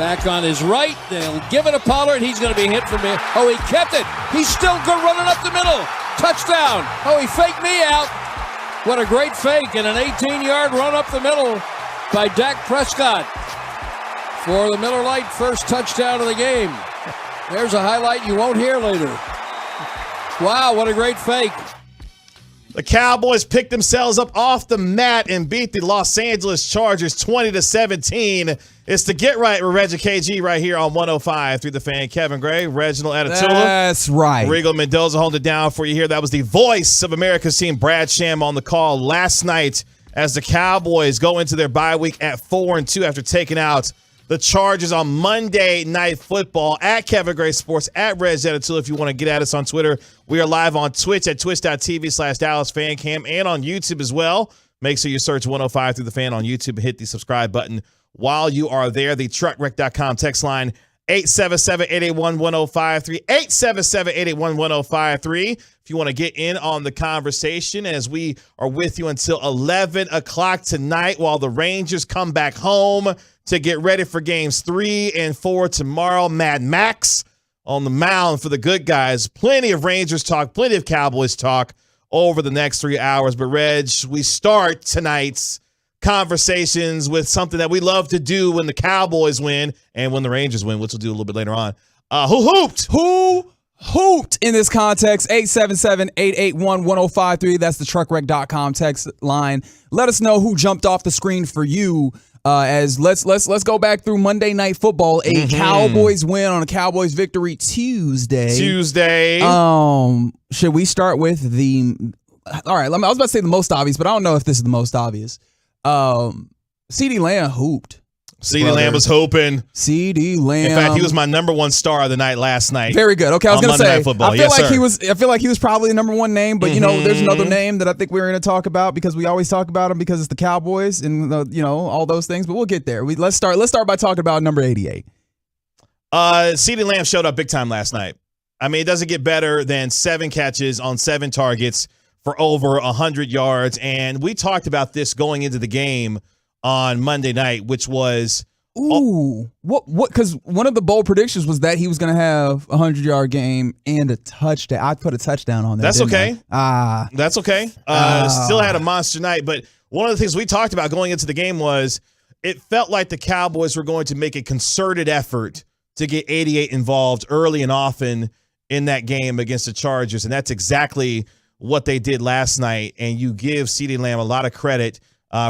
Back on his right. They'll give it to Pollard. He's going to be hit from here. Oh, he kept it. He's still good running up the middle. Touchdown. Oh, he faked me out. What a great fake and an 18-yard run up the middle by Dak Prescott for the Miller Lite first touchdown of the game. There's a highlight you won't hear later. Wow, what a great fake. The Cowboys picked themselves up off the mat and beat the Los Angeles Chargers 20-17. It's the Get Right with Reggie KG right here on 105 through the Fan. Kevin Gray, Reginald Atatula. That's right. Regal Mendoza holding it down for you here. That was the voice of America's team, Brad Sham, on the call last night as the Cowboys go into their bye week at 4-2 after taking out the Chargers on Monday Night Football. At Kevin Gray Sports, at Reg Atatula if you want to get at us on Twitter. We are live on Twitch at twitch.tv/DallasFanCam and on YouTube as well. Make sure you search 105 through the Fan on YouTube and hit the subscribe button while you are there. The truckwreck.com text line 877-881-1053, 877-881-1053. If you want to get in on the conversation as we are with you until 11 o'clock tonight while the Rangers come back home to get ready for games 3 and 4 tomorrow. Mad Max on the mound for the good guys. Plenty of Rangers talk, plenty of Cowboys talk over the next 3 hours. But, Reg, we start tonight's conversations with something that we love to do when the Cowboys win and when the Rangers win, which we'll do a little bit later on. Who hooped? Who hooped in this context? 877-881-1053. That's the truckwreck.com text line. Let us know who jumped off the screen for you. As let's go back through Monday Night Football, a Cowboys win on a Cowboys victory Tuesday. Should we start with the? All right, I was about to say the most obvious, but I don't know if this is the most obvious. CeeDee Lamb hooped. CeeDee Lamb was hooping. CeeDee Lamb. In fact, he was my number one star of the night last night. Very good. Okay, I was going to say. I feel like he was probably the number one name, but there's another name that I think we're going to talk about because we always talk about him because it's the Cowboys and all those things. But we'll get there. Let's start by talking about number 88. CeeDee Lamb showed up big time last night. I mean, it doesn't get better than 7 catches on 7 targets for over 100 yards. And we talked about this going into the game on Monday night, which was what? Because one of the bold predictions was that he was going to have a 100-yard game and a touchdown. I put a touchdown on there. That's okay. That's okay. Still had a monster night, but one of the things we talked about going into the game was it felt like the Cowboys were going to make a concerted effort to get 88 involved early and often in that game against the Chargers, and that's exactly what they did last night. And you give CeeDee Lamb a lot of credit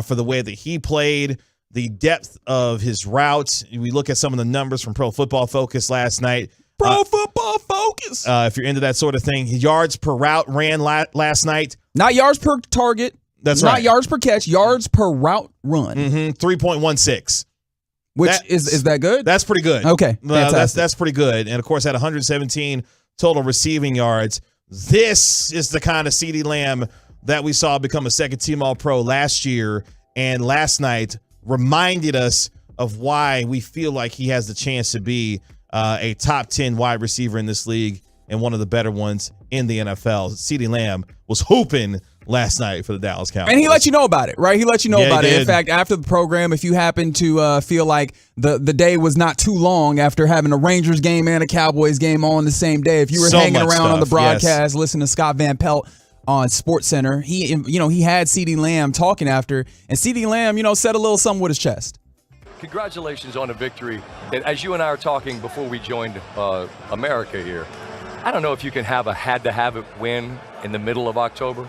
for the way that he played, the depth of his routes. We look at some of the numbers from Pro Football Focus last night. Pro Football Focus. If you're into that sort of thing, yards per route ran last night. Not yards per target. That's right. Not yards per catch, yards per route run. 3.16. Which is that good? That's pretty good. Okay, that's pretty good. And, of course, had 117 total receiving yards. This is the kind of CeeDee Lamb that we saw become a second-team All-Pro last year, and last night reminded us of why we feel like he has the chance to be a top 10 wide receiver in this league and one of the better ones in the NFL. CeeDee Lamb was hooping last night for the Dallas Cowboys. And he let you know about it, right? He let you know about it. Did. In fact, after the program, if you happen to feel like the day was not too long after having a Rangers game and a Cowboys game all on the same day, if you were hanging around on the broadcast, listening to Scott Van Pelt on SportsCenter, he had CeeDee Lamb talking after, and CeeDee Lamb, said a little something with his chest. Congratulations on a victory. And as you and I are talking before we joined America here, I don't know if you can have a had-to-have-it win in the middle of October,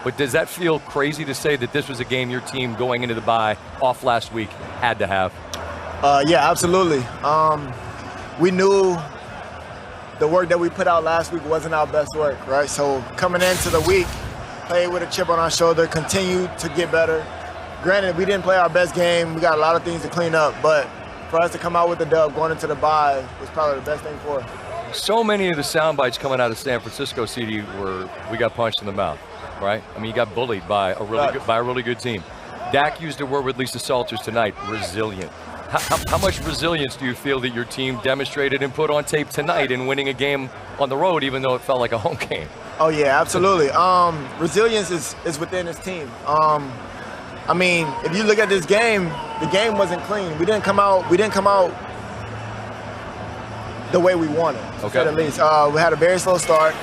but does that feel crazy to say that this was a game your team going into the bye off last week had to have? Yeah, absolutely. We knew the work that we put out last week wasn't our best work, right? So coming into the week, played with a chip on our shoulder, continue to get better. Granted, we didn't play our best game. We got a lot of things to clean up, but for us to come out with the dub going into the bye was probably the best thing for us. So many of the sound bites coming out of San Francisco, CD, were we got punched in the mouth, right? I mean, you got bullied by a really good team. Dak used a word with Lisa Salters tonight, resilient. How much resilience do you feel that your team demonstrated and put on tape tonight in winning a game on the road, even though it felt like a home game? Oh, yeah, absolutely. Resilience is within this team. I mean, if you look at this game, the game wasn't clean. We didn't come out the way we wanted, to say the least. We had a very slow start.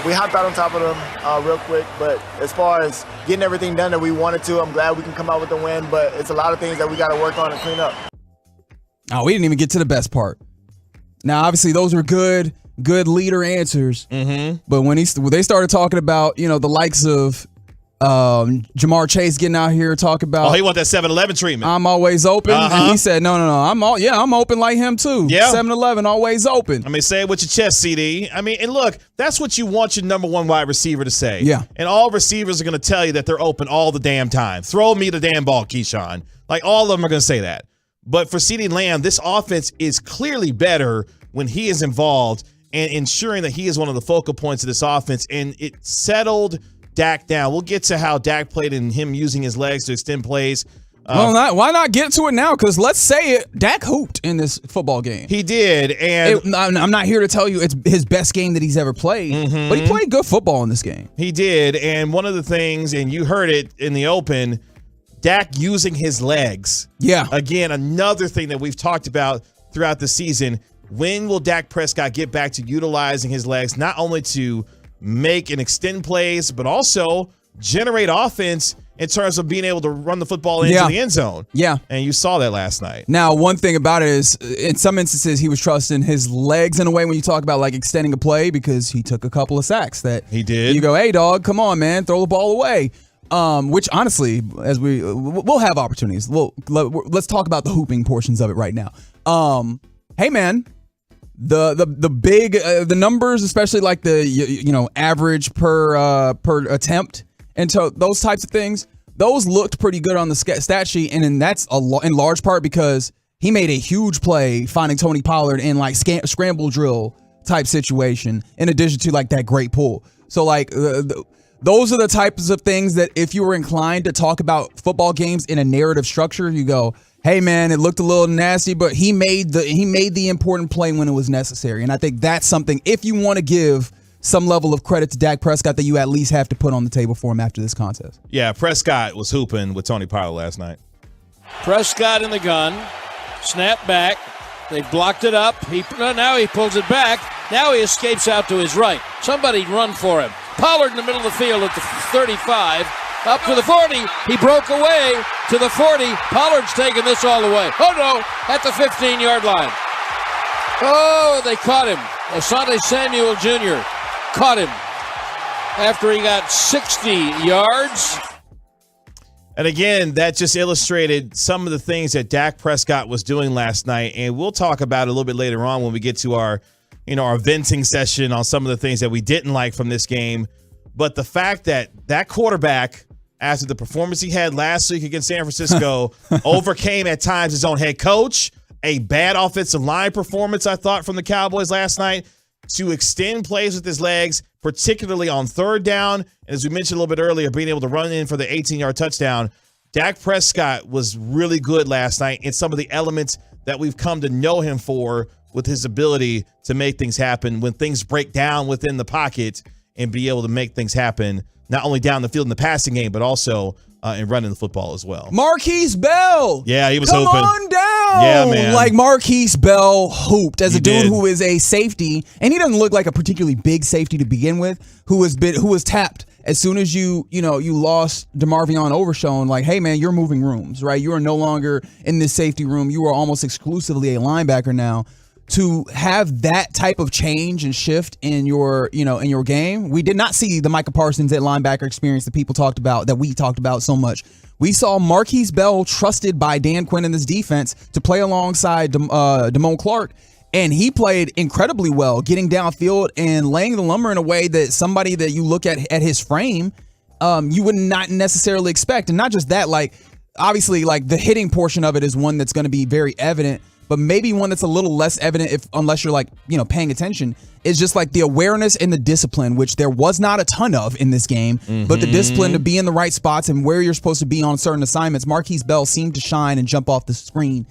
We hopped out on top of them real quick, but as far as getting everything done that we wanted to, I'm glad we can come out with the win, but it's a lot of things that we got to work on and clean up. Oh, we didn't even get to the best part. Now, obviously, those were good leader answers. Mm-hmm. But when they started talking about, the likes of Jamar Chase getting out here talking about, he want that 7-Eleven treatment. I'm always open. And he said, no, I'm open like him too. Yeah. 7-Eleven always open. I mean, say it with your chest, CD. I mean, and look, that's what you want your number one wide receiver to say. Yeah. And all receivers are going to tell you that they're open all the damn time. Throw me the damn ball, Keyshawn. Like, all of them are going to say that. But for CeeDee Lamb, this offense is clearly better when he is involved and ensuring that he is one of the focal points of this offense. And it settled Dak down. We'll get to how Dak played and him using his legs to extend plays. Why not get to it now? Because let's say it, Dak hooped in this football game. He did. And I'm not here to tell you it's his best game that he's ever played, but he played good football in this game. He did. And one of the things, and you heard it in the open, Dak using his legs. Yeah. Again, another thing that we've talked about throughout the season. When will Dak Prescott get back to utilizing his legs, not only to make and extend plays, but also generate offense in terms of being able to run the football into the end zone? Yeah. And you saw that last night. Now, one thing about it is, in some instances, he was trusting his legs in a way when you talk about like extending a play, because he took a couple of sacks that he did. You go, hey, dog, come on, man, throw the ball away. Which honestly, as we'll have opportunities. Let's talk about the hooping portions of it right now. Hey, man. The big the numbers, especially like the average per attempt, and so those types of things, those looked pretty good on the stat sheet, and then that's in large part because he made a huge play finding Tony Pollard in like scramble drill type situation, in addition to like that great pull. So like those are the types of things that if you were inclined to talk about football games in a narrative structure, you go, hey man, it looked a little nasty, but he made the important play when it was necessary. And I think that's something, if you want to give some level of credit to Dak Prescott, that you at least have to put on the table for him after this contest. Yeah, Prescott was hooping with Tony Pollard last night. Prescott in the gun, snap back. They blocked it up. Now he pulls it back. Now he escapes out to his right. Somebody run for him. Pollard in the middle of the field at the 35. Up to the 40. He broke away to the 40. Pollard's taking this all the way. Oh, no. At the 15-yard line. Oh, they caught him. Asante Samuel Jr. caught him after he got 60 yards. And again, that just illustrated some of the things that Dak Prescott was doing last night. And we'll talk about it a little bit later on when we get to our venting session on some of the things that we didn't like from this game. But the fact that quarterback, after the performance he had last week against San Francisco, overcame at times his own head coach, a bad offensive line performance, I thought, from the Cowboys last night, to extend plays with his legs, particularly on third down. And as we mentioned a little bit earlier, being able to run in for the 18-yard touchdown. Dak Prescott was really good last night in some of the elements that we've come to know him for, with his ability to make things happen when things break down within the pocket and be able to make things happen, not only down the field in the passing game, but also in running the football as well. Marquise Bell. Yeah, he was Come hooping. on down. Yeah, man. Like Marquise Bell hooped as a dude did. who is a safety, and he doesn't look like a particularly big safety to begin with, who was tapped as soon as you lost DeMarvion Overshown. Like, hey man, you're moving rooms, right? You are no longer in this safety room. You are almost exclusively a linebacker now. To have that type of change and shift in your game, we did not see the Micah Parsons at linebacker experience that we talked about so much. We saw Marquise Bell trusted by Dan Quinn in this defense to play alongside Damone Clark, and he played incredibly well, getting downfield and laying the lumber in a way that somebody that you look at his frame, you would not necessarily expect. And not just that, like obviously, like the hitting portion of it is one that's going to be very evident. But maybe one that's a little less evident unless you're like, paying attention, is just like the awareness and the discipline, which there was not a ton of in this game, but the discipline to be in the right spots and where you're supposed to be on certain assignments. Marquise Bell seemed to shine and jump off the screen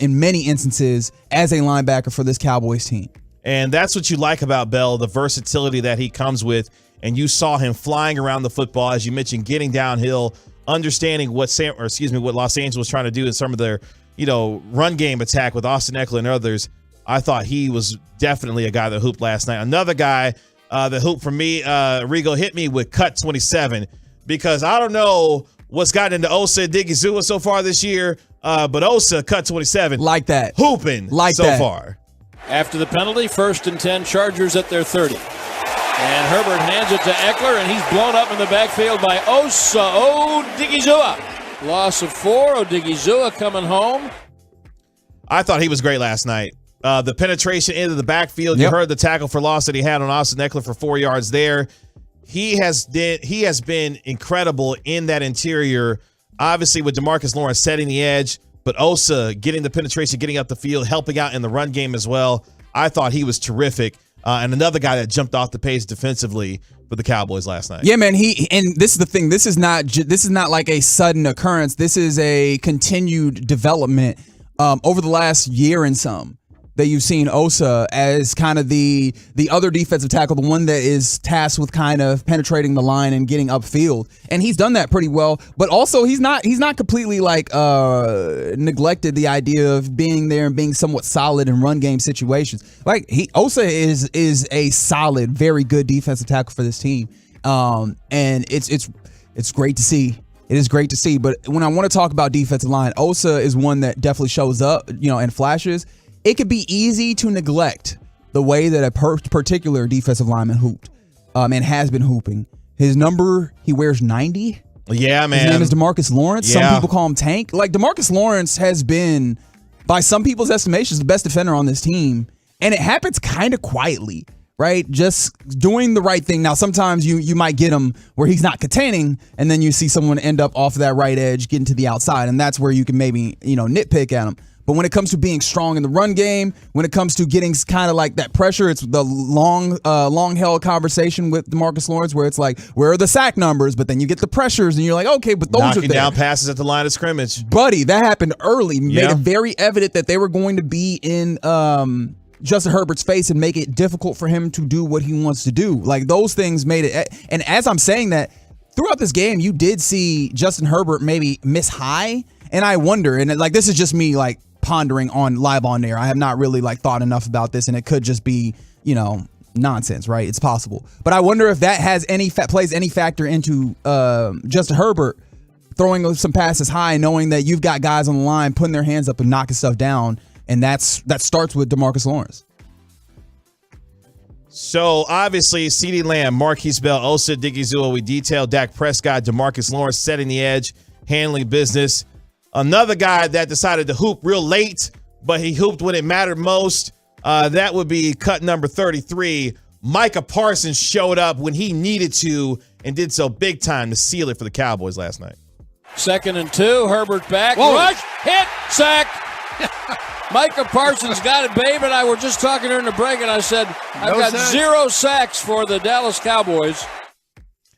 in many instances as a linebacker for this Cowboys team. And that's what you like about Bell, the versatility that he comes with. And you saw him flying around the football, as you mentioned, getting downhill, understanding what Los Angeles was trying to do in some of their run game attack with Austin Eckler and others. I thought he was definitely a guy that hooped last night. Another guy that hooped for me, Rigo hit me with cut 27 because I don't know what's gotten into Osa Odigizua so far this year, but Osa cut 27. Like that. Hooping like so that. far. After the penalty, 1st and 10, Chargers at their 30. And Herbert hands it to Eckler, and he's blown up in the backfield by Osa Odigizua. Loss of 4, Odigizua coming home. I thought he was great last night. The penetration into the backfield, you heard the tackle for loss that he had on Austin Eckler for 4 yards there. He has been incredible in that interior, obviously with DeMarcus Lawrence setting the edge, but Osa getting the penetration, getting up the field, helping out in the run game as well. I thought he was terrific. And another guy that jumped off the page defensively for the Cowboys last night. Yeah, man. And this is the thing. This is not like a sudden occurrence. This is a continued development over the last year and some that you've seen Osa as kind of the other defensive tackle, the one that is tasked with kind of penetrating the line and getting upfield. And he's done that pretty well. But also he's not completely like neglected the idea of being there and being somewhat solid in run game situations. Like Osa is a solid, very good defensive tackle for this team. And it's great to see. It is great to see. But when I want to talk about defensive line, Osa is one that definitely shows up, and flashes. It could be easy to neglect the way that a particular defensive lineman hooped and has been hooping. His number, he wears 90. Yeah, man. His name is DeMarcus Lawrence. Yeah. Some people call him Tank. Like, DeMarcus Lawrence has been, by some people's estimations, the best defender on this team. And it happens kind of quietly, right? Just doing the right thing. Now, sometimes you might get him where he's not containing, and then you see someone end up off of that right edge, getting to the outside, and that's where you can maybe, nitpick at him. But when it comes to being strong in the run game, when it comes to getting kind of like that pressure, it's the long held conversation with DeMarcus Lawrence where it's like, where are the sack numbers? But then you get the pressures and you're like, okay, but those knocking are there. Down passes at the line of scrimmage. Buddy, that happened early. Yeah. Made it very evident that they were going to be in Justin Herbert's face and make it difficult for him to do what he wants to do. Like, those things made it. And as I'm saying that, throughout this game, you did see Justin Herbert maybe miss high. And I wonder, and like, this is just me like pondering on live on air. I have not really like thought enough about this, and it could just be, nonsense, right? It's possible. But I wonder if that has plays any factor into Justin Herbert throwing some passes high, knowing that you've got guys on the line putting their hands up and knocking stuff down, and that starts with DeMarcus Lawrence. So, obviously, CeeDee Lamb, Marquise Bell, Osa Odigizua, we detailed Dak Prescott, DeMarcus Lawrence setting the edge, handling business. Another guy that decided to hoop real late, but he hooped when it mattered most, that would be cut number 33. Micah Parsons showed up when he needed to and did so big time to seal it for the Cowboys last night. 2nd and 2, Herbert back. Whoa. Rush, hit, sack. Micah Parsons got it, babe, and I were just talking during the break, and I said, I've got 0 sacks for the Dallas Cowboys.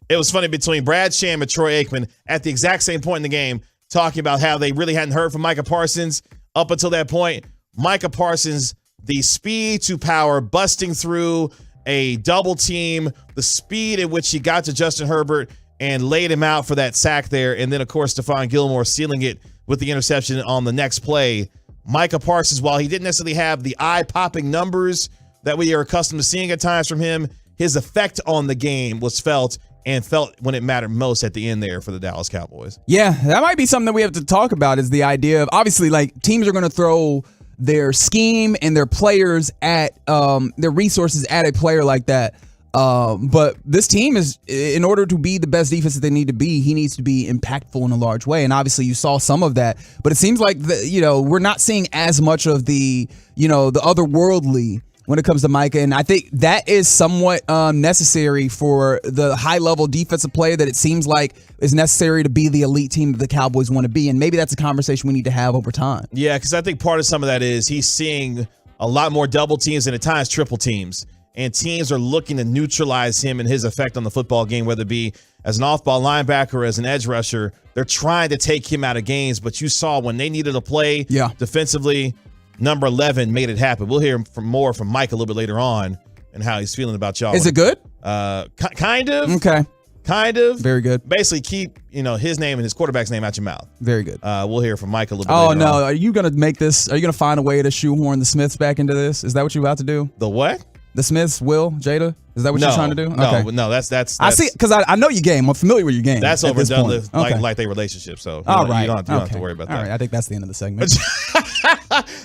It was funny between Brad Sham and Troy Aikman at the exact same point in the game, talking about how they really hadn't heard from Micah Parsons up until that point. Micah Parsons, the speed to power, busting through a double team, the speed at which he got to Justin Herbert and laid him out for that sack there. And then, of course, Stephon Gilmore sealing it with the interception on the next play. Micah Parsons, while he didn't necessarily have the eye-popping numbers that we are accustomed to seeing at times from him, his effect on the game was felt when it mattered most at the end there for the Dallas Cowboys. Yeah, that might be something that we have to talk about, is the idea of, obviously, like, teams are going to throw their scheme and their players at their resources at a player like that. But this team is, in order to be the best defense that they need to be, he needs to be impactful in a large way. And obviously you saw some of that, but it seems like we're not seeing as much of the otherworldly when it comes to Micah. And I think that is somewhat necessary for the high-level defensive play that it seems like is necessary to be the elite team that the Cowboys want to be. And maybe that's a conversation we need to have over time. Yeah, because I think part of some of that is he's seeing a lot more double teams and at times triple teams. And teams are looking to neutralize him and his effect on the football game, whether it be as an off-ball linebacker or as an edge rusher. They're trying to take him out of games, but you saw when they needed a play defensively, number 11 made it happen. We'll hear more from Mike a little bit later on and how he's feeling about y'all. Is it good? Kind of. Okay. Kind of. Very good. Basically, keep his name and his quarterback's name out your mouth. Very good. We'll hear from Mike a little bit Oh, later no. on. Are you going to make this? Are you going to find a way to shoehorn the Smiths back into this? Is that what you're about to do? The what? The Smiths, Will, Jada? Is that what you're trying to do? No, that's I see, because I know your game. I'm familiar with your game. That's at over and this done point. with, Okay. like their relationship. So you right. don't have to worry about that. All right, I think that's the end of the segment.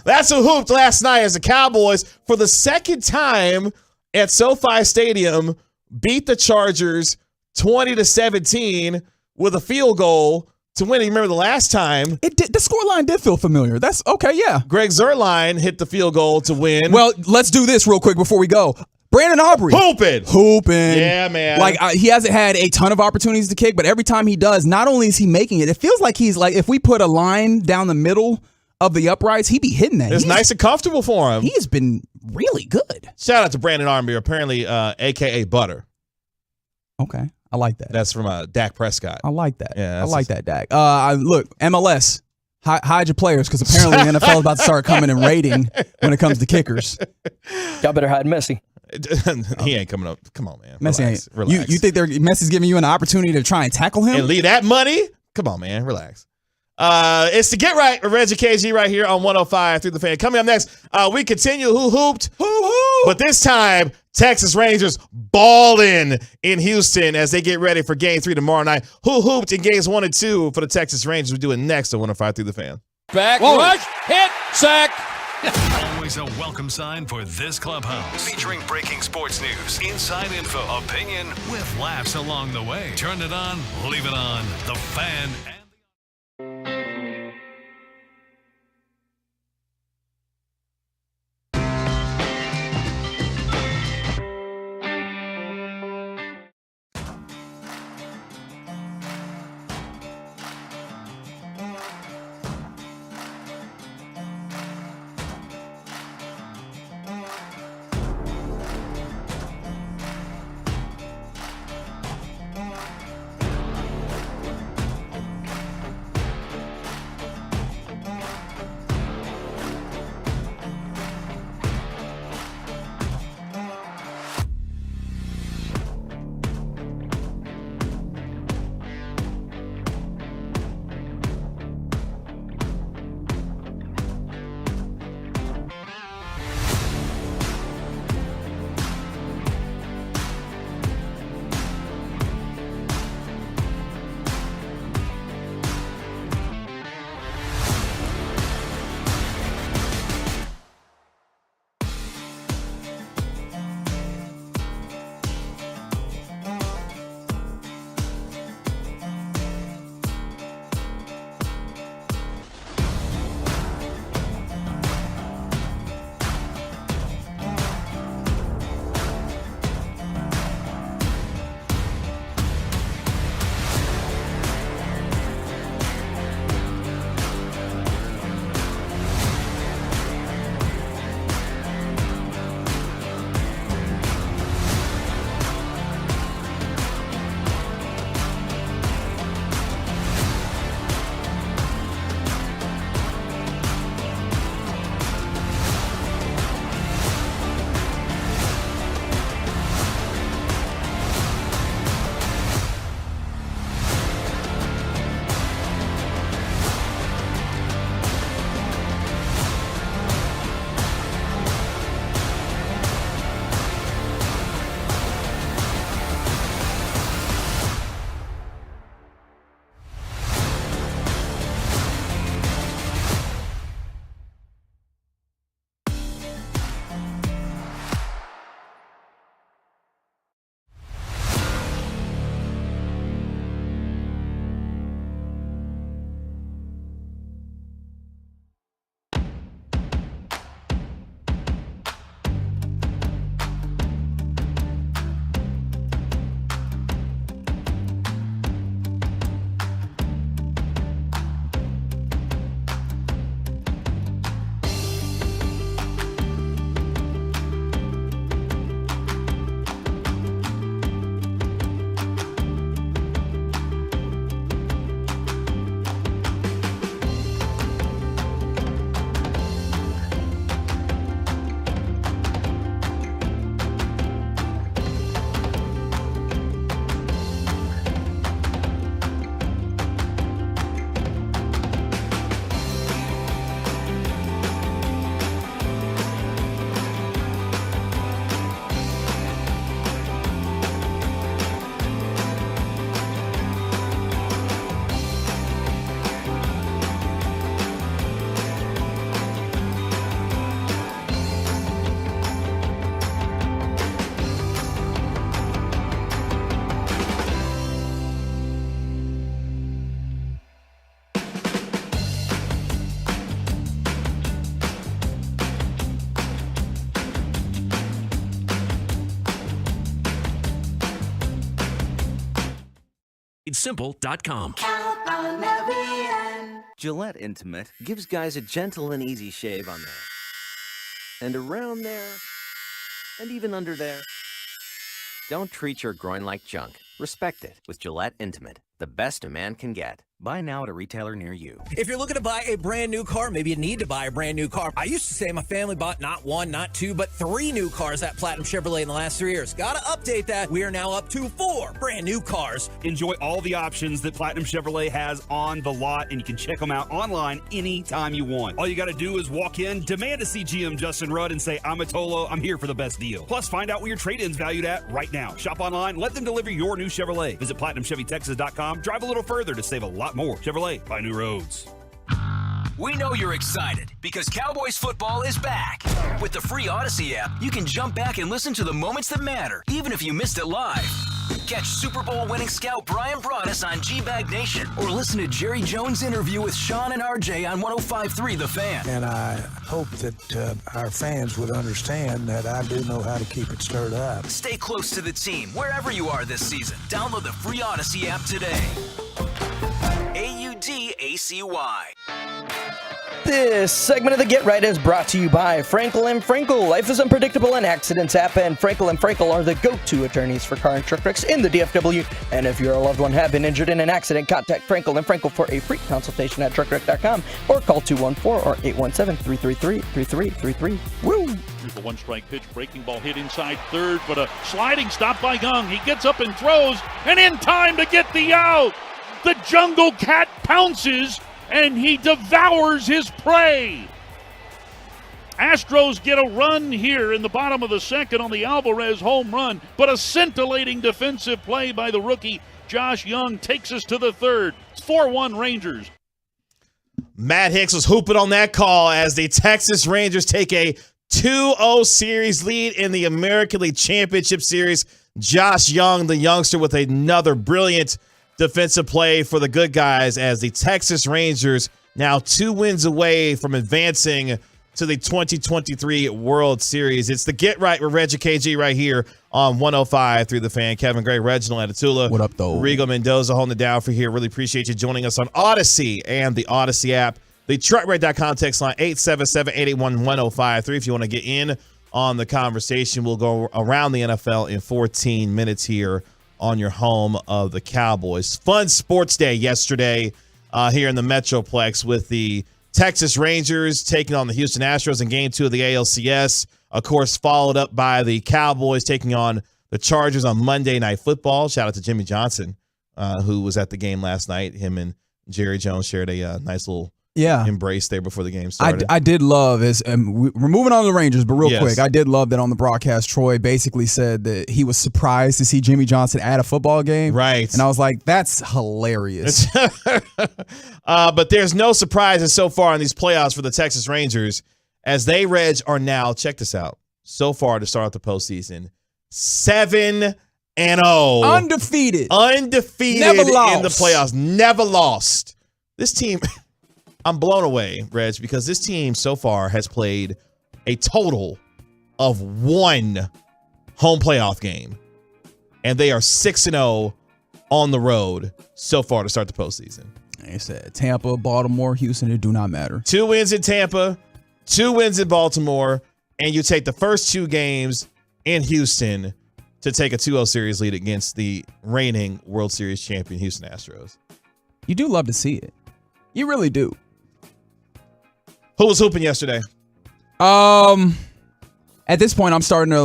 That's who hooped last night as the Cowboys, for the second time at SoFi Stadium, beat the Chargers 20-17 with a field goal to win. You remember the last time? The scoreline did feel familiar. That's okay, yeah. Greg Zuerlein hit the field goal to win. Well, let's do this real quick before we go. Brandon Aubrey. Hooping. Yeah, man. Like, he hasn't had a ton of opportunities to kick, but every time he does, not only is he making it, it feels like he's like, if we put a line down the middle of the uprights, he'd be hitting that. It's nice and comfortable for him. He's been really good. Shout out to Brandon Aubrey, apparently a.k.a. Butter. Okay. I like that. That's from Dak Prescott. I like that. Yeah, I like that, Dak. Look, MLS, hide your players, because apparently the NFL is about to start coming and rating when it comes to kickers. Y'all better hide Messi. He ain't coming up. Come on, man. Messi Relax. ain't. You think Messi's giving you an opportunity to try and tackle him? And leave that money? Come on, man. Relax. It's to Get Right with Reggie KG right here on 105 through the Fan. Coming up next, we continue Who Hooped. But this time, Texas Rangers balling in Houston as they get ready for Game 3 tomorrow night. Who Hooped in Games 1 and 2 for the Texas Rangers? We do it next on 105 through the Fan. Back, rush, hit, sack. Always a welcome sign for this clubhouse. Featuring breaking sports news, inside info, opinion, with laughs along the way. Turn it on, leave it on. The Fan and It's simple.com. Gillette Intimate gives guys a gentle and easy shave on there. And around there. And even under there. Don't treat your groin like junk. Respect it with Gillette Intimate, the best a man can get. Buy now at a retailer near you. If you're looking to buy a brand new car, maybe you need to buy a brand new car. I used to say my family bought not one, not two, but 3 new cars at Platinum Chevrolet in the last 3 years. Gotta update that. We are now up to 4 brand new cars. Enjoy all the options that Platinum Chevrolet has on the lot, and you can check them out online anytime you want. All you gotta do is walk in, demand to see GM Justin Rudd, and say, I'm a Tolo, I'm here for the best deal. Plus, find out what your trade-in's valued at right now. Shop online, let them deliver your new Chevrolet. Visit PlatinumChevyTexas.com. Drive a little further to save a lot more. Chevrolet, by new roads. We know you're excited because Cowboys football is back. With the free Odyssey app, you can jump back and listen to the moments that matter, even if you missed it live. Catch Super Bowl winning scout Brian Broaddus on G-Bag Nation, or listen to Jerry Jones' interview with Sean and RJ on 105.3 The Fan. And I hope that our fans would understand that I do know how to keep it stirred up. Stay close to the team wherever you are this season. Download the free Odyssey app today. AUDACY. This segment of the Get Right is brought to you by Frankel and Frankel. Life is unpredictable and accidents happen. Frankel and Frankel are the go-to attorneys for car and truck wrecks in the DFW. And if your loved one have been injured in an accident, contact Frankel and Frankel for a free consultation at truckwreck.com or call 214 or 817-333-3333. Woo! Here's the one-strike pitch, breaking ball hit inside third, but a sliding stop by Young. He gets up and throws, and in time to get the out. The Jungle Cat pounces, and he devours his prey. Astros get a run here in the bottom of the second on the Alvarez home run, but a scintillating defensive play by the rookie Josh Young takes us to the third. 4-1 Rangers. Matt Hicks was hooping on that call as the Texas Rangers take a 2-0 series lead in the American League Championship Series. Josh Young, the youngster, with another brilliant defensive play for the good guys as the Texas Rangers now 2 wins away from advancing to the 2023 World Series. It's the Get Right with Reggie KG right here on 105 through the Fan. Kevin Gray, Reginald Atatula. What up, though? Rigo Mendoza holding it down for here. Really appreciate you joining us on Odyssey and the Odyssey app. The TruckRate.com text line 877-881-1053 if you want to get in on the conversation. We'll go around the NFL in 14 minutes here on your home of the Cowboys. Fun sports day yesterday here in the Metroplex with the Texas Rangers taking on the Houston Astros in Game 2 of the ALCS. Of course, followed up by the Cowboys taking on the Chargers on Monday Night Football. Shout out to Jimmy Johnson, who was at the game last night. Him and Jerry Jones shared a nice little embrace there before the game started. I did love, we're moving on to the Rangers, but real quick, I did love that on the broadcast, Troy basically said that he was surprised to see Jimmy Johnson at a football game. Right. And I was like, that's hilarious. But there's no surprises so far in these playoffs for the Texas Rangers as they, Reg, are now, check this out, so far to start out the postseason, 7-0. Undefeated. Never lost. In the playoffs. Never lost. This team... I'm blown away, Reg, because this team so far has played a total of 1 home playoff game, and they are 6-0 on the road so far to start the postseason. Like I said, Tampa, Baltimore, Houston, it do not matter. 2 wins in Tampa, 2 wins in Baltimore, and you take the first 2 games in Houston to take a 2-0 series lead against the reigning World Series champion Houston Astros. You do love to see it. You really do. Who was hooping yesterday? At this point, I'm starting to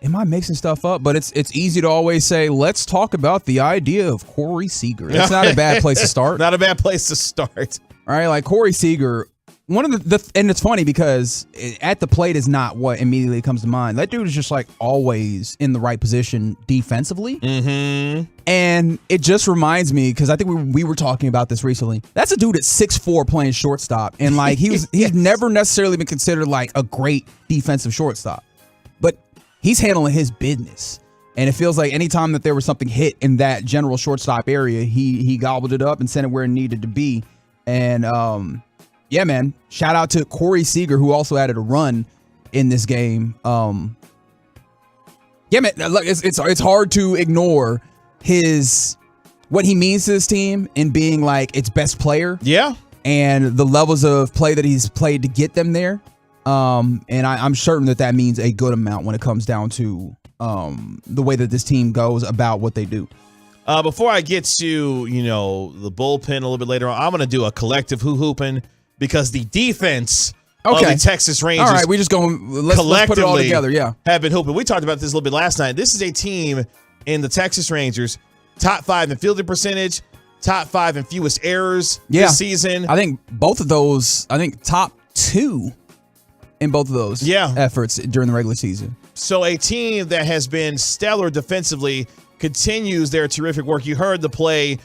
am I mixing stuff up? But it's easy to always say, let's talk about the idea of Corey Seager. That's not a bad place to start. Not a bad place to start. All right, like Corey Seager, one of the and it's funny because at the plate is not what immediately comes to mind. That dude is just always in the right position defensively. Mm-hmm. And it just reminds me, because I think we were talking about this recently. That's a dude at 6'4" playing shortstop. And he's never necessarily been considered a great defensive shortstop. But he's handling his business. And it feels like anytime that there was something hit in that general shortstop area, he gobbled it up and sent it where it needed to be. And yeah, man, shout out to Corey Seager, who also added a run in this game. Yeah, man, look, it's hard to ignore his what he means to this team in being like its best player. Yeah. And the levels of play that he's played to get them there. And I'm certain that means a good amount when it comes down to the way that this team goes about what they do. Before I get to, the bullpen a little bit later on, I'm going to do a collective hooping because the defense of the Texas Rangers. All right, we just let's put it all together. Yeah, have been hooping. We talked about this a little bit last night. This is a team in the Texas Rangers, top 5 in fielding percentage, top 5 in fewest errors this season. I think both of those. I think top 2 in both of those efforts during the regular season. So a team that has been stellar defensively continues their terrific work. You heard the play,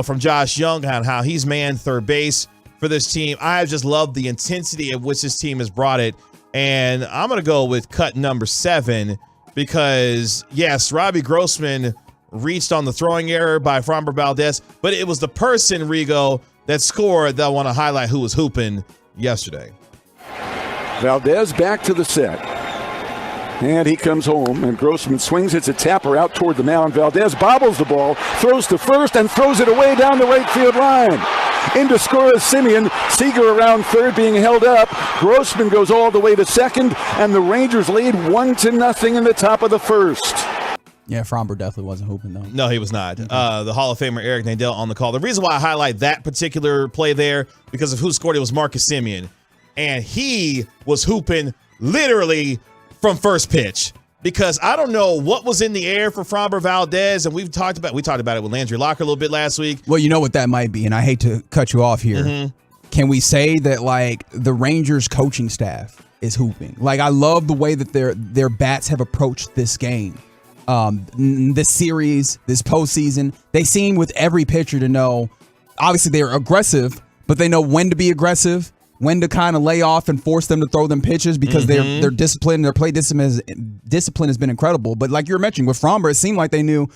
from Josh Young on how he's manned third base for this team. I just love the intensity of which this team has brought it. And I'm going to go with cut number 7 because, yes, Robbie Grossman reached on the throwing error by Framber Valdez, but it was the person, Rigo, that scored that I want to highlight who was hooping yesterday. Valdez back to the set. And he comes home, and Grossman swings. It's a tapper out toward the mound. Valdez bobbles the ball, throws to first, and throws it away down the right field line. Into score is Simeon. Seager around third, being held up. Grossman goes all the way to second, and the Rangers lead 1-0 in the top of the first. Yeah, Framber definitely wasn't hooping, though. No, he was not. The Hall of Famer Eric Nadel on the call. The reason why I highlight that particular play there, because of who scored it, was Marcus Simeon. And he was hooping literally from first pitch, because I don't know what was in the air for Framber Valdez, and we talked about it with Landry Locker a little bit last week. Well, you know what that might be, and I hate to cut you off here. Mm-hmm. Can we say that the Rangers coaching staff is hooping? I love the way that their bats have approached this game, this series, this postseason. They seem with every pitcher to know. Obviously, they're aggressive, but they know when to be aggressive, when to kind of lay off and force them to throw them pitches because their discipline, their play discipline has been incredible. But like you were mentioning with Framber, it seemed like they knew,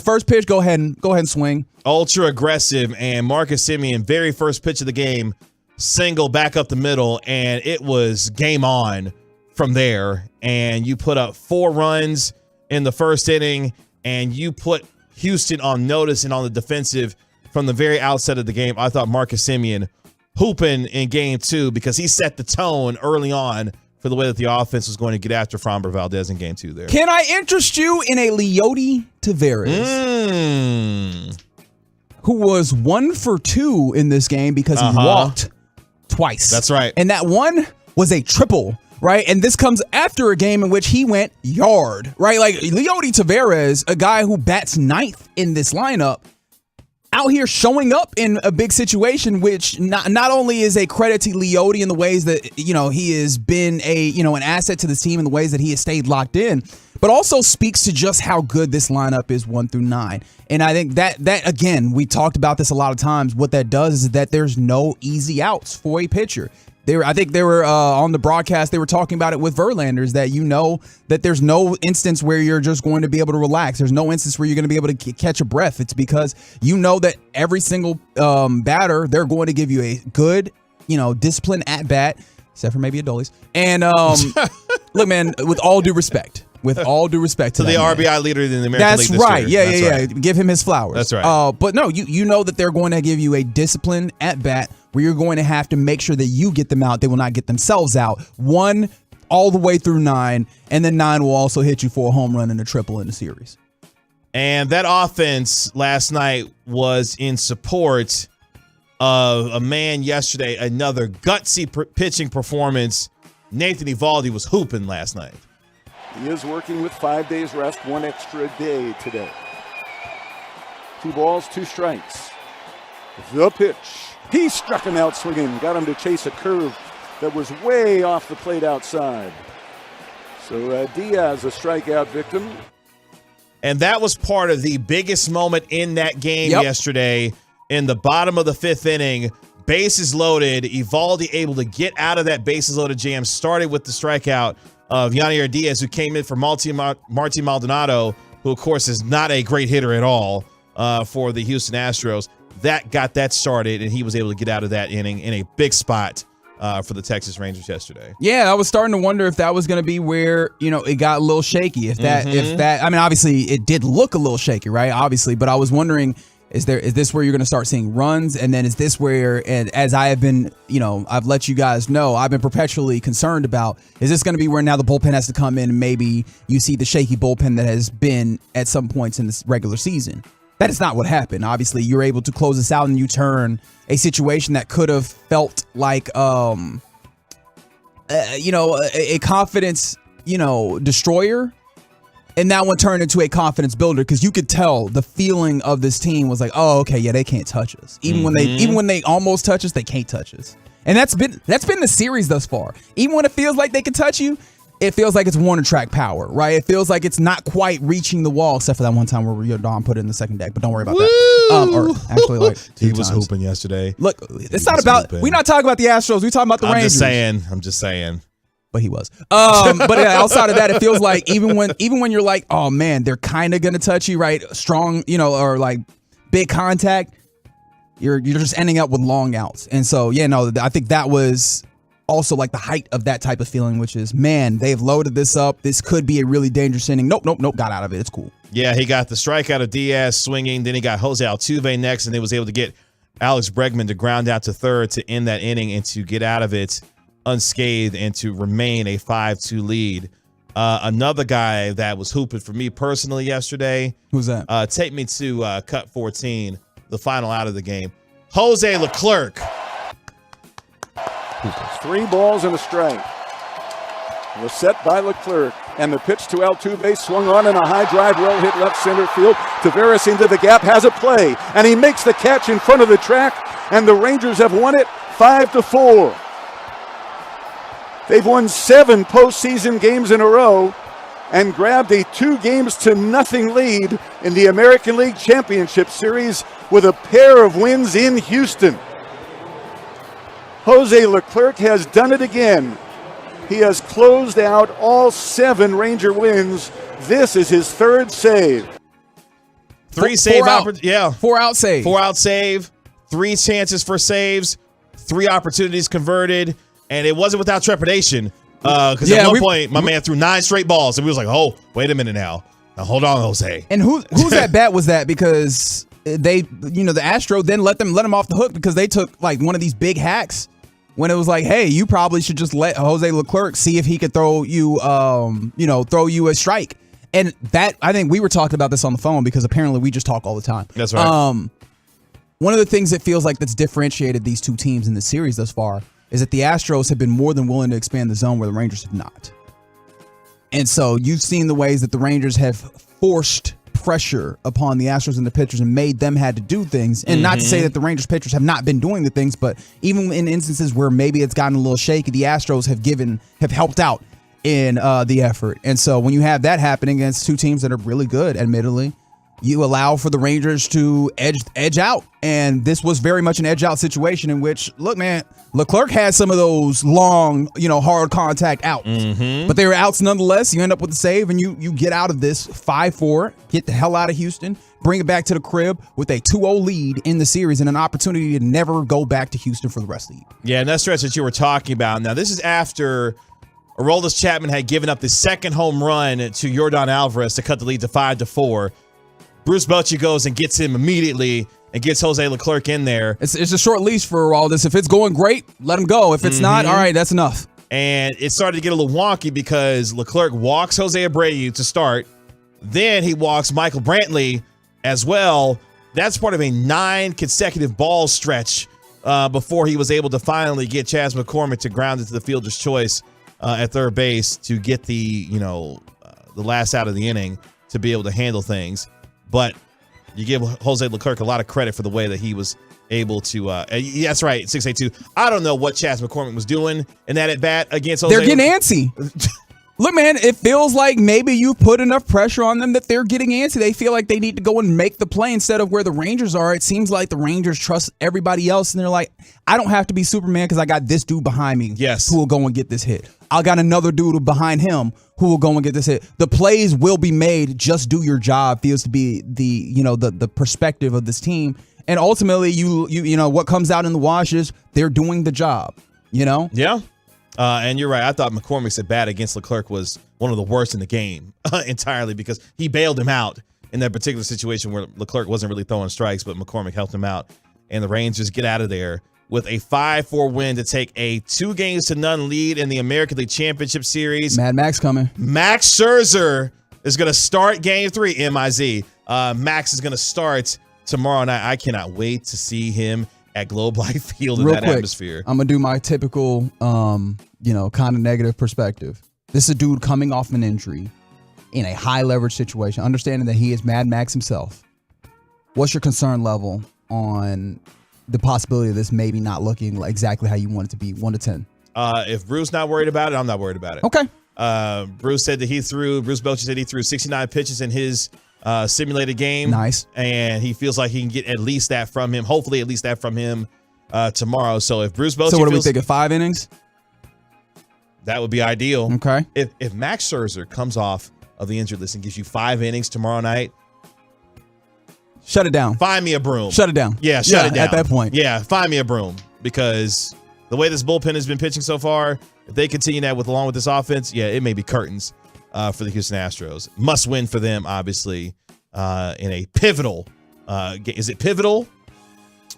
first pitch, go ahead and swing. Ultra aggressive, and Marcus Simeon, very first pitch of the game, single back up the middle, and it was game on from there. And you put up 4 runs in the first inning, and you put Houston on notice and on the defensive from the very outset of the game. I thought Marcus Simeon hooping in game 2 because he set the tone early on for the way that the offense was going to get after Framber Valdez in game 2 there. Can I interest you in a Leody Taveras, who was 1 for 2 in this game because he walked twice. That's right. And that one was a triple, right? And this comes after a game in which he went yard, right? Leody Taveras, a guy who bats 9th in this lineup, out here showing up in a big situation, which not only is a credit to Leody in the ways that, he has been an asset to this team in the ways that he has stayed locked in, but also speaks to just how good this lineup is 1 through 9. And I think that again, we talked about this a lot of times. What that does is that there's no easy outs for a pitcher. I think they were on the broadcast, they were talking about it with Verlanders, that that there's no instance where you're just going to be able to relax. There's no instance where you're going to be able to catch a breath. It's because that every single batter, they're going to give you a good, disciplined at bat, except for maybe Adolis. And look, man, with all due respect to the RBI man. Leader in the American League this right. year. Yeah. Right. Give him his flowers. That's right. But no, you know that they're going to give you a disciplined at bat where you're going to have to make sure that you get them out. They will not get themselves out. 1 all the way through 9, and then 9 will also hit you for a home run and a triple in the series. And that offense last night was in support of a man yesterday, another gutsy pitching performance. Nathan Eovaldi was hooping last night. He is working with 5 days rest, 1 extra day today. 2 balls, 2 strikes. The pitch. He struck him out swinging, got him to chase a curve that was way off the plate outside. So Diaz, a strikeout victim. And that was part of the biggest moment in that game yesterday. In the bottom of the 5th inning, bases loaded, Eovaldi able to get out of that bases loaded jam, started with the strikeout of Yanier Diaz, who came in for Marty Maldonado, who, of course, is not a great hitter at all for the Houston Astros. That got that started, and he was able to get out of that inning in a big spot for the Texas Rangers yesterday. Yeah, I was starting to wonder if that was going to be where, it got a little shaky. If that, I mean, obviously, it did look a little shaky, right? Obviously, but I was wondering, Is this where you're going to start seeing runs? And then is this where, and as I have been, I've let you guys know, I've been perpetually concerned about, is this going to be where now the bullpen has to come in and maybe you see the shaky bullpen that has been at some points in this regular season? That is not what happened. Obviously, you're able to close this out and you turn a situation that could have felt like, a confidence, destroyer. And that one turned into a confidence builder because you could tell the feeling of this team was like, oh, okay, yeah, they can't touch us. Even when they almost touch us, they can't touch us. And that's been the series thus far. Even when it feels like they can touch you, it feels like it's Warner track power, right? It feels like it's not quite reaching the wall, except for that one time where Don put it in the second deck. But don't worry about that. Or actually, like he was hooping yesterday. Look, it's not about. We're not talking about the Astros. We're talking about the Rangers. I'm just saying. But he was. But yeah, outside of that, it feels like even when you're like, oh man, they're kind of gonna touch you, right? Strong, or like big contact. You're just ending up with long outs, and so I think that was also like the height of that type of feeling, which is, man, they've loaded this up. This could be a really dangerous inning. Nope. Got out of it. It's cool. Yeah, he got the strikeout of Diaz swinging. Then he got Jose Altuve next, and he was able to get Alex Bregman to ground out to third to end that inning and to get out of it unscathed and to remain a 5-2 lead. Another guy that was hooping for me personally yesterday. Who's that? Take me to cut 14, the final out of the game. Jose Leclerc. 3 balls and a strike. Was set by Leclerc, and the pitch to Altuve swung on in a high drive, well hit left center field. Tavares into the gap, has a play, and he makes the catch in front of the track, and the Rangers have won it 5-4. They've won 7 postseason games in a row and grabbed a 2-0 lead in the American League Championship Series with a pair of wins in Houston. Jose Leclerc has done it again. He has closed out all 7 Ranger wins. This is his 3rd save. 3 save opportunities. Yeah. 4 out save. 4 out save. 3 chances for saves. 3 opportunities converted. And it wasn't without trepidation. Because at one point, my man threw 9 straight balls. And we was like, oh, wait a minute now. Now hold on, Jose. And whose at bat was that? Because they, the Astro then let him off the hook because they took like one of these big hacks when it was like, hey, you probably should just let Jose Leclerc see if he could throw you a strike. And that, I think we were talking about this on the phone because apparently we just talk all the time. That's right. One of the things that feels like that's differentiated these two teams in the series thus far is that the Astros have been more than willing to expand the zone where the Rangers have not. And so you've seen the ways that the Rangers have forced pressure upon the Astros and the pitchers and made them had to do things. And not to say that the Rangers pitchers have not been doing the things, but even in instances where maybe it's gotten a little shaky, the Astros have helped out in the effort. And so when you have that happening against two teams that are really good, admittedly, you allow for the Rangers to edge out. And this was very much an edge out situation in which, look, man, Leclerc had some of those long, hard contact outs, but they were outs nonetheless. You end up with the save and you get out of this 5-4, get the hell out of Houston, bring it back to the crib with a 2-0 lead in the series and an opportunity to never go back to Houston for the rest of the year. Yeah, and that stretch that you were talking about. Now, this is after Aroldis Chapman had given up the second home run to Yordan Alvarez to cut the lead to 5-4. Bruce Bochy goes and gets him immediately and gets Jose Leclerc in there. It's a short leash for Aroldis. If it's going great, let him go. If it's not, all right, that's enough. And it started to get a little wonky because Leclerc walks Jose Abreu to start. Then he walks Michael Brantley as well. That's part of a 9 consecutive ball stretch before he was able to finally get Chas McCormick to ground into the fielder's choice at third base to get the last out of the inning to be able to handle things. But you give Jose Leclerc a lot of credit for the way that he was able to. That's right, 682. I don't know what Chas McCormick was doing in that at bat against Jose. They're getting antsy. Look, man, it feels like maybe you put enough pressure on them that they're getting antsy. They feel like they need to go and make the play instead of where the Rangers are. It seems like the Rangers trust everybody else, and they're like, I don't have to be Superman because I got this dude behind me who will go and get this hit. I got another dude behind him who will go and get this hit. The plays will be made. Just do your job feels to be the perspective of this team. And ultimately, you know what comes out in the wash is they're doing the job. Yeah. And you're right. I thought McCormick's at bat against Leclerc was one of the worst in the game entirely because he bailed him out in that particular situation where Leclerc wasn't really throwing strikes, but McCormick helped him out. And the Rangers get out of there with a 5-4 win to take a 2-0 lead in the American League Championship Series. Mad Max coming. Max Scherzer is going to start Game 3, M-I-Z. Max is going to start tomorrow night. I cannot wait to see him at Globe Life Field in that atmosphere. I'm going to do my typical, kind of negative perspective. This is a dude coming off an injury in a high-leverage situation, understanding that he is Mad Max himself. What's your concern level on the possibility of this maybe not looking like exactly how you want it to be, 1 to 10? If Bruce not worried about it, I'm not worried about it. Okay. Bruce Bochy said he threw 69 pitches in his simulated game. Nice. And he feels like he can get at least that from him, hopefully at least that from him tomorrow. So if Bruce Bochy So what do we think, 5 innings? That would be ideal. Okay. If Max Scherzer comes off of the injured list and gives you 5 innings tomorrow night, shut it down. Find me a broom. Shut it down. Yeah, shut it down. At that point. Yeah, find me a broom, because the way this bullpen has been pitching so far, if they continue that along with this offense, yeah, it may be curtains for the Houston Astros. Must win for them, obviously, in a pivotal. Is it pivotal?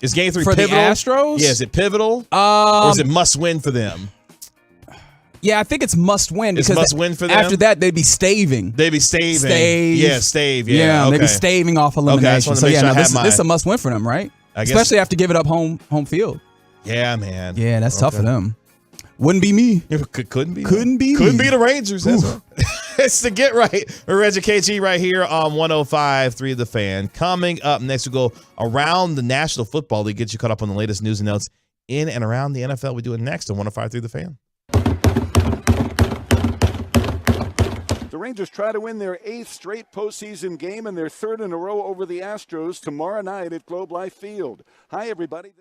Is Game 3 for pivotal? The Astros? Yeah, is it pivotal? Or is it must win for them? Yeah, I think it's must win. Because must win for them? After that, they'd be staving. They'd be staving. Stave. Yeah, stave. Yeah, okay. They'd be staving off elimination. Okay, this is a must win for them, right? Especially after giving up home field. Yeah, man. Yeah, that's tough for them. Wouldn't be me. Couldn't be. Couldn't be. Couldn't be the Rangers. That's right. It's the Get Right. Reggie KG right here on 105.3 The Fan. Coming up next, we go around the National Football League, get you caught up on the latest news and notes in and around the NFL. We do it next on 105.3 The Fan. The Rangers try to win their 8th straight postseason game and their 3rd in a row over the Astros tomorrow night at Globe Life Field. Hi, everybody.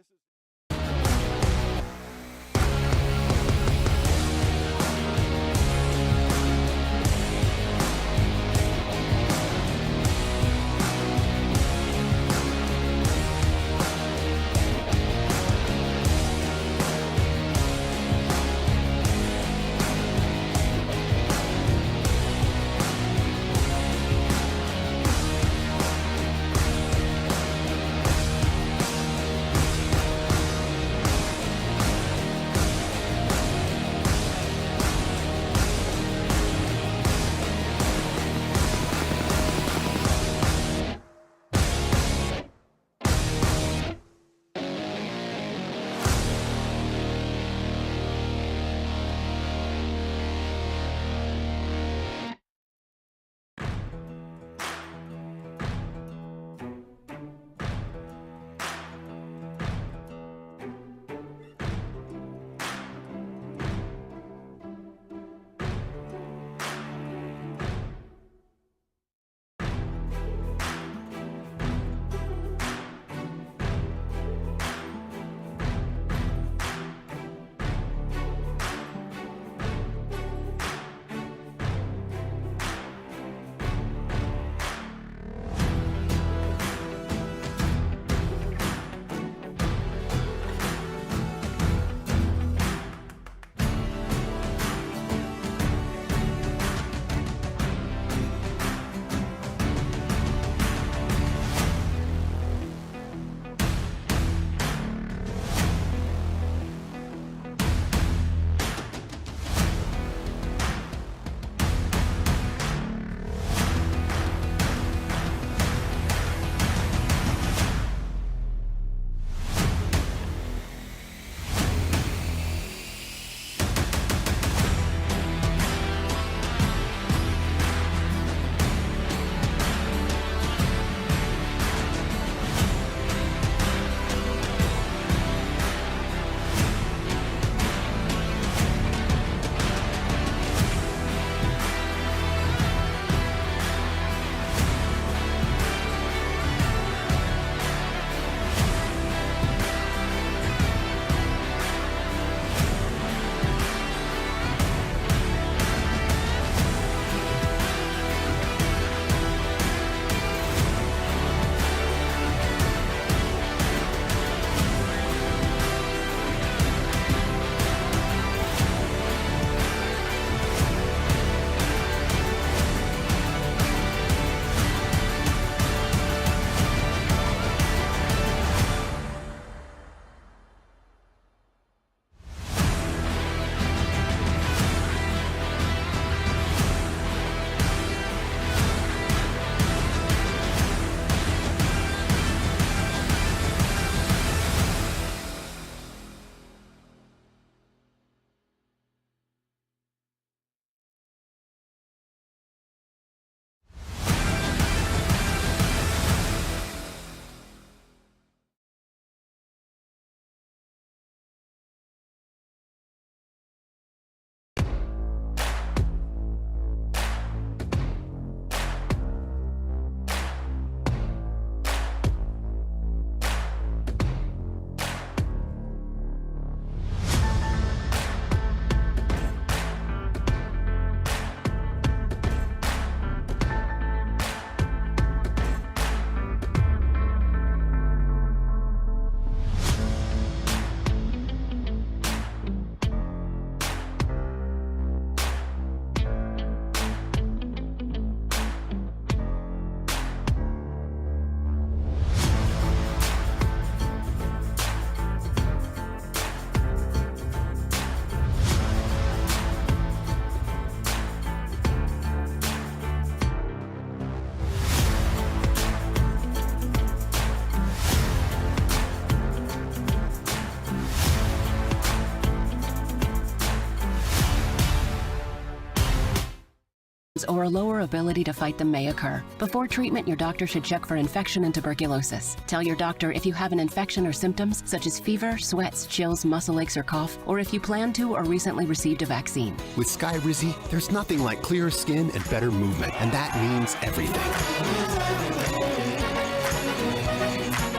or a lower ability to fight them may occur. Before treatment, your doctor should check for infection and tuberculosis. Tell your doctor if you have an infection or symptoms such as fever, sweats, chills, muscle aches, or cough, or if you plan to or recently received a vaccine. With Skyrizi, there's nothing like clearer skin and better movement, and that means everything.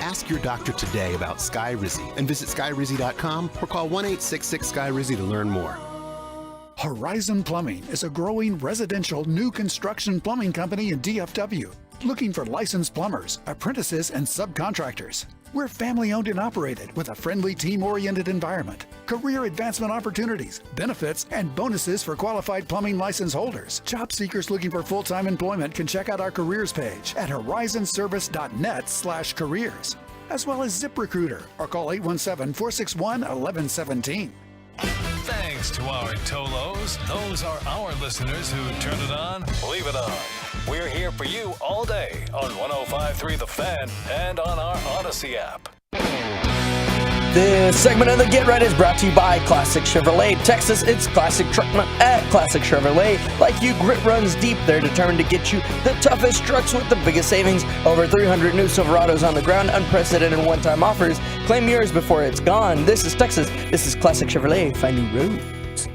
Ask your doctor today about Skyrizi and visit Skyrizi.com or call 1-866-SKYRIZI to learn more. Horizon Plumbing is a growing residential new construction plumbing company in DFW, looking for licensed plumbers, apprentices, and subcontractors. We're family-owned and operated with a friendly, team-oriented environment, career advancement opportunities, benefits, and bonuses for qualified plumbing license holders. Job seekers looking for full-time employment can check out our careers page at horizonservice.net/careers, as well as ZipRecruiter, or call 817-461-1117. Thanks to our Tolos. Those are our listeners who turn it on, leave it on. We're here for you all day on 105.3 The Fan and on our Odyssey app. This segment of the Get Right is brought to you by Classic Chevrolet. Texas, it's Classic Truck Month at Classic Chevrolet. Like you, grit runs deep. They're determined to get you the toughest trucks with the biggest savings. Over 300 new Silverados on the ground, unprecedented one-time offers. Claim yours before it's gone. This is Texas. This is Classic Chevrolet. Find new roads.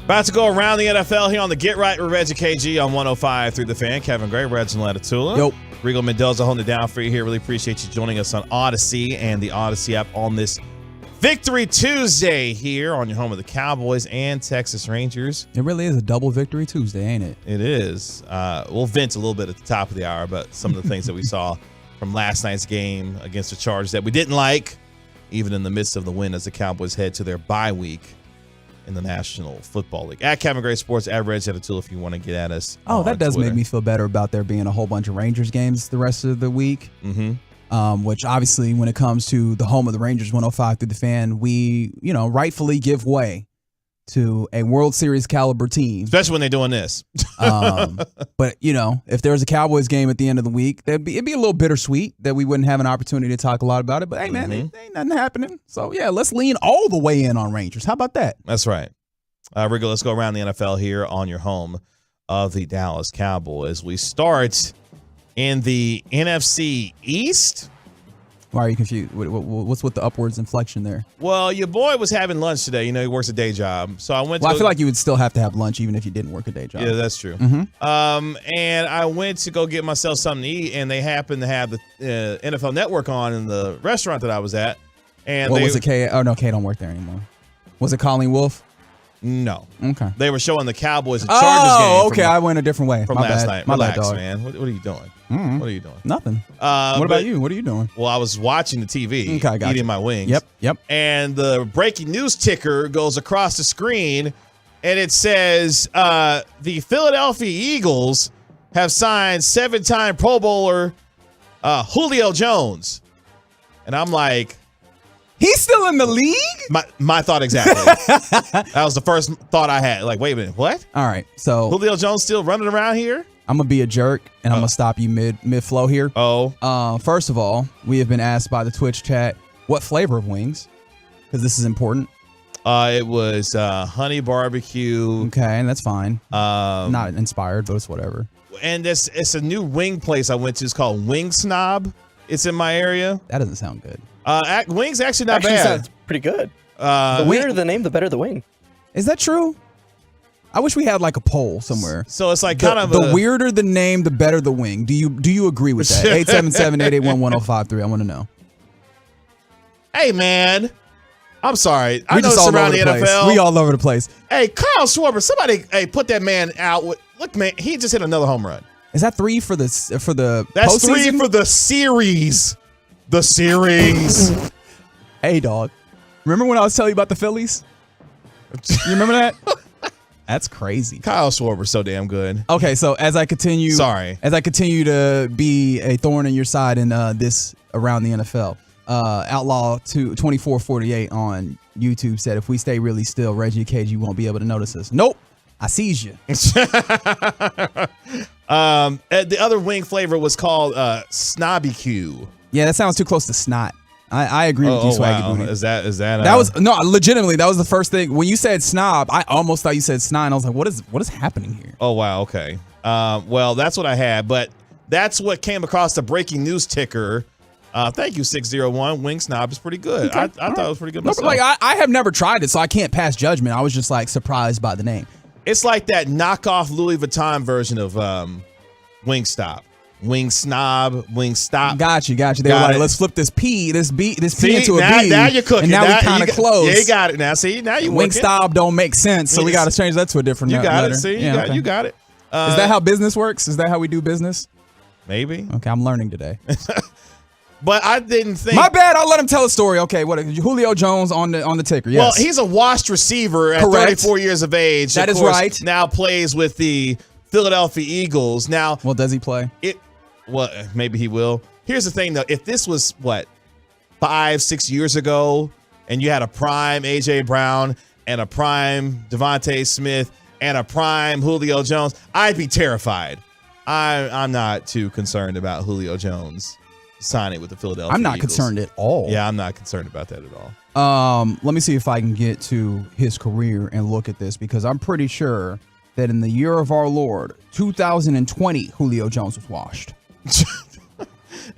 About to go around the NFL here on the Get Right with Reggie KG on 105.3 The Fan. Kevin Gray, Reggie Latatula. Yo. Regal Mendoza holding it down for you here. Really appreciate you joining us on Odyssey and the Odyssey app on this Victory Tuesday here on your home of the Cowboys and Texas Rangers. It really is a double Victory Tuesday, ain't it? It is. We'll vent a little bit at the top of the hour about some of the things that we saw from last night's game against the Chargers that we didn't like, even in the midst of the win as the Cowboys head to their bye week in the National Football League. At Kevin Gray Sports, at Reg Latatula if you want to get at us. Oh, that does Twitter. make me feel better about there being a whole bunch of Rangers games the rest of the week. Mm-hmm. Which obviously, when it comes to the home of the Rangers, 105 through the Fan, we, rightfully give way to a World Series caliber team. Especially when they're doing this. But, if there was a Cowboys game at the end of the week, it'd be a little bittersweet that we wouldn't have an opportunity to talk a lot about it. But, hey, man, ain't nothing happening. So, yeah, let's lean all the way in on Rangers. How about that? That's right. Riggle, let's go around the NFL here on your home of the Dallas Cowboys. We start in the NFC East. Why are you confused? What's with the upwards inflection there? Well, your boy was having lunch today. He works a day job. So I went I feel like you would still have to have lunch even if you didn't work a day job. Yeah, that's true. Mm-hmm. And I went to go get myself something to eat, and they happened to have the NFL Network on in the restaurant that I was at. And was it, Kay? Oh, no, Kay don't work there anymore. Was it Colleen Wolfe? No. Okay. They were showing the Cowboys and Chargers game. Oh, okay. I went a different way. From My last bad. night. My Relax, bad, dog. man. What are you doing? Mm-hmm. What are you doing? Nothing. What about you? What are you doing? Well, I was watching the TV, Okay, I got eating you. my wings. Yep. And the breaking news ticker goes across the screen, and it says the Philadelphia Eagles have signed 7-time Pro Bowler Julio Jones. And I'm like, he's still in the league? My thought exactly. That was the first thought I had. Like, wait a minute, what? All right, so Julio Jones still running around here? I'm going to be a jerk, and I'm going to stop you mid-flow here. First of all, we have been asked by the Twitch chat, what flavor of wings? Because this is important. It was honey barbecue. Okay, and that's fine. Not inspired, but it's whatever. And it's a new wing place I went to. It's called Wing Snob. It's in my area. That doesn't sound good. Wings actually not bad. Sounds pretty good. The weirder the name, the better the wing. Is that true? I wish we had like a poll somewhere. So it's like the weirder the name, the better the wing. Do you agree with that? 877-881-1053. I want to know. Hey man, I'm sorry. I know just it's all around over the the place. NFL. We all over the place. Hey, Kyle Schwarber, somebody put that man out. Look, man, he just hit another home run. Is that 3 for the That's postseason? 3 for the series. The series. Hey, dog. Remember when I was telling you about the Phillies? You remember that? That's crazy. Kyle Schwarber's so damn good. Okay, so as I continue to be a thorn in your side in this around the NFL, Outlaw 2448 on YouTube said, if we stay really still, Reggie KG won't be able to notice us. Nope. I sees you. The other wing flavor was called Snobby Q. Yeah, that sounds too close to snot. I agree with you, Swaggy wow. Booty. Is that that was no, legitimately, that was the first thing. When you said snob, I almost thought you said snide. I was like, what is happening here? Oh, wow. Okay. Well, that's what I had, but that's what came across the breaking news ticker. Thank you, 601. Wing Snob is pretty good. Okay. I thought it was pretty good No, myself. like I have never tried it, so I can't pass judgment. I was just like surprised by the name. It's like that knockoff Louis Vuitton version of Wingstop. Wing Snob, Wing Stop. Got you. They were like, let's flip this P into a B. Now you're cooking. And now we kind of close. Yeah, you got it. Now, see, now you Wing Stop don't make sense, so we got to change that to a different You got letter. it. See, Yeah, you got it. Is that how business works? Is that how we do business? Maybe. Okay, I'm learning today. But I didn't think. My bad. I'll let him tell a story. Okay, what? Julio Jones on the ticker. Yes. Well, he's a washed receiver at Correct. 34 years of age. That Of is course, right. Now plays with the Philadelphia Eagles. Now, well, does he play? Well, maybe he will. Here's the thing, though. If this was, 5-6 years ago, and you had a prime A.J. Brown and a prime Devontae Smith and a prime Julio Jones, I'd be terrified. I'm not too concerned about Julio Jones signing with the Philadelphia I'm not Eagles. concerned at all. Yeah, I'm not concerned about that at all. Let me see if I can get to his career and look at this, because I'm pretty sure that in the year of our Lord, 2020, Julio Jones was washed.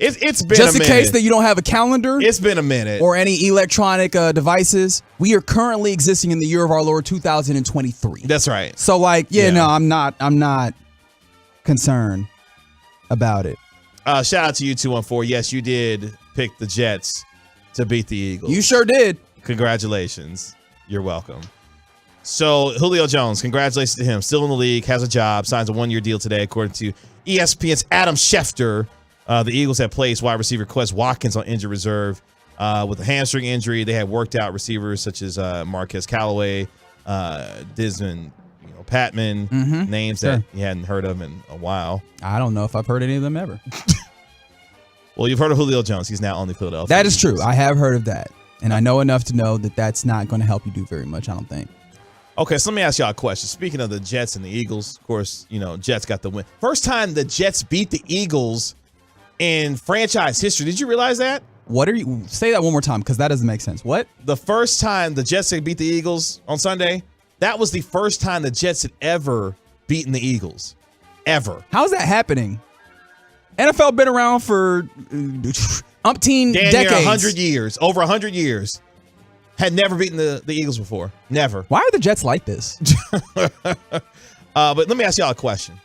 It's been just a in minute. case that you don't have a calendar. It's been a minute. Or any electronic devices. We are currently existing in the year of our Lord 2023. That's right. So no, I'm not concerned about it. Shout out to you, 214. Yes, you did pick the Jets to beat the Eagles. You sure did. Congratulations. You're welcome. So Julio Jones, congratulations to him. Still in the league, has a job, signs a 1-year deal today, according to ESPN's Adam Schefter. The Eagles have placed wide receiver Quez Watkins on injured reserve with a hamstring injury. They had worked out receivers such as Marquez Callaway, Desmond Patman, names that you hadn't heard of in a while. I don't know if I've heard any of them ever. Well, you've heard of Julio Jones. He's now on the Philadelphia. That is true. I have heard of that. And I know enough to know that that's not going to help you do very much, I don't think. Okay, so let me ask y'all a question. Speaking of the Jets and the Eagles, of course, Jets got the win. First time the Jets beat the Eagles in franchise history. Did you realize that? Say that one more time, because that doesn't make sense. What? The first time the Jets had beat the Eagles on Sunday, that was the first time the Jets had ever beaten the Eagles. Ever. How's that happening? NFL been around for umpteen Damn decades. near 100 years. Over 100 years. Had never beaten the Eagles before. Never. Why are the Jets like this? But let me ask y'all a question.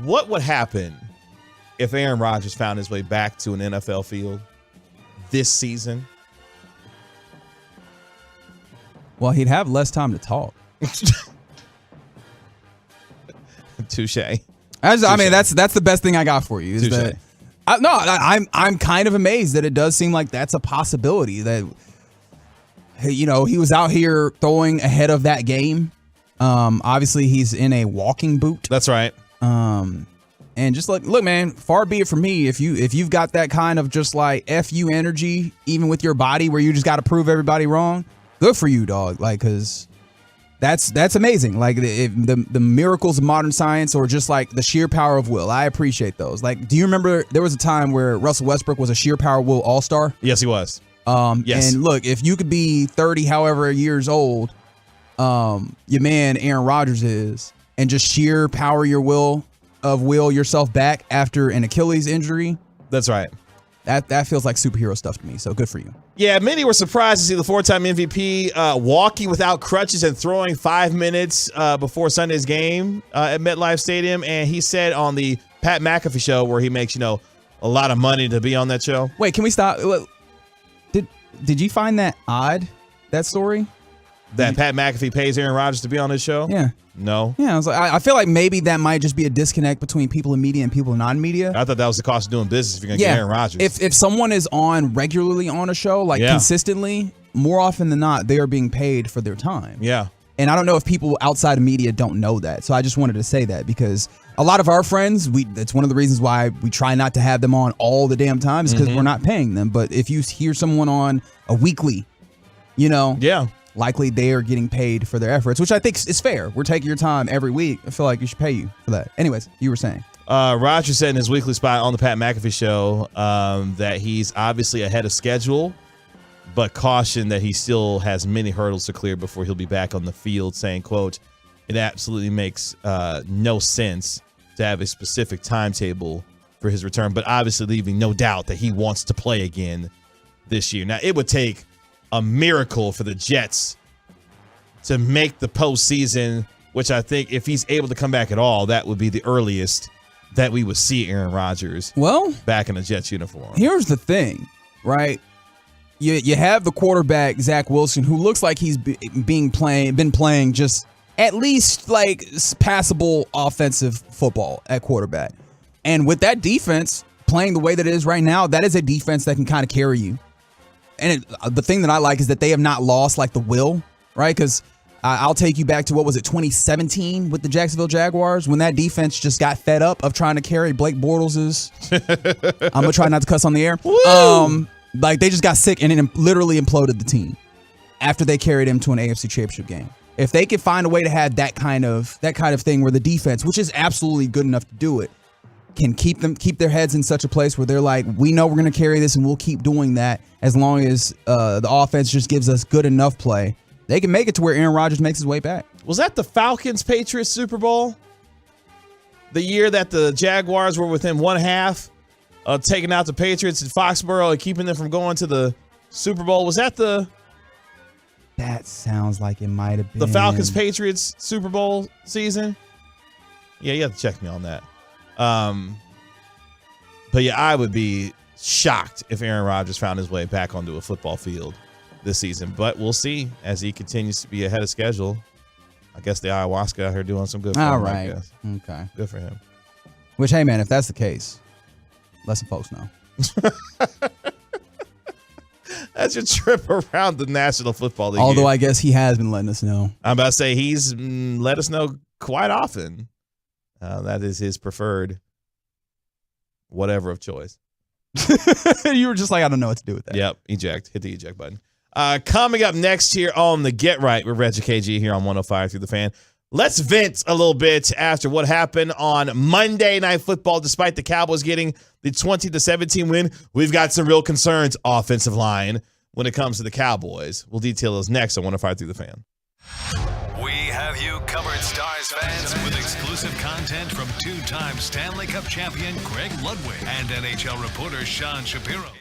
What would happen if Aaron Rodgers found his way back to an NFL field this season? Well, he'd have less time to talk. Touche. I mean, that's the best thing I got for you. Is that I'm kind of amazed that it does seem like that's a possibility. That he was out here throwing ahead of that game. Obviously, he's in a walking boot. That's right. And just look, man, far be it from me if you've got that kind of just like FU energy, even with your body, where you just got to prove everybody wrong. Good for you, dog. Like, because that's amazing. Like the miracles of modern science, or just like the sheer power of will. I appreciate those. Like, do you remember there was a time where Russell Westbrook was a sheer power will all-star? Yes, he was. Yes. And look, if you could be 30 however years old, your man Aaron Rodgers is, and just sheer power your will yourself back after an Achilles injury. That's right. That feels like superhero stuff to me. So good for you. Yeah, many were surprised to see the 4-time MVP walking without crutches and throwing 5 minutes before Sunday's game at MetLife Stadium. And he said on the Pat McAfee show, where he makes, a lot of money to be on that show. Wait, can we stop? Did you find that odd, that story? That Pat McAfee pays Aaron Rodgers to be on his show? Yeah. No. Yeah, I feel like maybe that might just be a disconnect between people in media and people in non-media. I thought that was the cost of doing business if you're going to get Aaron Rodgers. If someone is on regularly on a show, consistently, more often than not, they are being paid for their time. Yeah. And I don't know if people outside of media don't know that. So I just wanted to say that, because a lot of our friends, that's one of the reasons why we try not to have them on all the damn time, is because we're not paying them. But if you hear someone on a weekly, likely they are getting paid for their efforts, which I think is fair. We're taking your time every week. I feel like you should pay you for that. Anyways, you were saying. Roger said in his weekly spot on the Pat McAfee show that he's obviously ahead of schedule, but cautioned that he still has many hurdles to clear before he'll be back on the field, saying, quote, "It absolutely makes no sense to have a specific timetable for his return," but obviously leaving no doubt that he wants to play again this year. Now, it would take a miracle for the Jets to make the postseason, which I think if he's able to come back at all, that would be the earliest that we would see Aaron Rodgers back in a Jets uniform. Here's the thing, right? You have the quarterback, Zach Wilson, who looks like he's been playing just at least like passable offensive football at quarterback. And with that defense playing the way that it is right now, that is a defense that can kind of carry you. And the thing that I like is that they have not lost like the will, right? Because I'll take you back to, 2017 with the Jacksonville Jaguars when that defense just got fed up of trying to carry Blake Bortles'. I'm going to try not to cuss on the air. Like they just got sick and it literally imploded the team after they carried him to an AFC Championship game. If they could find a way to have that kind of thing where the defense, which is absolutely good enough to do it, can keep their heads in such a place where they're like, we know we're going to carry this and we'll keep doing that as long as the offense just gives us good enough play, they can make it to where Aaron Rodgers makes his way back. Was that the Falcons-Patriots Super Bowl? The year that the Jaguars were within one half of taking out the Patriots in Foxborough and keeping them from going to the Super Bowl? Was that That sounds like it might have been the Falcons-Patriots Super Bowl season? Yeah, you have to check me on that. But yeah, I would be shocked if Aaron Rodgers found his way back onto a football field this season. But we'll see as he continues to be ahead of schedule. I guess the ayahuasca out here doing some good for him. All right. Okay. Good for him. Which, hey, man, if that's the case, let some folks know. That's your trip around the National Football League. Although I guess he has been letting us know. I'm about to say he's let us know quite often. That is his preferred whatever of choice. You were just like, I don't know what to do with that. Yep. Eject. Hit the eject button. Coming up next here on the Get Right with Reggie KG here on 105 through the Fan. Let's vent a little bit after what happened on Monday Night Football. Despite the Cowboys getting the 20-17 win, we've got some real concerns offensive line when it comes to the Cowboys. We'll detail those next on 105 through the Fan. We have you covered, Stars fans, with exclusive content from two-time Stanley Cup champion Craig Ludwig and NHL reporter Sean Shapiro.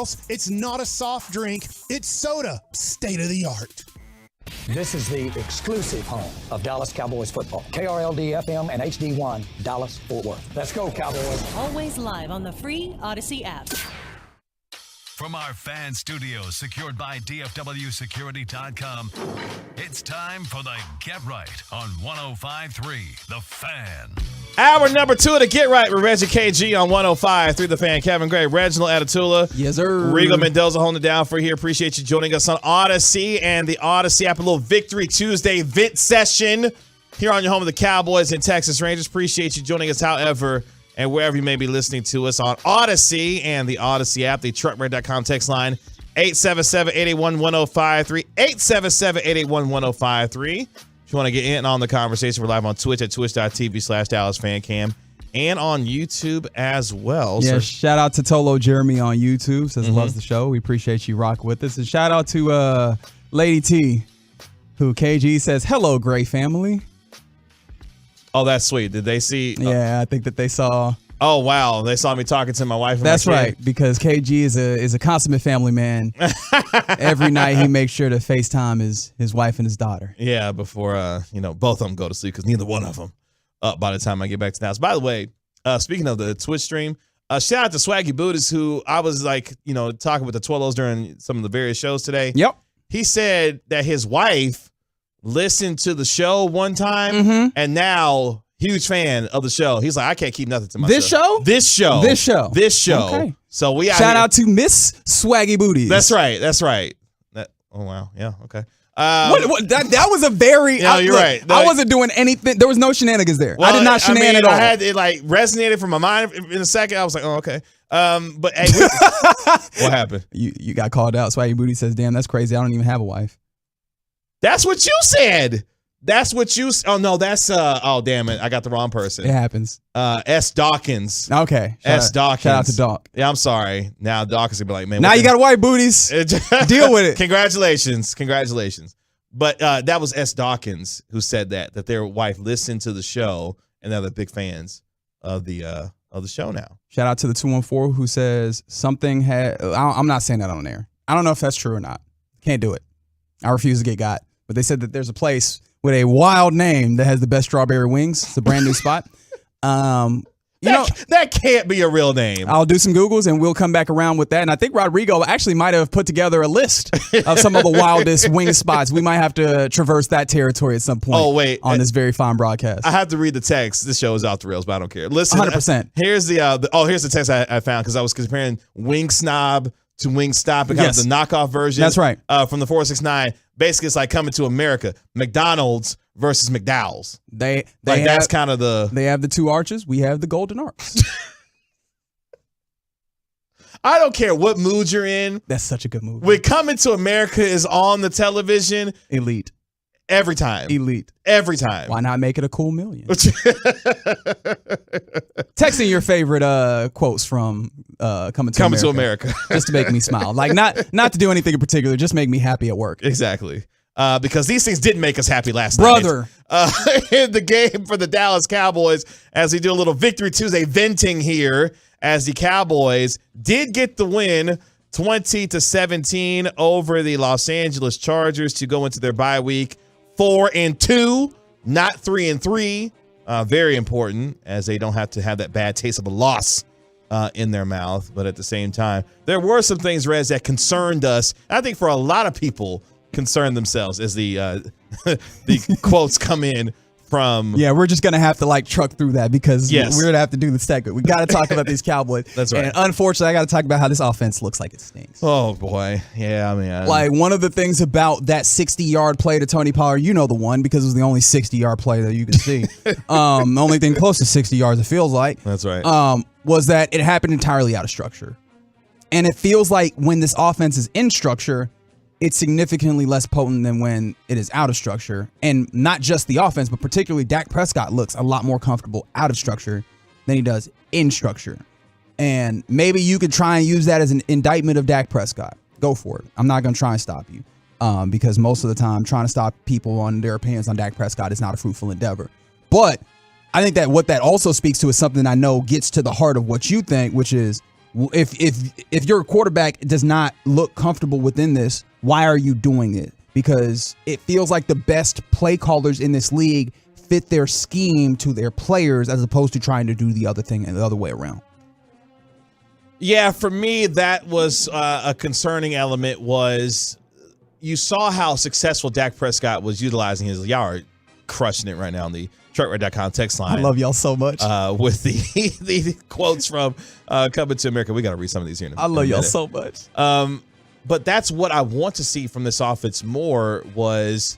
Charles, it's not a soft drink. It's soda. State of the art. This is the exclusive home of Dallas Cowboys football. KRLD FM and HD1, Dallas, Fort Worth. Let's go, Cowboys. Always live on the free Odyssey app. From our fan studios secured by DFWsecurity.com, it's time for the Get Right on 105.3 The Fan. Hour number 2 of the Get Right with Reggie KG on 105.3 The Fan. Kevin Gray, Reginald Atatula. Yes, sir. Regal Mendoza holding it down for here. Appreciate you joining us on Odyssey and the Odyssey app. A little Victory Tuesday vent session here on your home of the Cowboys and Texas Rangers. Appreciate you joining us, however, and wherever you may be listening to us on Odyssey and the Odyssey app. The truckbread.com text line, 877-881-1053, 877-881-1053. If you want to get in on the conversation, we're live on Twitch at twitch.tv/DallasFanCam and on YouTube as well. Yeah, So shout out to Tolo Jeremy on YouTube. Says loves the show. We appreciate you rock with us. And shout out to Lady T, who KG says, hello, Gray family. Oh, that's sweet. Did they see? Yeah, I think that they saw. Oh, wow. They saw me talking to my wife and That's my kid. right, because KG is a consummate family man. Every night he makes sure to FaceTime his wife and his daughter. Yeah, before both of them go to sleep, because neither one of them up by the time I get back to the house. By the way, speaking of the Twitch stream, shout out to Swaggy Buddhist, who I was talking with the Twillos during some of the various shows today. Yep. He said that his wife listened to the show one time, and now huge fan of the show. He's like, I can't keep nothing to myself. This show. Okay. So we shout out to Miss Swaggy Booties. That's right. Oh wow. Yeah. Okay. That was a very. No, you're right. I wasn't doing anything. There was no shenanigans there. I did not shenan at all. I had it resonated from my mind in a second. I was like, oh, okay. But hey, what happened? You got called out. Swaggy Booty says, damn, that's crazy. I don't even have a wife. That's what you said. That's what you. Oh no, that's. Oh damn it, I got the wrong person. It happens. S. Dawkins. Okay. Dawkins. Shout out to Doc. Yeah, I'm sorry. Now Dawkins will be like, man. Now you got white booties. Deal with it. Congratulations. But that was S. Dawkins who said that their wife listened to the show and they're big fans of the show now. Shout out to the 214 who says something had. I'm not saying that on air. I don't know if that's true or not. Can't do it. I refuse to get got. But they said that there's a place with a wild name that has the best strawberry wings. It's a brand new spot. That can't be a real name. I'll do some Googles and we'll come back around with that. And I think Rodrigo actually might have put together a list of some of the wildest wing spots. We might have to traverse that territory at some point. Oh, wait. On this very fine broadcast. I have to read the text. This show is off the rails, but I don't care. Listen, 100%. Here's the text I found because I was comparing Wing Snob to Wing Stop and kind of the knockoff version. That's right. From the 469. Basically, it's like Coming to America. McDonald's versus McDowell's. That's kind of the. They have the two arches. We have the golden arcs. I don't care what mood you're in. That's such a good movie. When Coming to America is on the television. Elite. Every time. Elite. Every time. Why not make it a cool million? Texting your favorite quotes from Coming to America. Just to make me smile. Like not to do anything in particular, just make me happy at work. Exactly. Because these things didn't make us happy last night. In the game for the Dallas Cowboys, as we do a little Victory Tuesday venting here, as the Cowboys did get the win 20-17 over the Los Angeles Chargers to go into their bye week 4-2, not 3-3. Very important, as they don't have to have that bad taste of a loss in their mouth. But at the same time, there were some things, Rez, that concerned us. I think for a lot of people, concerned themselves as the the quotes come in from. Yeah, we're just gonna have to truck through that because we're gonna have to do the segment. We got to talk about these Cowboys. That's right. And unfortunately, I got to talk about how this offense looks like it stinks. Oh boy, yeah. I mean, one of the things about that 60-yard play to Tony Pollard, the one because it was the only 60-yard play that you can see. The only thing close to 60 yards, it feels like. That's right. Was that it happened entirely out of structure, and it feels like when this offense is in structure, it's significantly less potent than when it is out of structure. And not just the offense, but particularly Dak Prescott looks a lot more comfortable out of structure than he does in structure. And maybe you could try and use that as an indictment of Dak Prescott. Go for it. I'm not going to try and stop you because most of the time trying to stop people on their opinions on Dak Prescott is not a fruitful endeavor. But I think that what that also speaks to is something I know gets to the heart of what you think, which is If your quarterback does not look comfortable within this, why are you doing it? Because it feels like the best play callers in this league fit their scheme to their players as opposed to trying to do the other thing and the other way around. Yeah, for me, that was a concerning element. Was you saw how successful Dak Prescott was utilizing his yard, crushing it right now on the TruckRide.com text line. I love y'all so much. With the quotes from Coming to America. We got to read some of these here in a minute. I love y'all so much. But that's what I want to see from this offense more was,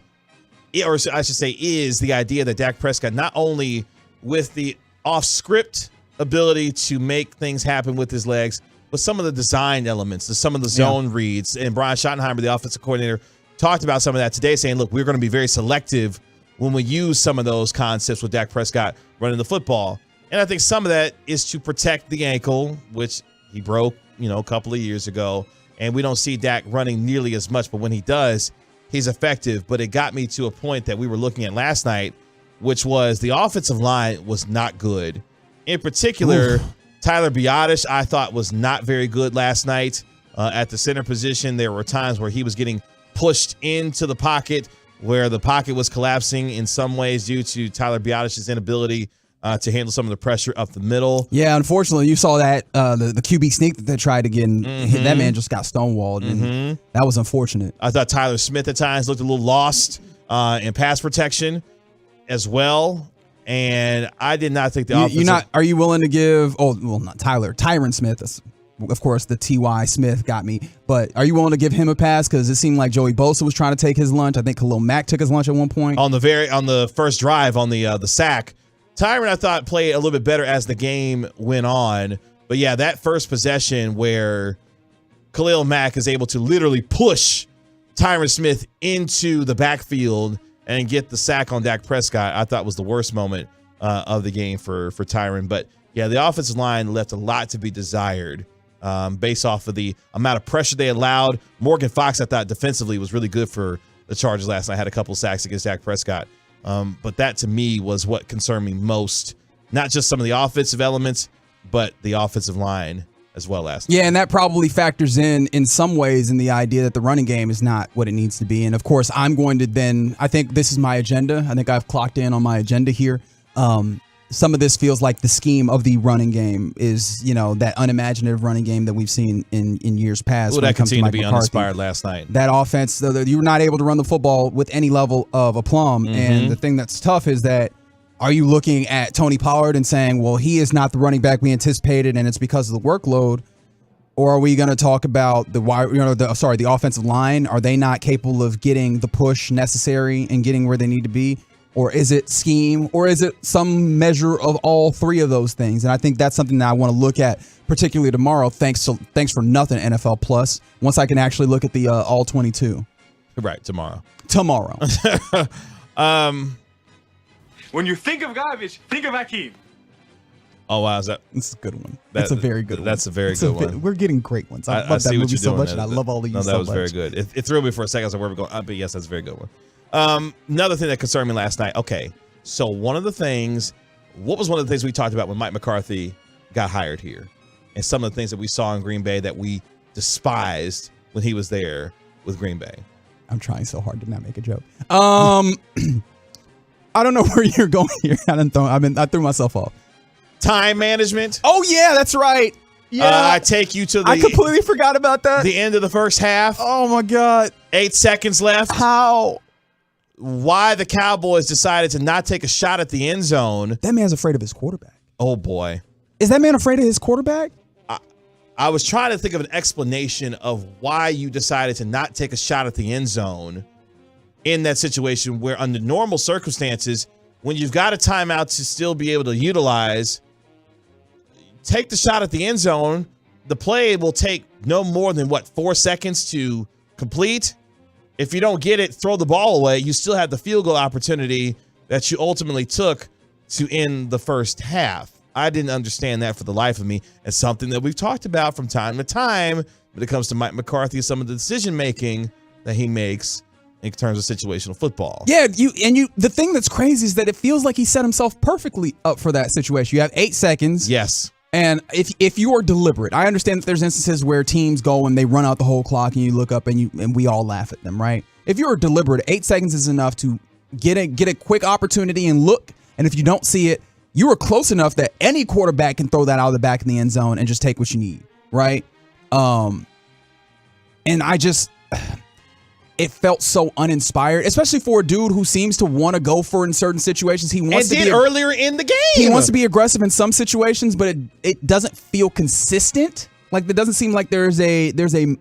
or I should say, is the idea that Dak Prescott, not only with the off-script ability to make things happen with his legs, but some of the design elements, some of the zone reads. And Brian Schottenheimer, the offensive coordinator, talked about some of that today, saying, look, we're going to be very selective when we use some of those concepts with Dak Prescott running the football. And I think some of that is to protect the ankle, which he broke, a couple of years ago. And we don't see Dak running nearly as much, but when he does, he's effective. But it got me to a point that we were looking at last night, which was the offensive line was not good. In particular, Tyler Biadasz, I thought, was not very good last night at the center position. There were times where he was getting pushed into the pocket, where the pocket was collapsing in some ways due to Tyler Biadasz's inability to handle some of the pressure up the middle. Yeah, unfortunately, you saw that the QB sneak that they tried to get in. That man just got stonewalled, and that was unfortunate. I thought Tyler Smith at times looked a little lost in pass protection as well, and I did not think the offense. Are you willing to give? Oh, well, not Tyler. Tyron Smith. Of course, the T.Y. Smith got me. But are you willing to give him a pass? Because it seemed like Joey Bosa was trying to take his lunch. I think Khalil Mack took his lunch at one point. On the first drive on the sack, Tyron, I thought, played a little bit better as the game went on. But yeah, that first possession where Khalil Mack is able to literally push Tyron Smith into the backfield and get the sack on Dak Prescott, I thought was the worst moment of the game for Tyron. But yeah, the offensive line left a lot to be desired based off of the amount of pressure they allowed. Morgan Fox, I thought, defensively was really good for the Chargers last night. Had a couple sacks against Dak Prescott. But that, to me, was what concerned me most. Not just some of the offensive elements, but the offensive line as well last night. Yeah, and that probably factors in some ways in the idea that the running game is not what it needs to be. And, of course, I'm going to then – I think this is my agenda. I think I've clocked in on my agenda here. Some of this feels like the scheme of the running game is, that unimaginative running game that we've seen in years past. That continued to be uninspired last night. That offense, you were not able to run the football with any level of aplomb. And the thing that's tough is that, are you looking at Tony Pollard and saying, well, he is not the running back we anticipated and it's because of the workload? Or are we going to talk about the offensive line? Are they not capable of getting the push necessary and getting where they need to be? Or is it scheme? Or is it some measure of all three of those things? And I think that's something that I want to look at, particularly tomorrow. Thanks for nothing, NFL Plus. Once I can actually look at the all 22. Right, tomorrow. When you think of garbage, think of Akeem. Oh, wow. That's a good one. That's a very good one. That's a very good one. We're getting great ones. I love that movie so much, and I love all of you so much. No, that was very good. It threw me for a second. I was like, where are we going? But yes, that's a very good one. Another thing that concerned me last night. Okay, so what was one of the things we talked about when Mike McCarthy got hired here? And some of the things that we saw in Green Bay that we despised when he was there with Green Bay. I'm trying so hard to not make a joke. I don't know where you're going here. I threw myself off. Time management. Oh, yeah, that's right. Yeah. I take you to I completely forgot about that. The end of the first half. Oh, my God. 8 seconds left. How? Why the Cowboys decided to not take a shot at the end zone. That man's afraid of his quarterback. Oh, boy. Is that man afraid of his quarterback? I was trying to think of an explanation of why you decided to not take a shot at the end zone in that situation where under normal circumstances, when you've got a timeout to still be able to utilize, take the shot at the end zone. The play will take no more than 4 seconds to complete. If you don't get it, throw the ball away. You still have the field goal opportunity that you ultimately took to end the first half. I didn't understand that for the life of me. It's something that we've talked about from time to time when it comes to Mike McCarthy, some of the decision making that he makes in terms of situational football. Yeah, the thing that's crazy is that it feels like he set himself perfectly up for that situation. You have 8 seconds. Yes. And if you are deliberate, I understand that there's instances where teams go and they run out the whole clock and you look up and we all laugh at them, right? If you're deliberate, 8 seconds is enough to get a quick opportunity and look. And if you don't see it, you are close enough that any quarterback can throw that out of the back in the end zone and just take what you need, right? And it felt so uninspired, especially for a dude who seems to want to go for it in certain situations. He wants to be earlier in the game. He wants to be aggressive in some situations, but it doesn't feel consistent. Like, it doesn't seem like there's an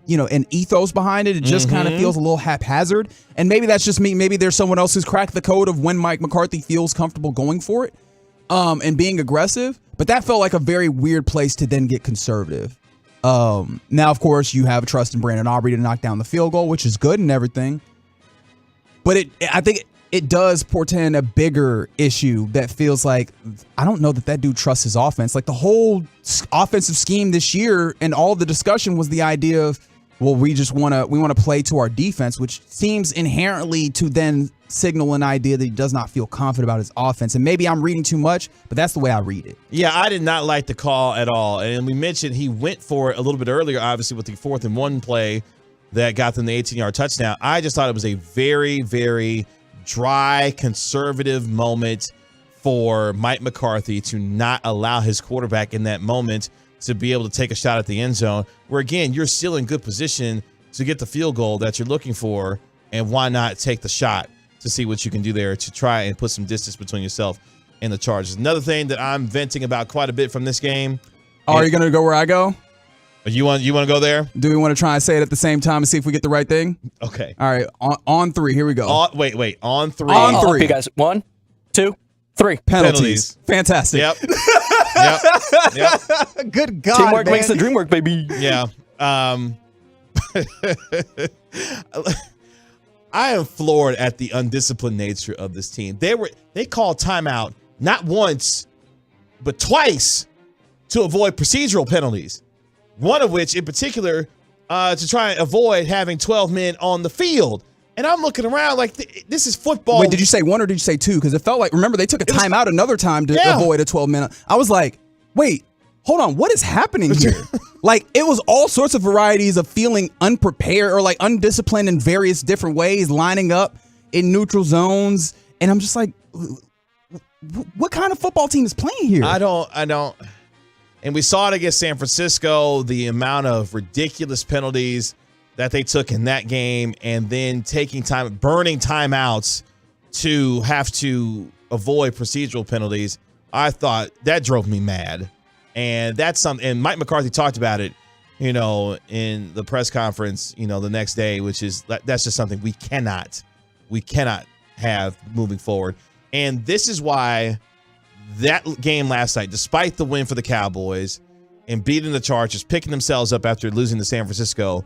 ethos behind it. It just kind of feels a little haphazard. And maybe that's just me. Maybe there's someone else who's cracked the code of when Mike McCarthy feels comfortable going for it, and being aggressive. But that felt like a very weird place to then get conservative. Now, of course, you have trust in Brandon Aubrey to knock down the field goal, which is good and everything. But I think it does portend a bigger issue that feels like, I don't know that dude trusts his offense. Like, the whole offensive scheme this year and all the discussion was the idea of, well, we want to play to our defense, which seems inherently to then signal an idea that he does not feel confident about his offense. And maybe I'm reading too much, but that's the way I read it. Yeah, I did not like the call at all. And we mentioned he went for it a little bit earlier, obviously, with the 4th and 1 play that got them the 18-yard touchdown. I just thought it was a very, very dry, conservative moment for Mike McCarthy to not allow his quarterback in that moment to be able to take a shot at the end zone, where, again, you're still in good position to get the field goal that you're looking for, and why not take the shot to see what you can do there to try and put some distance between yourself and the Chargers. Another thing that I'm venting about quite a bit from this game. Oh, are you going to go where I go? You want to go there? Do we want to try and say it at the same time and see if we get the right thing? Okay. All right. On 3. Here we go. Wait. On 3. On 3. You guys. 1, 2, 3. Penalties. Fantastic. Yep. Good God, teamwork man. makes the dream work, baby. Yeah. I am floored at the undisciplined nature of this team. They called timeout not once, but twice to avoid procedural penalties. One of which, in particular, to try and avoid having 12 men on the field. And I'm looking around like, this is football. Wait, did you say 1 or did you say 2? Because it felt like, remember, they took a timeout another time to avoid a 12-minute. I was like, wait, hold on, what is happening here? Like, it was all sorts of varieties of feeling unprepared or like undisciplined in various different ways, lining up in neutral zones. And I'm just like, what kind of football team is playing here? I don't. And we saw it against San Francisco, the amount of ridiculous penalties that they took in that game, and then burning timeouts to have to avoid procedural penalties. I thought that drove me mad. And that's something, and Mike McCarthy talked about it, in the press conference, the next day, which is, that's just something we cannot have moving forward. And this is why that game last night, despite the win for the Cowboys and beating the Chargers, picking themselves up after losing to San Francisco,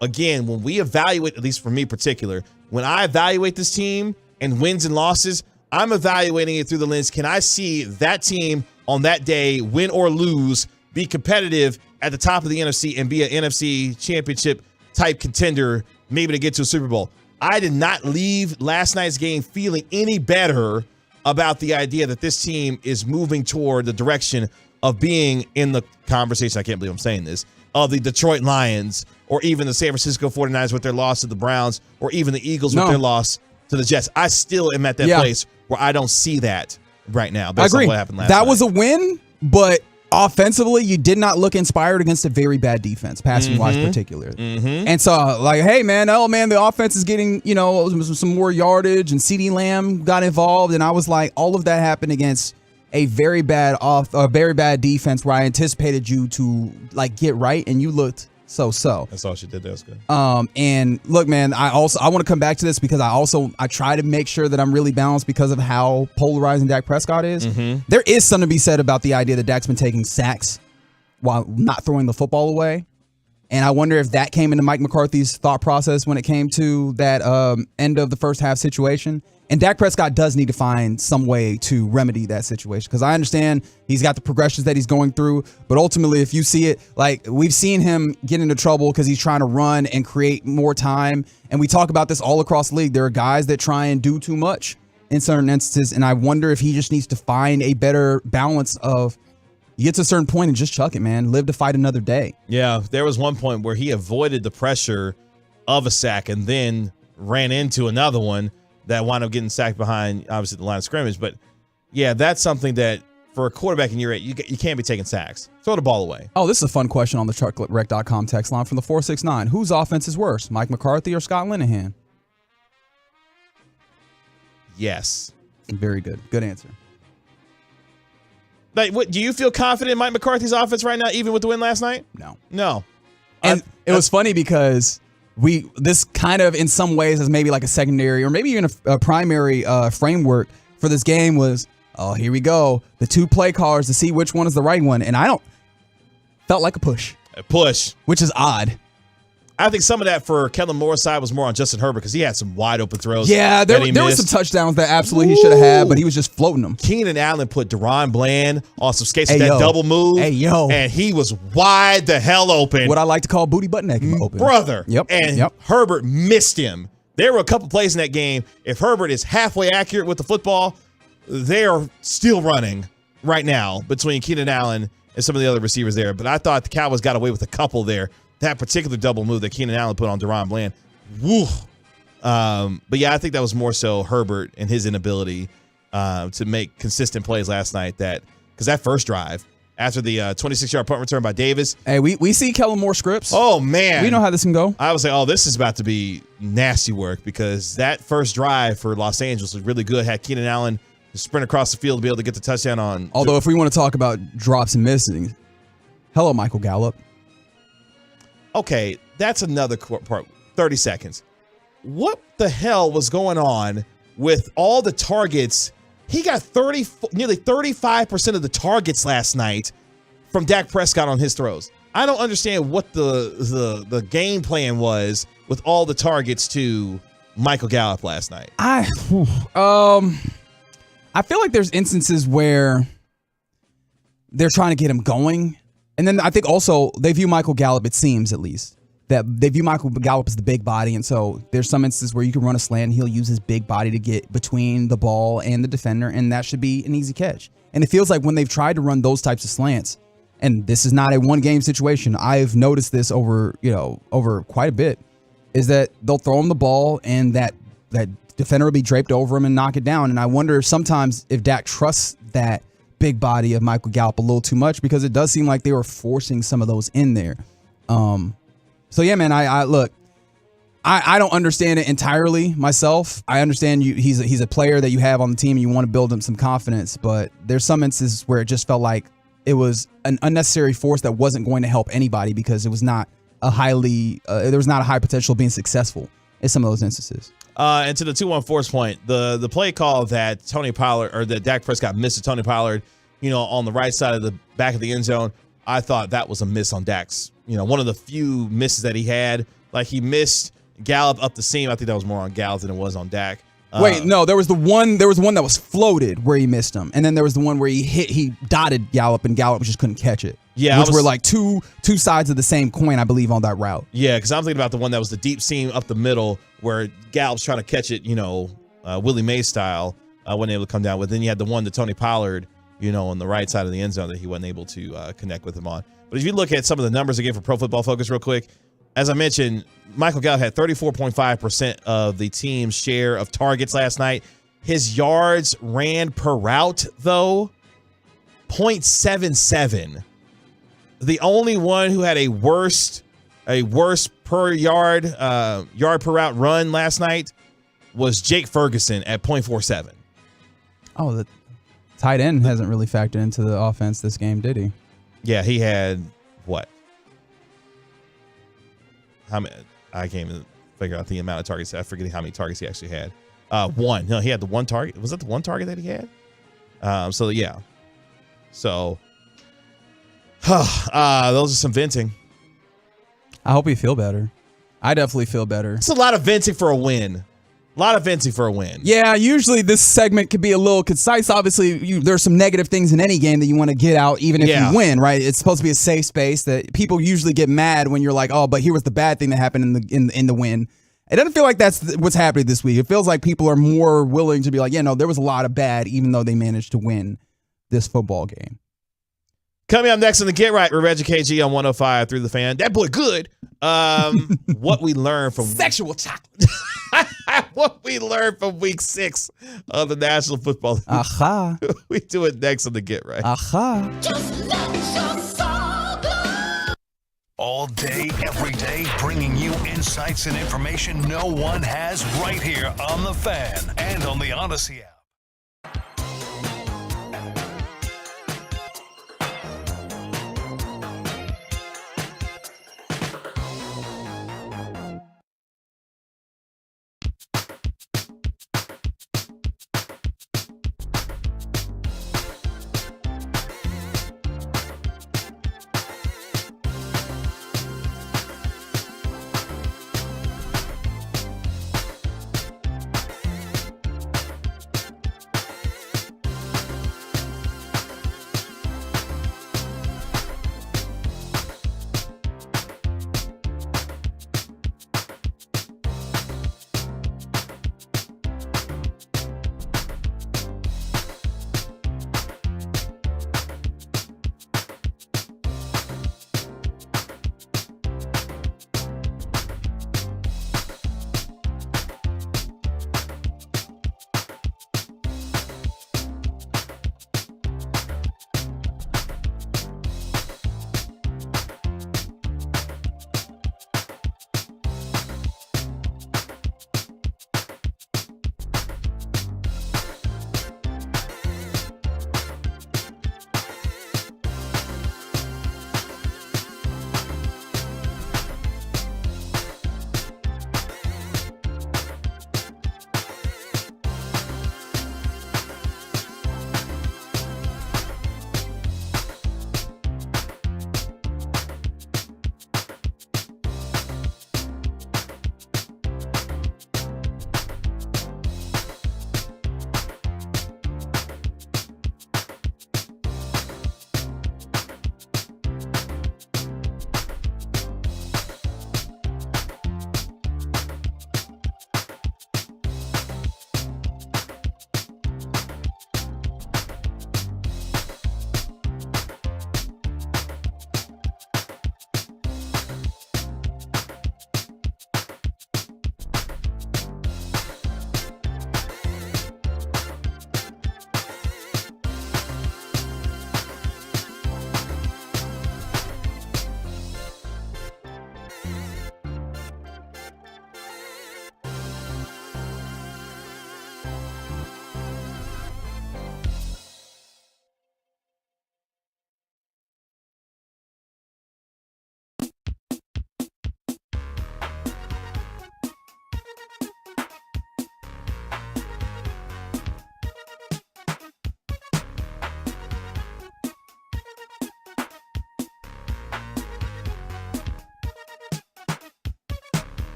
again, when we evaluate, at least for me in particular, when I evaluate this team and wins and losses, I'm evaluating it through the lens. Can I see that team on that day, win or lose, be competitive at the top of the NFC and be an NFC championship type contender, maybe to get to a Super Bowl? I did not leave last night's game feeling any better about the idea that this team is moving toward the direction of being in the conversation, I can't believe I'm saying this, of the Detroit Lions, or even the San Francisco 49ers with their loss to the Browns, or even the Eagles with their loss to the Jets. I still am at that place where I don't see that right now based on what happened last night. That was a win, but offensively, you did not look inspired against a very bad defense, passing-wise particularly. And so, like, hey, man, the offense is getting, some more yardage, and CeeDee Lamb got involved, and I was like, all of that happened against a very bad defense where I anticipated you to, like, get right, and you looked so. That's all she did. That was good. And look, man, I want to come back to this because I try to make sure that I'm really balanced because of how polarizing Dak Prescott is. There is something to be said about the idea that Dak's been taking sacks while not throwing the football away. And I wonder if that came into Mike McCarthy's thought process when it came to that end of the first half situation. And Dak Prescott does need to find some way to remedy that situation, because I understand he's got the progressions that he's going through. But ultimately, if you see it, like, we've seen him get into trouble because he's trying to run and create more time. And we talk about this all across the league. There are guys that try and do too much in certain instances. And I wonder if he just needs to find a better balance of You get to a certain point and just chuck it, man. Live to fight another day. Yeah, there was one point where he avoided the pressure of a sack and then ran into another one that wound up getting sacked behind, obviously, the line of scrimmage. But, yeah, that's something that for a quarterback in year 8, you can't be taking sacks. Throw the ball away. Oh, this is a fun question on the truckwreck.com text line from the 469. Whose offense is worse, Mike McCarthy or Scott Linehan? Yes. Very good. Good answer. Like, what, do you feel confident in Mike McCarthy's offense right now, even with the win last night? No. And it was funny because this kind of, in some ways, is maybe like a secondary or maybe even a primary framework for this game was, oh, here we go. The 2 play callers to see which one is the right one. And felt like a push. A push. Which is odd. I think some of that for Kellen Moore's side was more on Justin Herbert because he had some wide open throws. Yeah, there were some touchdowns that absolutely he should have had, but he was just floating them. Keenan Allen put Deron Bland on some skates with that double move. And he was wide the hell open. What I like to call booty butt naked open. Brother. Yep. And Herbert missed him. There were a couple plays in that game. If Herbert is halfway accurate with the football, they are still running right now between Keenan Allen and some of the other receivers there. But I thought the Cowboys got away with a couple there. That particular double move that Keenan Allen put on Deron Bland. Woo. But yeah, I think that was more so Herbert and his inability to make consistent plays last night. Because that first drive, after the 26-yard punt return by Davis. Hey, we see Kellen Moore scripts. Oh, man. We know how this can go. I was like, this is about to be nasty work because that first drive for Los Angeles was really good. Had Keenan Allen sprint across the field to be able to get the touchdown on. Although if we want to talk about drops and missing, hello, Michael Gallup. Okay, that's another part. 30 seconds. What the hell was going on with all the targets? He got nearly 35% of the targets last night from Dak Prescott on his throws. I don't understand what the game plan was with all the targets to Michael Gallup last night. I feel like there's instances where they're trying to get him going. And then I think also they view Michael Gallup, it seems at least, that they view Michael Gallup as the big body. And so there's some instances where you can run a slant and he'll use his big body to get between the ball and the defender, and that should be an easy catch. And it feels like when they've tried to run those types of slants, and this is not a one-game situation, I've noticed this over quite a bit, is that they'll throw him the ball and that defender will be draped over him and knock it down. And I wonder sometimes if Dak trusts that big body of Michael Gallup a little too much, because it does seem like they were forcing some of those in there. So yeah, man, I look, I don't understand it entirely myself. I understand he's a player that you have on the team and you want to build him some confidence, but there's some instances where it just felt like it was an unnecessary force that wasn't going to help anybody because it was not there was not a high potential of being successful in some of those instances. And to the 2-1-4's point, the play call that Tony Pollard or that Dak Prescott missed to Tony Pollard, on the right side of the back of the end zone, I thought that was a miss on Dak's. One of the few misses that he had. Like he missed Gallup up the seam. I think that was more on Gallup than it was on Dak. Wait, no, there was the one that was floated where he missed him, and then there was the one where he dotted Gallup and Gallup just couldn't catch it. Yeah, which were like two sides of the same coin, I believe, on that route. Yeah, because I'm thinking about the one that was the deep seam up the middle where Gallup's trying to catch it, Willie Mays style, wasn't able to come down with. Then you had the one to Tony Pollard, on the right side of the end zone that he wasn't able to connect with him on. But if you look at some of the numbers again for Pro Football Focus real quick, as I mentioned, Michael Gallup had 34.5% of the team's share of targets last night. His yards ran per route, though, 0.77. The only one who had a worse per yard per route run last night was Jake Ferguson at 0.47. Oh, the tight end hasn't really factored into the offense this game, did he? Yeah, he had what? How many? I can't even figure out the amount of targets. I forget how many targets he actually had. One. No, he had the one target. Was that the one target that he had? So yeah. So those are some venting. I hope you feel better. I definitely feel better. It's a lot of venting for a win. Yeah, usually this segment could be a little concise. Obviously, there's some negative things in any game that you want to get out, even if you win, right? It's supposed to be a safe space that people usually get mad when you're like, oh, but here was the bad thing that happened in the win. It doesn't feel like that's what's happening this week. It feels like people are more willing to be like, yeah, no, there was a lot of bad, even though they managed to win this football game. Coming up next on the Get Right, we're Reggie KG on 105 through the Fan. That boy good. What we learned from sexual chocolate. What we learned from week 6 of the National Football League. Aha. We do it next on the Get Right. Aha. All day, every day, bringing you insights and information no one has right here on The Fan and on the Odyssey app.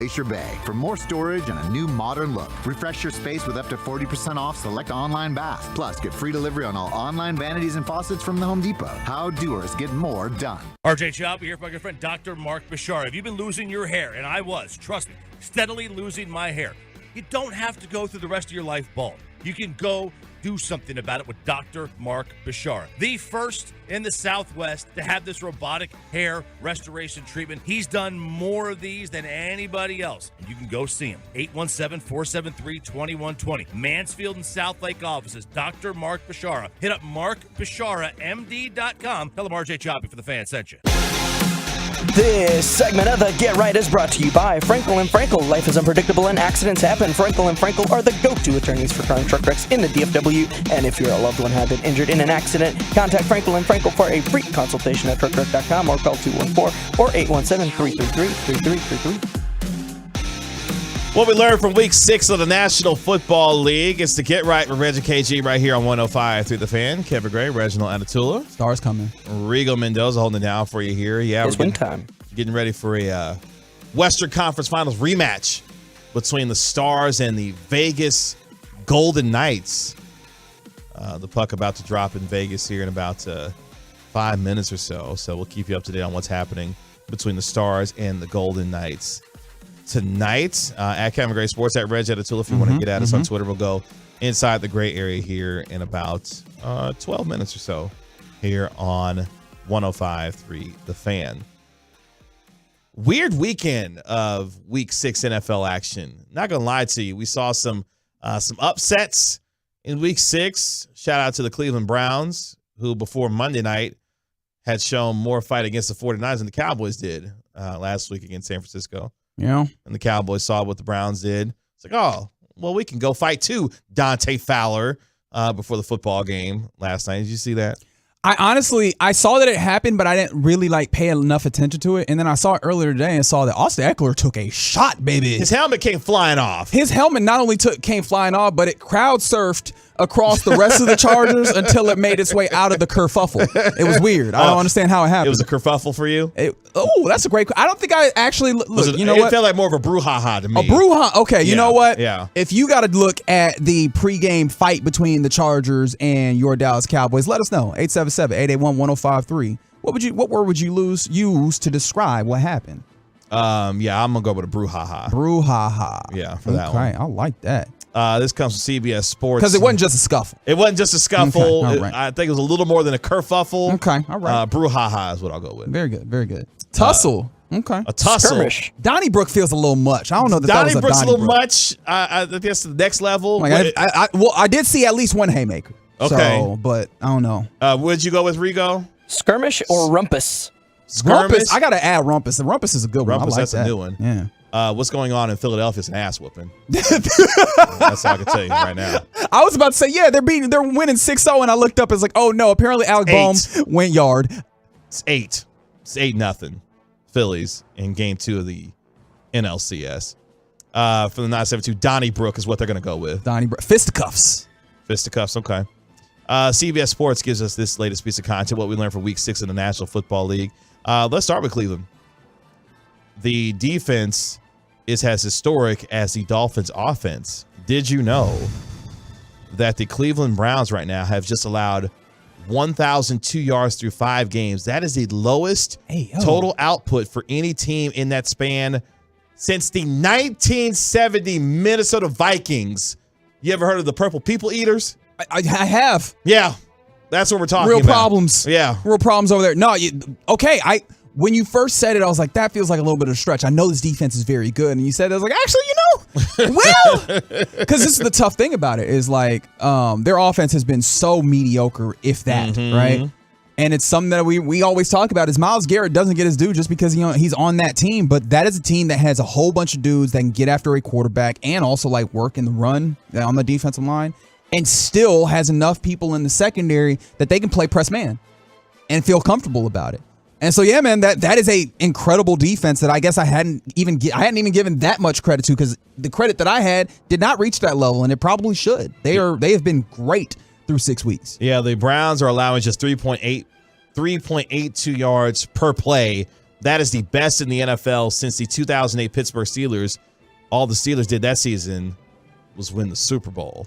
Glacier Bay for more storage and a new modern look. Refresh your space with up to 40% off select online baths. Plus, get free delivery on all online vanities and faucets from the Home Depot. How doers get more done. RJ Chop here with my good friend Dr. Mark Bashar. Have you been losing your hair? And I was, trust me, steadily losing my hair. You don't have to go through the rest of your life bald. You can go do something about it with Dr. Mark Bashara, the first in the Southwest to have this robotic hair restoration treatment. He's done more of these than anybody else. And you can go see him. 817-473-2120. Mansfield and South Lake offices. Dr. Mark Bashara. Hit up markbasharamd.com. Tell him RJ Choppy for the Fan sent you. This segment of the Get Right is brought to you by Frankel & Frankel. Life is unpredictable and accidents happen. Frankel & Frankel are the go-to attorneys for car and truck wrecks in the DFW. And if your loved one has been injured in an accident, contact Frankel & Frankel for a free consultation at truckwreck.com or call 214 or 817-333-3333. What we learned from Week 6 of the National Football League is to Get Right with Reggie KG right here on 105 through the Fan. Kevin Gray, Reginald Atatula. Stars coming. Rigo Mendoza holding it down for you here. Yeah, it's win time. Getting ready for a Western Conference Finals rematch between the Stars and the Vegas Golden Knights. The puck about to drop in Vegas here in about 5 minutes or so. So we'll keep you up to date on what's happening between the Stars and the Golden Knights tonight. At Kevin Gray Sports, at Reg Atatula, if you want to get at us on Twitter. We'll go inside the gray area here in about 12 minutes or so here on 105.3 The Fan. Weird weekend of Week 6 NFL action. Not going to lie to you. We saw some upsets in Week 6. Shout out to the Cleveland Browns, who before Monday night had shown more fight against the 49ers than the Cowboys did last week against San Francisco. Yeah. And the Cowboys saw what the Browns did. It's like, oh, well, we can go fight too, Dante Fowler, before the football game last night. Did you see that? I saw that it happened, but I didn't really pay enough attention to it. And then I saw it earlier today and saw that Austin Eckler took a shot, baby. His helmet came flying off. His helmet not only came flying off, but it crowd surfed across the rest of the Chargers until it made its way out of the kerfuffle. It was weird. I don't understand how it happened. It was a kerfuffle for you? That's a great. I don't think I actually look. It felt like more of a brouhaha to me. A brouhaha. Okay, you know what? Yeah. If you got to look at the pregame fight between the Chargers and your Dallas Cowboys, let us know. 877-881-1053. What word would you use to describe what happened? I'm gonna go with a brouhaha. Brouhaha. Yeah, for that one. Okay, I like that. This comes from CBS Sports. Because it wasn't just a scuffle. It wasn't just a scuffle. Okay, right. I think it was a little more than a kerfuffle. Okay, all right. Brouhaha is what I'll go with. Very good, very good. Tussle. Okay. A tussle. Skirmish. Donnybrook feels a little much. I don't know that Donnybrooke's that was a little much. I guess the next level. I did see at least one haymaker. Okay. So, but I don't know. Would you go with Rigo? Skirmish or rumpus? Skirmish? Rumpus. I got to add rumpus. The rumpus is a good one. Rumpus, I like that's that. a new one. Yeah. What's going on in Philadelphia is an ass whooping. That's all I can tell you right now. I was about to say, yeah, they're winning 6-0, and I looked up, it's like, oh no, apparently Alec Baum went yard. It's 8. It's 8-0 Phillies in game 2 of the NLCS. For the 972, Donnybrook is what they're gonna go with. Donnybrook. Fisticuffs, okay. CBS Sports gives us this latest piece of content, what we learned from Week 6 in the National Football League. Let's start with Cleveland. The defense is as historic as the Dolphins' offense. Did you know that the Cleveland Browns right now have just allowed 1,002 yards through 5 games? That is the lowest total output for any team in that span since the 1970 Minnesota Vikings. You ever heard of the Purple People Eaters? I have. Yeah, that's what we're talking about. Real problems. Yeah. Real problems over there. No, when you first said it, I was like, that feels like a little bit of a stretch. I know this defense is very good. And you said it, I was like, actually, because this is the tough thing about it is like their offense has been so mediocre, if that, right? And it's something that we always talk about is Myles Garrett doesn't get his due just because he's on that team. But that is a team that has a whole bunch of dudes that can get after a quarterback and also work in the run on the defensive line and still has enough people in the secondary that they can play press man and feel comfortable about it. And so, yeah, man, that is a incredible defense that I guess I hadn't even given that much credit to because the credit that I had did not reach that level, and it probably should. They have been great through 6 weeks. Yeah, the Browns are allowing just 3.82 yards per play. That is the best in the NFL since the 2008 Pittsburgh Steelers. All the Steelers did that season was win the Super Bowl.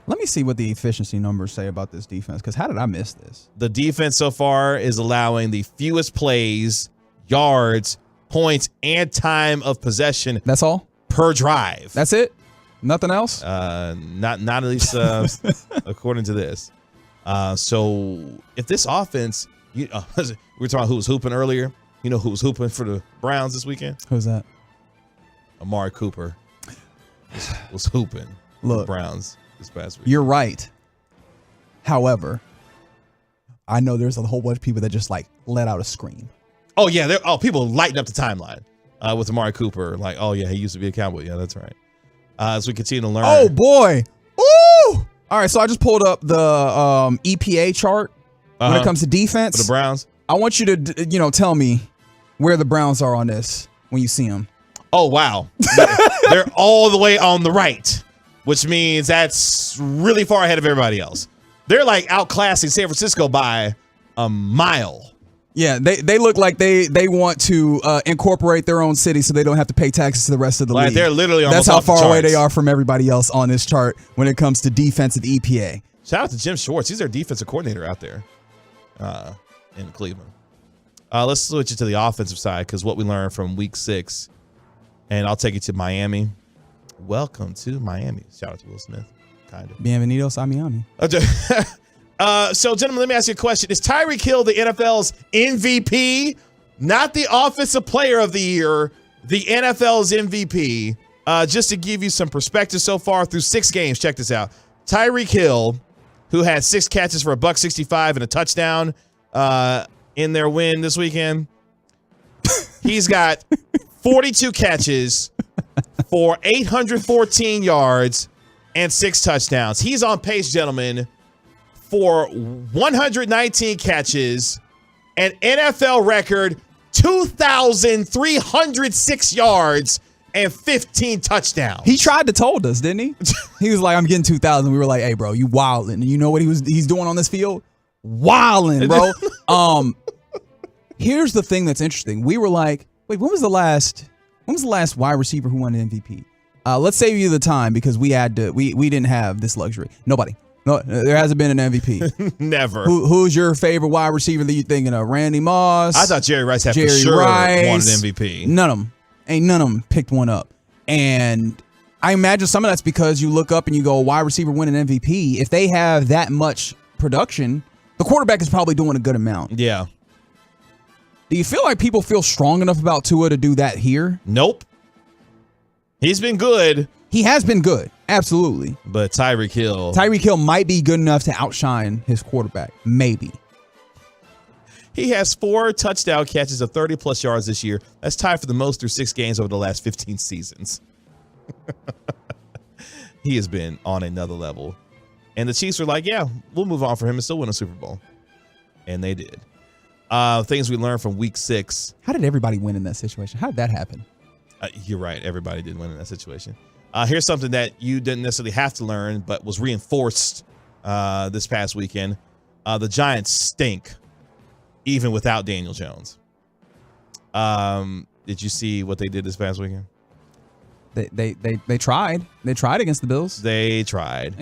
Let me see what the efficiency numbers say about this defense, because how did I miss this? The defense so far is allowing the fewest plays, yards, points, and time of possession. That's all? Per drive. That's it? Nothing else? Not at least according to this. So if this offense, we were talking about who was hooping earlier. You know who was hooping for the Browns this weekend? Who's that? Amari Cooper was hooping for the Browns this past week. You're right. However, I know there's a whole bunch of people that just like let out a scream. Oh yeah, people lighting up the timeline with Amari Cooper. Like, oh yeah, he used to be a Cowboy. Yeah, that's right. As we continue to learn. Oh boy! Ooh! All right, so I just pulled up the EPA chart when it comes to defense for the Browns. I want you to tell me where the Browns are on this when you see them. Oh wow, they're all the way on the right, which means that's really far ahead of everybody else. They're like outclassing San Francisco by a mile. Yeah, they look like they want to incorporate their own city so they don't have to pay taxes to the rest of the league. They're literally That's almost how off the far away charts. they are from everybody else on this chart when it comes to defensive EPA. Shout out to Jim Schwartz. He's their defensive coordinator out there in Cleveland. Let's switch it to the offensive side because what we learned from week 6, and I'll take you to Miami. Welcome to Miami. Shout out to Will Smith. Kind of. Bienvenidos a Miami. So, gentlemen, let me ask you a question. Is Tyreek Hill the NFL's MVP? Not the Offensive Player of the Year, the NFL's MVP. Just to give you some perspective so far through 6 games, check this out. Tyreek Hill, who had 6 catches for $165 and a touchdown in their win this weekend, he's got 42 catches for 814 yards and 6 touchdowns. He's on pace, gentlemen, for 119 catches, an NFL record 2,306 yards, and 15 touchdowns. He tried to told us, didn't he? He was like, I'm getting 2,000. We were like, hey, bro, you wildin'. And you know what he's doing on this field? Wildin', bro. Here's the thing that's interesting. We were like, wait, when was the last wide receiver who won an MVP? Let's save you the time because we didn't have this luxury. Nobody. No, there hasn't been an MVP. Never. Who's your favorite wide receiver that you thinking of? Randy Moss? I thought Jerry Rice had for sure won an MVP. None of them. Ain't none of them picked one up. And I imagine some of that's because you look up and you go, wide receiver win an MVP. If they have that much production, the quarterback is probably doing a good amount. Yeah. Do you feel like people feel strong enough about Tua to do that here? Nope. He's been good. He has been good. Absolutely. But Tyreek Hill might be good enough to outshine his quarterback. Maybe. He has 4 touchdown catches of 30-plus yards this year. That's tied for the most through 6 games over the last 15 seasons. He has been on another level. And the Chiefs were like, yeah, we'll move on for him and still win a Super Bowl. And they did. Things we learned from week 6. How did everybody win in that situation? How did that happen? You're right. Everybody did win in that situation. Here's something that you didn't necessarily have to learn, but was reinforced this past weekend. The Giants stink, even without Daniel Jones. Did you see what they did this past weekend? They tried. They tried against the Bills. They tried.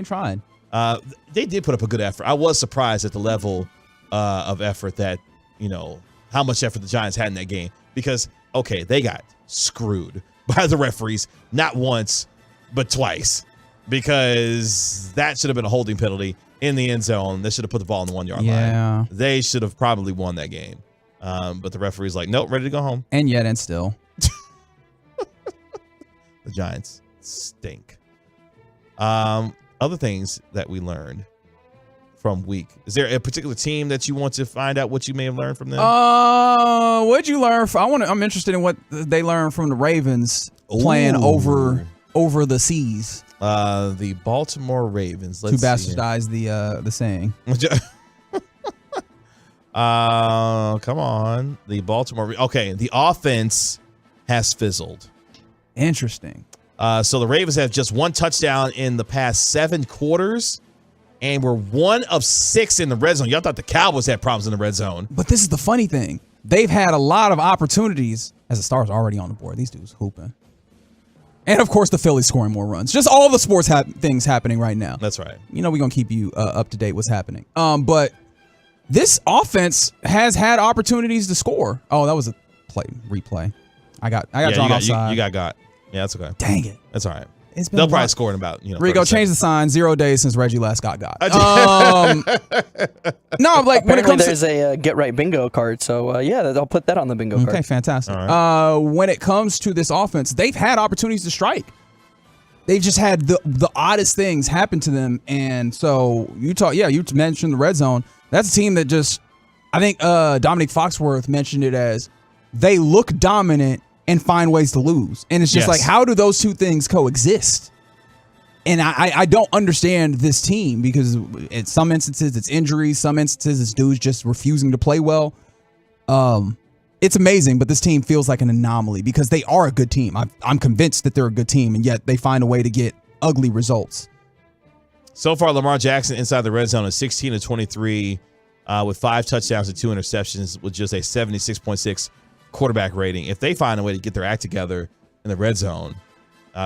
They did put up a good effort. I was surprised at the level of effort that, how much effort the Giants had in that game. Because, okay, they got screwed by the referees, not once, but twice. Because that should have been a holding penalty in the end zone. They should have put the ball on the 1-yard line. They should have probably won that game. But the referee's like, nope, ready to go home. And yet and still. The Giants stink. Other things that we learned from week. Is there a particular team that you want to find out what you may have learned from them? What'd you learn from? I'm interested in what they learned from the Ravens playing over the seas. The Baltimore Ravens. To bastardize the saying. Come on. The Baltimore. Okay, the offense has fizzled. Interesting. So the Ravens have just 1 touchdown in the past 7 quarters, and we're 1 of 6 in the red zone. Y'all thought the Cowboys had problems in the red zone. But this is the funny thing. They've had a lot of opportunities as the stars already on the board. These dudes hooping. And, of course, the Phillies scoring more runs. Just all the sports things happening right now. That's right. We're going to keep you up to date what's happening. But this offense has had opportunities to score. Oh, that was a replay. I got drawn offside. You got. Yeah, that's okay. Dang it. That's all right. They'll probably score in about Rigo, change the sign. 0 days since Reggie last got. No, like when it comes there's a get right bingo card, so I'll put that on the bingo card. Okay, fantastic. Right. When it comes to this offense, they've had opportunities to strike. They've just had the oddest things happen to them, and so you mentioned the red zone. That's a team that just, I think Dominic Foxworth mentioned it as they look dominant and find ways to lose, and it's just like, how do those two things coexist? And I don't understand this team, because in some instances it's injuries, some instances it's dudes just refusing to play well. It's amazing, but this team feels like an anomaly because they are a good team. I'm convinced that they're a good team, and yet they find a way to get ugly results. So far, Lamar Jackson inside the red zone is 16 of 23 with 5 touchdowns and 2 interceptions with just a 76.6 quarterback rating. If they find a way to get their act together in the red zone,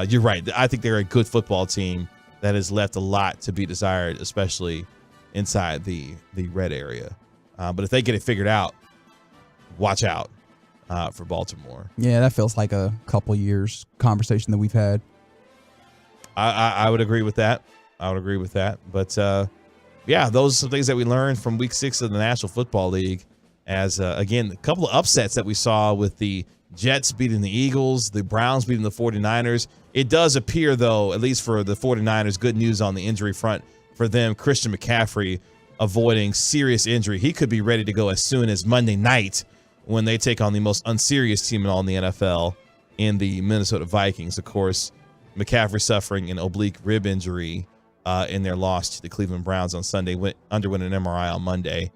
you're right. I think they're a good football team that has left a lot to be desired, especially inside the red area. But if they get it figured out, watch out for Baltimore. Yeah, that feels like a couple years conversation that we've had. I would agree with that. But those are some things that we learned from Week 6 of the National Football League. As again, a couple of upsets that we saw with the Jets beating the Eagles, the Browns beating the 49ers. It does appear, though, at least for the 49ers, good news on the injury front for them. Christian McCaffrey avoiding serious injury. He could be ready to go as soon as Monday night when they take on the most unserious team in all in the NFL in the Minnesota Vikings. Of course, McCaffrey suffering an oblique rib injury in their loss to the Cleveland Browns on Sunday, underwent an MRI on Monday.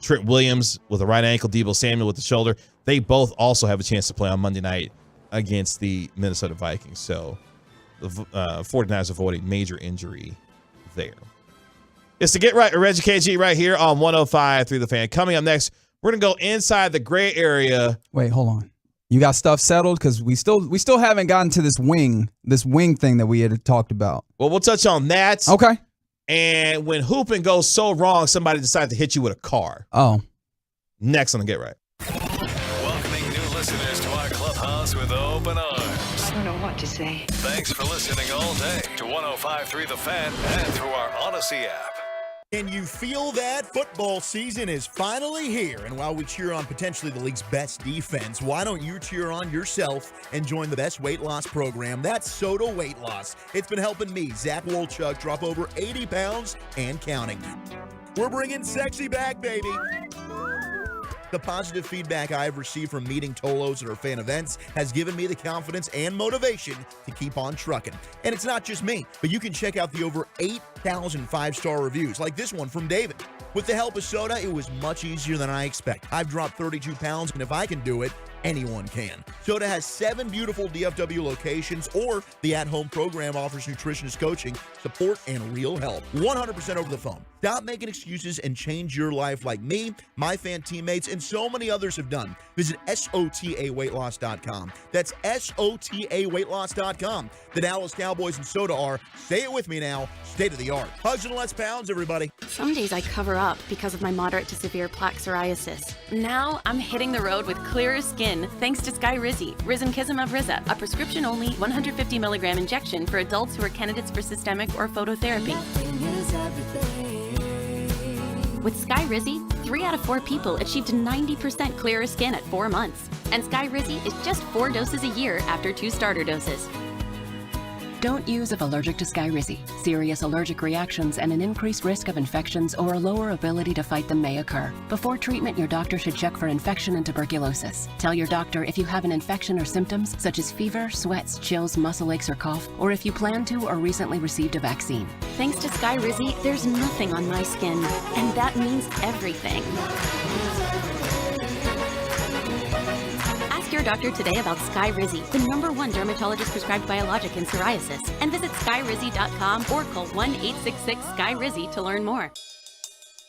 Trent Williams with a right ankle, Deebo Samuel with the shoulder. They both also have a chance to play on Monday night against the Minnesota Vikings. So the 49ers avoiding major injury there. It's the Get Right with Reggie KG right here on 105.3 The Fan. Coming up next, we're going to go inside the gray area. Wait, hold on. You got stuff settled? Because we still haven't gotten to this wing thing that we had talked about. Well, we'll touch on that. Okay. And when hooping goes so wrong, somebody decides to hit you with a car. Oh. Next on the Get Right. Welcoming new listeners to our clubhouse with open arms. I don't know what to say. Thanks for listening all day to 105.3 The Fan and through our Odyssey app. Can you feel that? Football season is finally here, and while we cheer on potentially the league's best defense, why don't you cheer on yourself and join the best weight loss program? That's Soda Weight Loss. It's been helping me, Zach Wolchuk, drop over 80 pounds and counting. We're bringing sexy back, baby. The positive feedback I've received from meeting Tolos at our fan events has given me the confidence and motivation to keep on trucking. And it's not just me, but you can check out the over 8,000 5-star reviews, like this one from David. With the help of Soda, it was much easier than I expected. I've dropped 32 pounds, and if I can do it, anyone can. Soda has 7 beautiful DFW locations, or the at-home program offers nutritionist coaching, support, and real help. 100% over the phone. Stop making excuses and change your life like me, my fan teammates, and so many others have done. Visit SOTAweightloss.com. That's SOTAweightloss.com. The Dallas Cowboys and Soda are, say it with me now, state of the art. Hugs and less pounds, everybody. Some days I cover up because of my moderate to severe plaque psoriasis. Now I'm hitting the road with clearer skin thanks to Skyrizi, Risankizumab Riza, a prescription-only 150 milligram injection for adults who are candidates for systemic or phototherapy. With Skyrizi, 3 out of 4 people achieved 90% clearer skin at 4 months. And Skyrizi is just 4 doses a year after 2 starter doses. Don't use if allergic to Skyrizi. Serious allergic reactions and an increased risk of infections or a lower ability to fight them may occur. Before treatment, your doctor should check for infection and tuberculosis. Tell your doctor if you have an infection or symptoms such as fever, sweats, chills, muscle aches, or cough, or if you plan to or recently received a vaccine. Thanks to Skyrizi, there's nothing on my skin, and that means everything. Ask your doctor today about Skyrizi, the #1 dermatologist prescribed biologic in psoriasis, and visit skyrizi.com or call 1-866-SKY-RIZZI to learn more.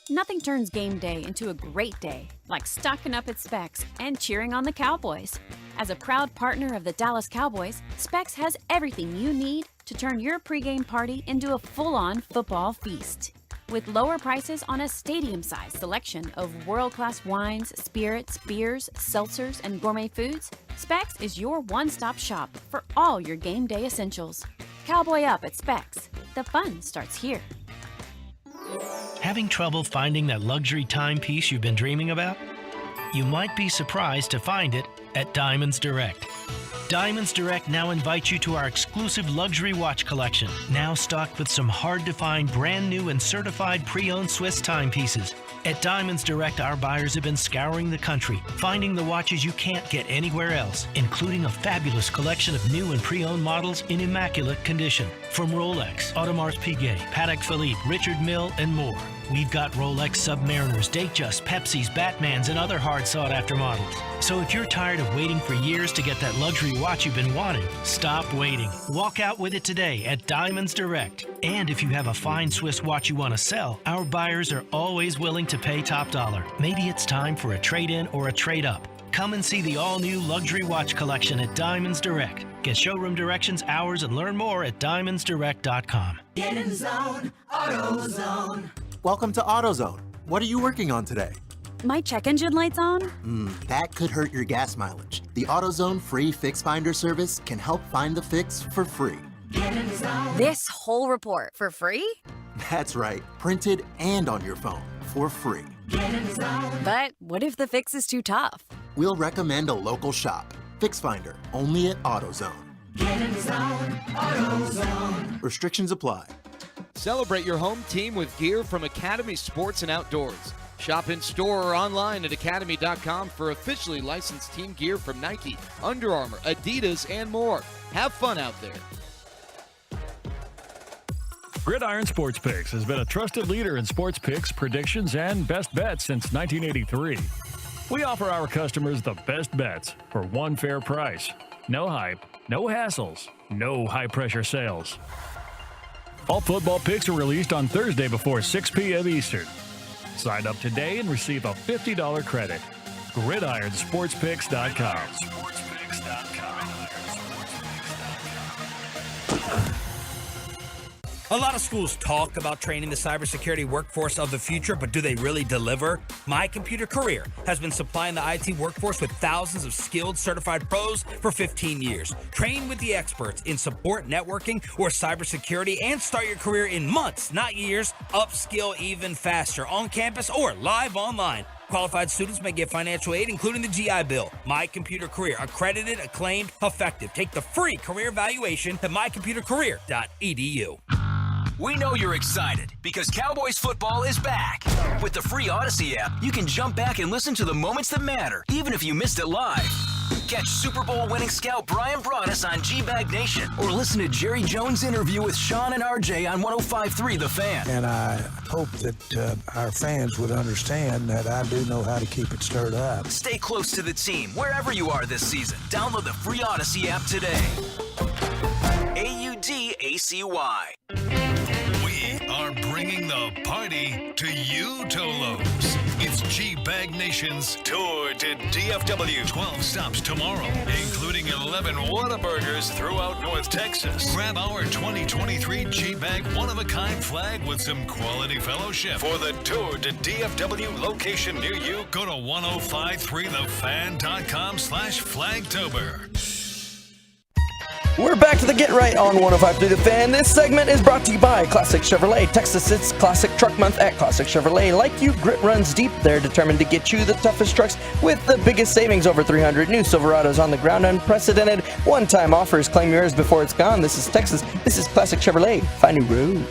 Nothing turns game day into a great day like stocking up at Specs and cheering on the Cowboys. As a proud partner of the Dallas Cowboys, Specs has everything you need to turn your pregame party into a full-on football feast. With lower prices on a stadium-sized selection of world-class wines, spirits, beers, seltzers, and gourmet foods, Specs is your one-stop shop for all your game day essentials. Cowboy up at Specs. The fun starts here. Having trouble finding that luxury timepiece you've been dreaming about? You might be surprised to find it at Diamonds Direct. Diamonds Direct now invites you to our exclusive luxury watch collection, now stocked with some hard-to-find brand new and certified pre-owned Swiss timepieces. At Diamonds Direct, our buyers have been scouring the country, finding the watches you can't get anywhere else, including a fabulous collection of new and pre-owned models in immaculate condition. From Rolex, Audemars Piguet, Patek Philippe, Richard Mille, and more. We've got Rolex Submariners, Datejust, Pepsis, Batmans, and other hard sought-after models. So if you're tired of waiting for years to get that luxury watch you've been wanting, stop waiting. Walk out with it today at Diamonds Direct. And if you have a fine Swiss watch you want to sell, our buyers are always willing to pay top dollar. Maybe it's time for a trade-in or a trade-up. Come and see the all-new luxury watch collection at Diamonds Direct. Get showroom directions, hours, and learn more at diamondsdirect.com. Get in zone, AutoZone. Welcome to AutoZone. What are you working on today? My check engine light's on? That could hurt your gas mileage. The AutoZone free Fix Finder service can help find the fix for free. Get in zone. This whole report for free? That's right, printed and on your phone for free. Get in zone. But what if the fix is too tough? We'll recommend a local shop. Fix Finder, only at AutoZone. Get in zone, AutoZone. Restrictions apply. Celebrate your home team with gear from Academy Sports and Outdoors. Shop in store or online at academy.com for officially licensed team gear from Nike, Under Armour, Adidas, and more. Have fun out there. Gridiron Sports Picks has been a trusted leader in sports picks, predictions, and best bets since 1983. We offer our customers the best bets for one fair price. No hype, no hassles, no high-pressure sales. All football picks are released on Thursday before 6 p.m. Eastern. Sign up today and receive a $50 credit. GridironSportsPicks.com. A lot of schools talk about training the cybersecurity workforce of the future, but do they really deliver? My Computer Career has been supplying the IT workforce with thousands of skilled, certified pros for 15 years. Train with the experts in support, networking, or cybersecurity, and start your career in months, not years. Upskill even faster on campus or live online. Qualified students may get financial aid, including the GI Bill. My Computer Career, accredited, acclaimed, effective. Take the free career evaluation at mycomputercareer.edu. We know you're excited because Cowboys football is back. With the free Odyssey app, you can jump back and listen to the moments that matter, even if you missed it live. Catch Super Bowl winning scout Brian Broaddus on G-Bag Nation, or listen to Jerry Jones' interview with Sean and RJ on 105.3 The Fan. And I hope that our fans would understand that I do know how to keep it stirred up. Stay close to the team wherever you are this season. Download the free Odyssey app today. AUDACY. We are bringing the party to you, Tolos. It's G-Bag Nation's Tour to DFW. 12 stops tomorrow, including 11 Whataburgers throughout North Texas. Grab our 2023 G-Bag one-of-a-kind flag with some quality fellowship. For the Tour to DFW location near you, go to 1053thefan.com/flagtober. We're back to the Get Right on 105.3 The Fan. This segment is brought to you by Classic Chevrolet. Texas, it's Classic Truck Month at Classic Chevrolet. Like you, grit runs deep. They're determined to get you the toughest trucks with the biggest savings. Over 300 new Silverados on the ground. Unprecedented one-time offers. Claim yours before it's gone. This is Texas. This is Classic Chevrolet. Find new roads.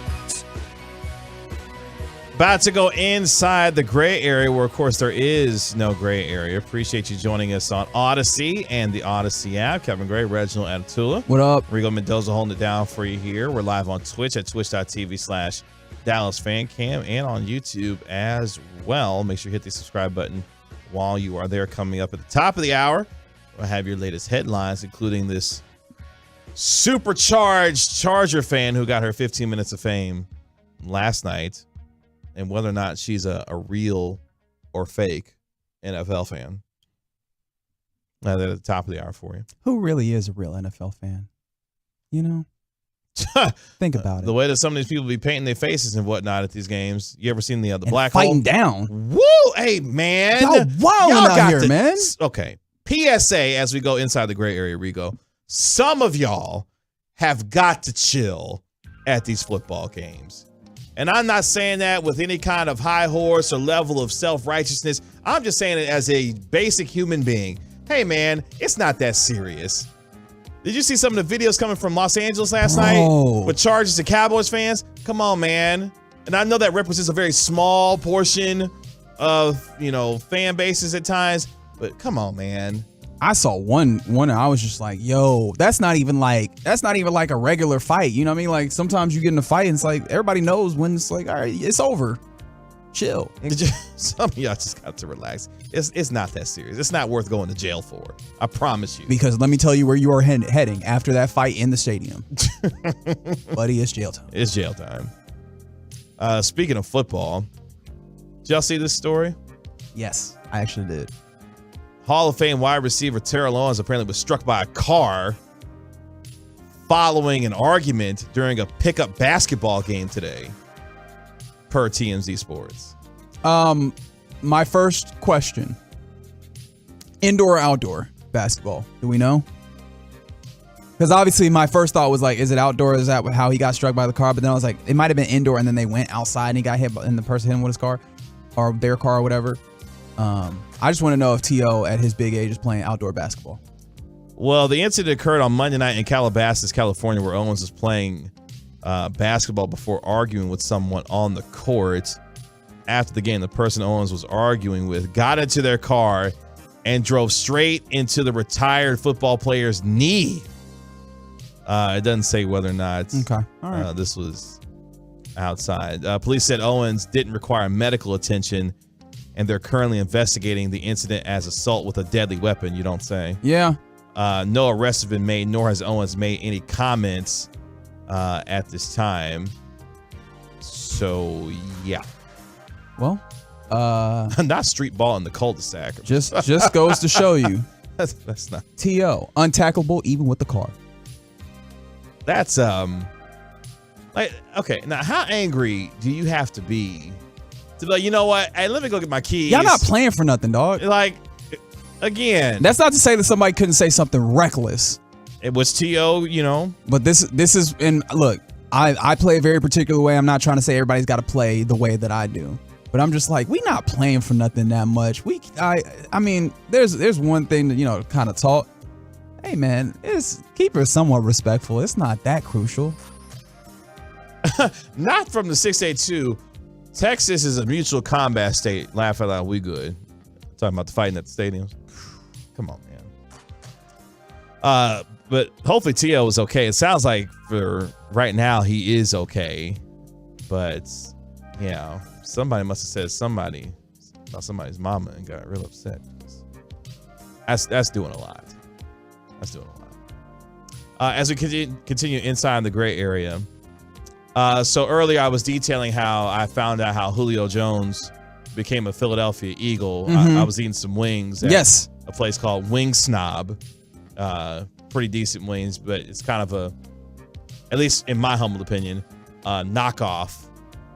About to go inside the gray area where, of course, there is no gray area. Appreciate you joining us on Odyssey and the Odyssey app. Kevin Gray, Reginald Atatula. What up? Rigo Mendoza holding it down for you here. We're live on Twitch at twitch.tv/DallasFanCam and on YouTube as well. Make sure you hit the subscribe button while you are there. Coming up at the top of the hour, we'll have your latest headlines, including this supercharged Charger fan who got her 15 minutes of fame last night, and whether or not she's a real or fake NFL fan. At the top of the hour for you. Who really is a real NFL fan? You know? Think about it. The way that some of these people be painting their faces and whatnot at these games. You ever seen the black fighting hole? down? Woo! Hey, man. Y'all wilding out here, man. Okay. PSA as we go inside the gray area, Rigo. Some of y'all have got to chill at these football games. And I'm not saying that with any kind of high horse or level of self-righteousness. I'm just saying it as a basic human being. Hey, man, it's not that serious. Did you see some of the videos coming from Los Angeles last night with Chargers and Cowboys fans? Come on, man. And I know that represents a very small portion of, fan bases at times, but come on, man. I saw one and I was just like, yo, that's not even like a regular fight. You know what I mean? Like sometimes you get in a fight and it's like everybody knows when it's like, all right, it's over. Chill. Some of y'all just got to relax. It's not that serious. It's not worth going to jail for. I promise you. Because let me tell you where you are heading after that fight in the stadium. Buddy, it's jail time. It's jail time. Speaking of football, did y'all see this story? Yes, I actually did. Hall of Fame wide receiver Terrell Owens apparently was struck by a car following an argument during a pickup basketball game today, per TMZ Sports. My first question, indoor or outdoor basketball? Do we know? Because obviously my first thought was like, is it outdoor? Is that how he got struck by the car? But then I was like, it might have been indoor and then they went outside and he got hit and the person hit him with his car or their car or whatever. I just want to know if T.O. at his big age is playing outdoor basketball. Well, the incident occurred on Monday night in Calabasas, California, where Owens was playing basketball before arguing with someone on the court. After the game, the person Owens was arguing with got into their car and drove straight into the retired football player's knee. It doesn't say whether or not this was outside. Police said Owens didn't require medical attention, and they're currently investigating the incident as assault with a deadly weapon. You don't say. Yeah. No arrests have been made, nor has Owens made any comments at this time. So, yeah. Well, not street ball in the cul-de-sac. Just goes to show you. That's not T.O. untackleable even with the car. That's like, okay, now how angry do you have to be to be like, you know what? Hey, let me go get my keys. Y'all not playing for nothing, dog. Like, again. That's not to say that somebody couldn't say something reckless. It was T.O., But this is, and look, I play a very particular way. I'm not trying to say everybody's got to play the way that I do. But I'm just like, we not playing for nothing that much. I mean, there's one thing that, kind of taught. Hey, man, keep it somewhat respectful. It's not that crucial. Not from the 682. Texas is a mutual combat state. Laugh out loud, we good. Talking about the fighting at the stadiums. Come on, man. But hopefully T.O. is okay. It sounds like for right now he is okay. But, somebody must have said somebody about somebody's mama and got real upset. That's doing a lot. That's doing a lot. As we continue inside the gray area. So earlier I was detailing how I found out how Julio Jones became a Philadelphia Eagle. Mm-hmm. I was eating some wings at a place called Wing Snob. Pretty decent wings, but it's kind of at least in my humble opinion, knockoff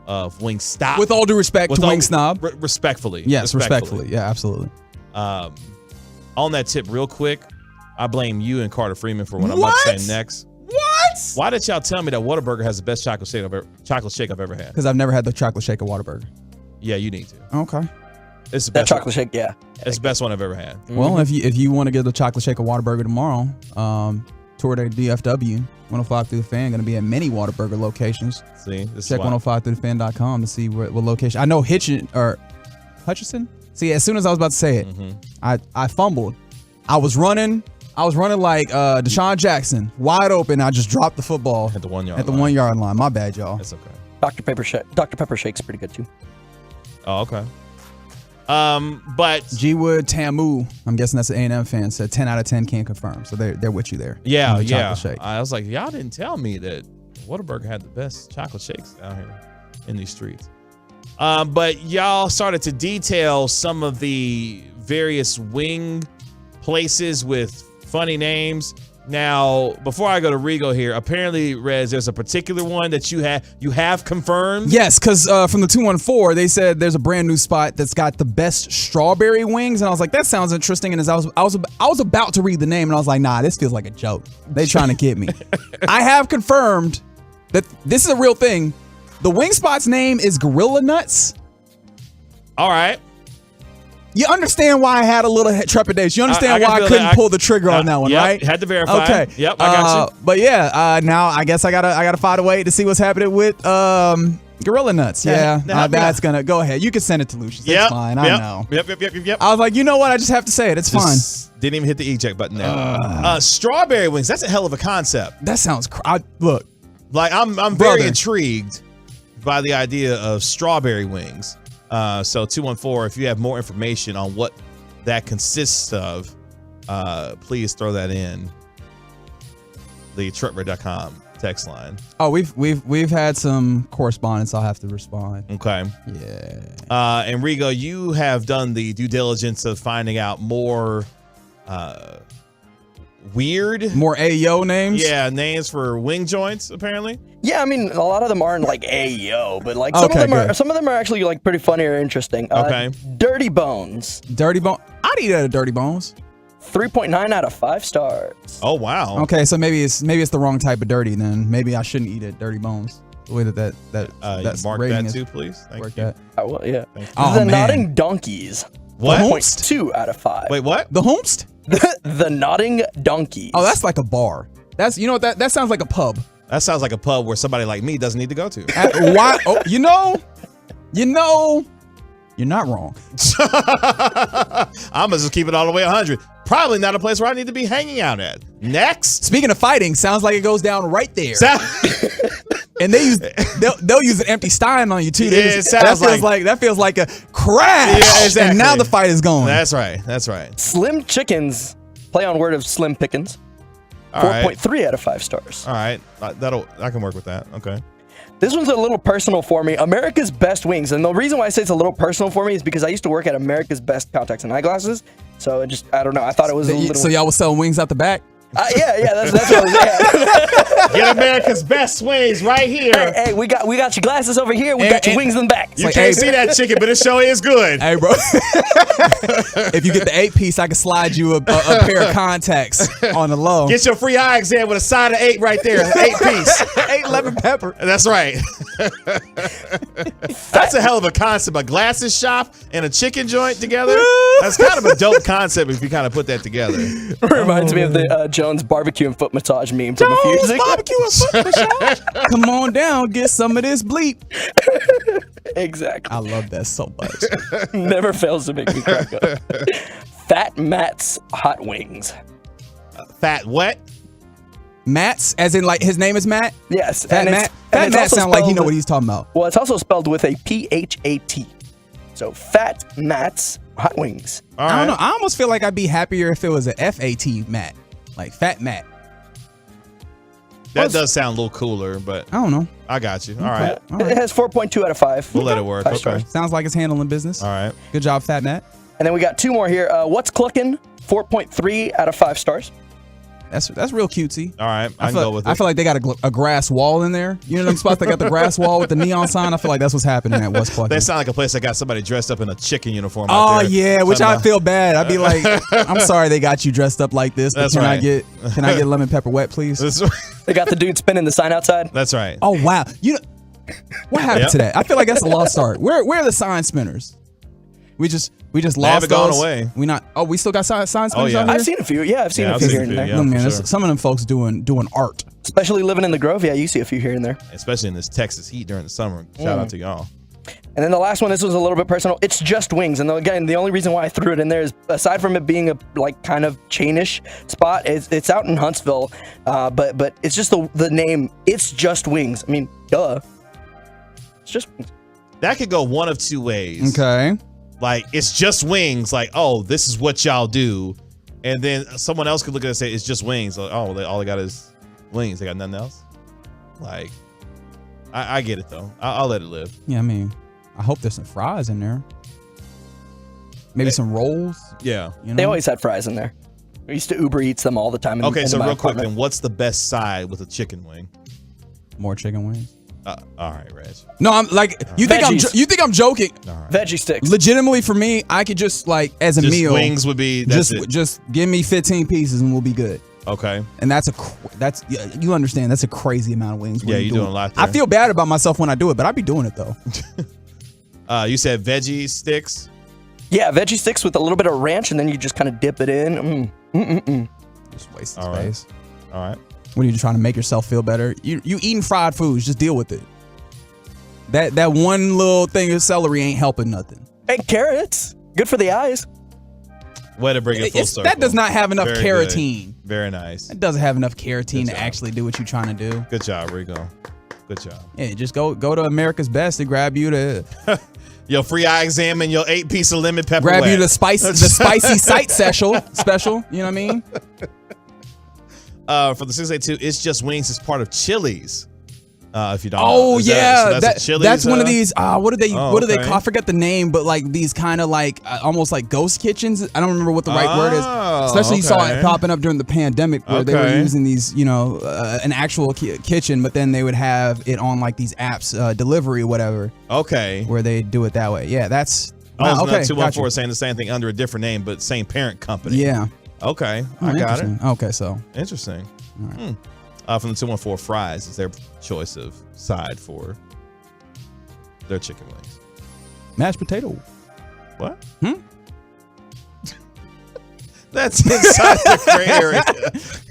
of Wing Stop. With all due respect to Wing Snob. Respectfully. Yes, respectfully. Yeah, absolutely. On that tip real quick, I blame you and Carter Freeman for what I'm about to say next. What? Why did y'all tell me that Whataburger has the best chocolate shake I've ever had? Because I've never had the chocolate shake at Whataburger. Yeah, you need to. Okay. It's the best chocolate shake, yeah. It's the best one I've ever had. Well, if you want to get the chocolate shake at Whataburger tomorrow, tour the DFW, 105 through the fan, going to be at many Whataburger locations. See, check 105throughthefan.com to see what location. I know Hutchinson. See, as soon as I was about to say it, I fumbled. I was running like Deshaun Jackson, wide open. I just dropped the football at the 1 yard. At the 1 yard line. My bad, y'all. That's okay. Dr. Pepper Shake's pretty good too. Oh, okay. But G-Wood Tamu, I'm guessing that's an A&M fan, said 10 out of 10 can't confirm. So they're with you there. Yeah. Shake. I was like, y'all didn't tell me that Whataburger had the best chocolate shakes down here in these streets. But y'all started to detail some of the various wing places with funny names. Now, before I go to Rigo here, apparently, Rez, there's a particular one that you have confirmed. Yes, because from the 214, they said there's a brand new spot that's got the best strawberry wings, and I was like, that sounds interesting. And as I was about to read the name, and I was like, nah, this feels like a joke. They trying to get me. I have confirmed that this is a real thing. The wing spot's name is Gorilla Nuts. All right. You understand why I had a little trepidation. You understand why I couldn't pull the trigger on that one, right? Had to verify. Okay. Yep, I got you. But yeah, now I guess I gotta find a way to see what's happening with Gorilla Nuts. Yeah, that's gonna go ahead. You can send it to Lucius. It's fine. I know. Yep. I was like, you know what? I just have to say it. It's fine. Didn't even hit the eject button there. Strawberry wings. That's a hell of a concept. That sounds. Look, like I'm very intrigued by the idea of strawberry wings. So 214, if you have more information on what that consists of, please throw that in the truckbread.com text line. Oh, we've had some correspondence. I'll have to respond. Okay. Yeah. And Rigo, you have done the due diligence of finding out more weird, more Ayo names. Yeah, names for wing joints apparently. Yeah, I mean, a lot of them aren't like Ayo, but like some of them are actually like pretty funny or interesting. Okay. Dirty Bones. Dirty Bone. I'd eat at a Dirty Bones. 3.9 out of 5 stars. Oh wow. Okay, so maybe it's the wrong type of dirty then. Maybe I shouldn't eat at Dirty Bones. The way that's mark rating that is. too, please. Thank you. That. Well, yeah. Oh, the man. Nodding Donkeys. What? 4.2 out of 5. Wait, what? The Homest? The Nodding Donkeys. Oh, that's like a bar. That's what that sounds like a pub. That sounds like a pub where somebody like me doesn't need to go to. Why? Oh, you know, you're not wrong. I'm gonna just keep it all the way 100. Probably not a place where I need to be hanging out at. Next. Speaking of fighting, sounds like it goes down right there. And they'll use an empty stein on you too. Yeah, that feels like a crash. Yeah, exactly. And now the fight is going. That's right. Slim Chickens. Play on word of Slim Pickens. 4.3 out of 5 stars. All right. I can work with that. Okay. This one's a little personal for me. America's Best Wings. And the reason why I say it's a little personal for me is because I used to work at America's Best Contacts and Eyeglasses. So I don't know. I thought it was a little... So y'all was selling wings out the back? Yeah, that's what I was at. Get America's Best Wings right here. Hey, we got your glasses over here. We got your wings in the back. You can't see that chicken, but it sure is good. Hey, bro. If you get the 8-piece, I can slide you a pair of contacts on the low. Get your free eye exam with a side of 8 right there. 8-piece. 8 lemon pepper. That's right. That's a hell of a concept. A glasses shop and a chicken joint together. That's kind of a dope concept if you kind of put that together. Reminds me of the Jones barbecue and foot massage meme from a few years ago. Barbecue and foot massage. Come on down, get some of this bleep. Exactly. I love that so much. Never fails to make me crack up. Fat Matt's Hot Wings. Fat what? Matt's, as in like his name is Matt? Yes. Fat Matt. Fat Matt sounds like he know what he's talking about. Well, it's also spelled with a P-H-A-T. So Fat Matt's Hot Wings. I don't know. I almost feel like I'd be happier if it was a F-A-T Matt. Like Fat Matt. That does sound a little cooler, but I don't know. I got you. All right. It has 4.2 out of 5. We'll let it work. Okay. Sounds like it's handling business. All right. Good job, Fat Matt. And then we got 2 more here. What's Cluckin'? 4.3 out of 5 stars. That's real cutesy. All right, I can go with it. I feel like they got a grass wall in there. You know them spots that got the grass wall with the neon sign? I feel like that's what's happening at West Cluckin'. They sound like a place that got somebody dressed up in a chicken uniform. Oh yeah, which I feel bad. I'd be like, I'm sorry they got you dressed up like this, but can I get lemon pepper wet, please? They got the dude spinning the sign outside. That's right. Oh wow, you know what happened to that? I feel like that's a lost art. Where are the sign spinners? We just lost haven't gone those. away. We still got sign spinners out here? I've seen a few. Yeah, I've seen a few here and there. Yeah, Look, man, some of them folks doing art. Especially living in the Grove. Yeah, you see a few here and there. Especially in this Texas heat during the summer. Shout out to y'all. And then the last one, this was a little bit personal. It's Just Wings. And again, the only reason why I threw it in there is, aside from it being a like kind of chainish spot, it's out in Huntsville. But it's just the name. It's Just Wings. I mean, duh. It's just wings. That could go one of two ways. Okay. Like, it's just wings. Like, oh, this is what y'all do. And then someone else could look at it and say, it's just wings. Like, oh, all they got is wings. They got nothing else. Like, I get it, though. I'll let it live. Yeah, I mean, I hope there's some fries in there. Maybe some rolls. Yeah. You know? They always had fries in there. I used to Uber Eats them all the time. Okay, so real quick then, what's the best side with a chicken wing? More chicken wings. All right, Reg. No, I'm like you think I'm joking. Right. Veggie sticks. Legitimately for me, I could just like as a meal. Wings would be just give me 15 pieces and we'll be good. Okay. And that's you understand that's a crazy amount of wings. Yeah, you're doing a lot there. I feel bad about myself when I do it, but I be doing it though. You said veggie sticks? Yeah, veggie sticks with a little bit of ranch, and then you just kind of dip it in. Just waste All space. All right. What are you trying to make yourself feel better? You eating fried foods, just deal with it. That one little thing of celery ain't helping nothing. And carrots, good for the eyes. Way to bring it full circle. That does not have enough Very carotene. Good. Very nice. It doesn't have enough carotene to actually do what you're trying to do. Good job, Rico. Good job. Yeah, just go to America's Best to grab you the your free eye exam and your 8-piece of lemon pepper. Grab wet. you the spicy sight special. You know what I mean? For the 682, it's just wings. It's part of Chili's. If you don't Oh know. yeah, that's Chili's, that's one of these. What do they okay. call? I forget the name, but like these kind of like almost like ghost kitchens. I don't remember what the right word is. Especially you saw it popping up during the pandemic where they were using these, an actual kitchen, but then they would have it on like these apps, delivery, whatever. Okay. Where they do it that way. Yeah, that's. Okay. 214 saying the same thing under a different name, but same parent company. Yeah. Okay. I got it. Okay, so interesting. All right. From the 214, fries is their choice of side for their chicken wings. Mashed potato. What? That's inside the gray area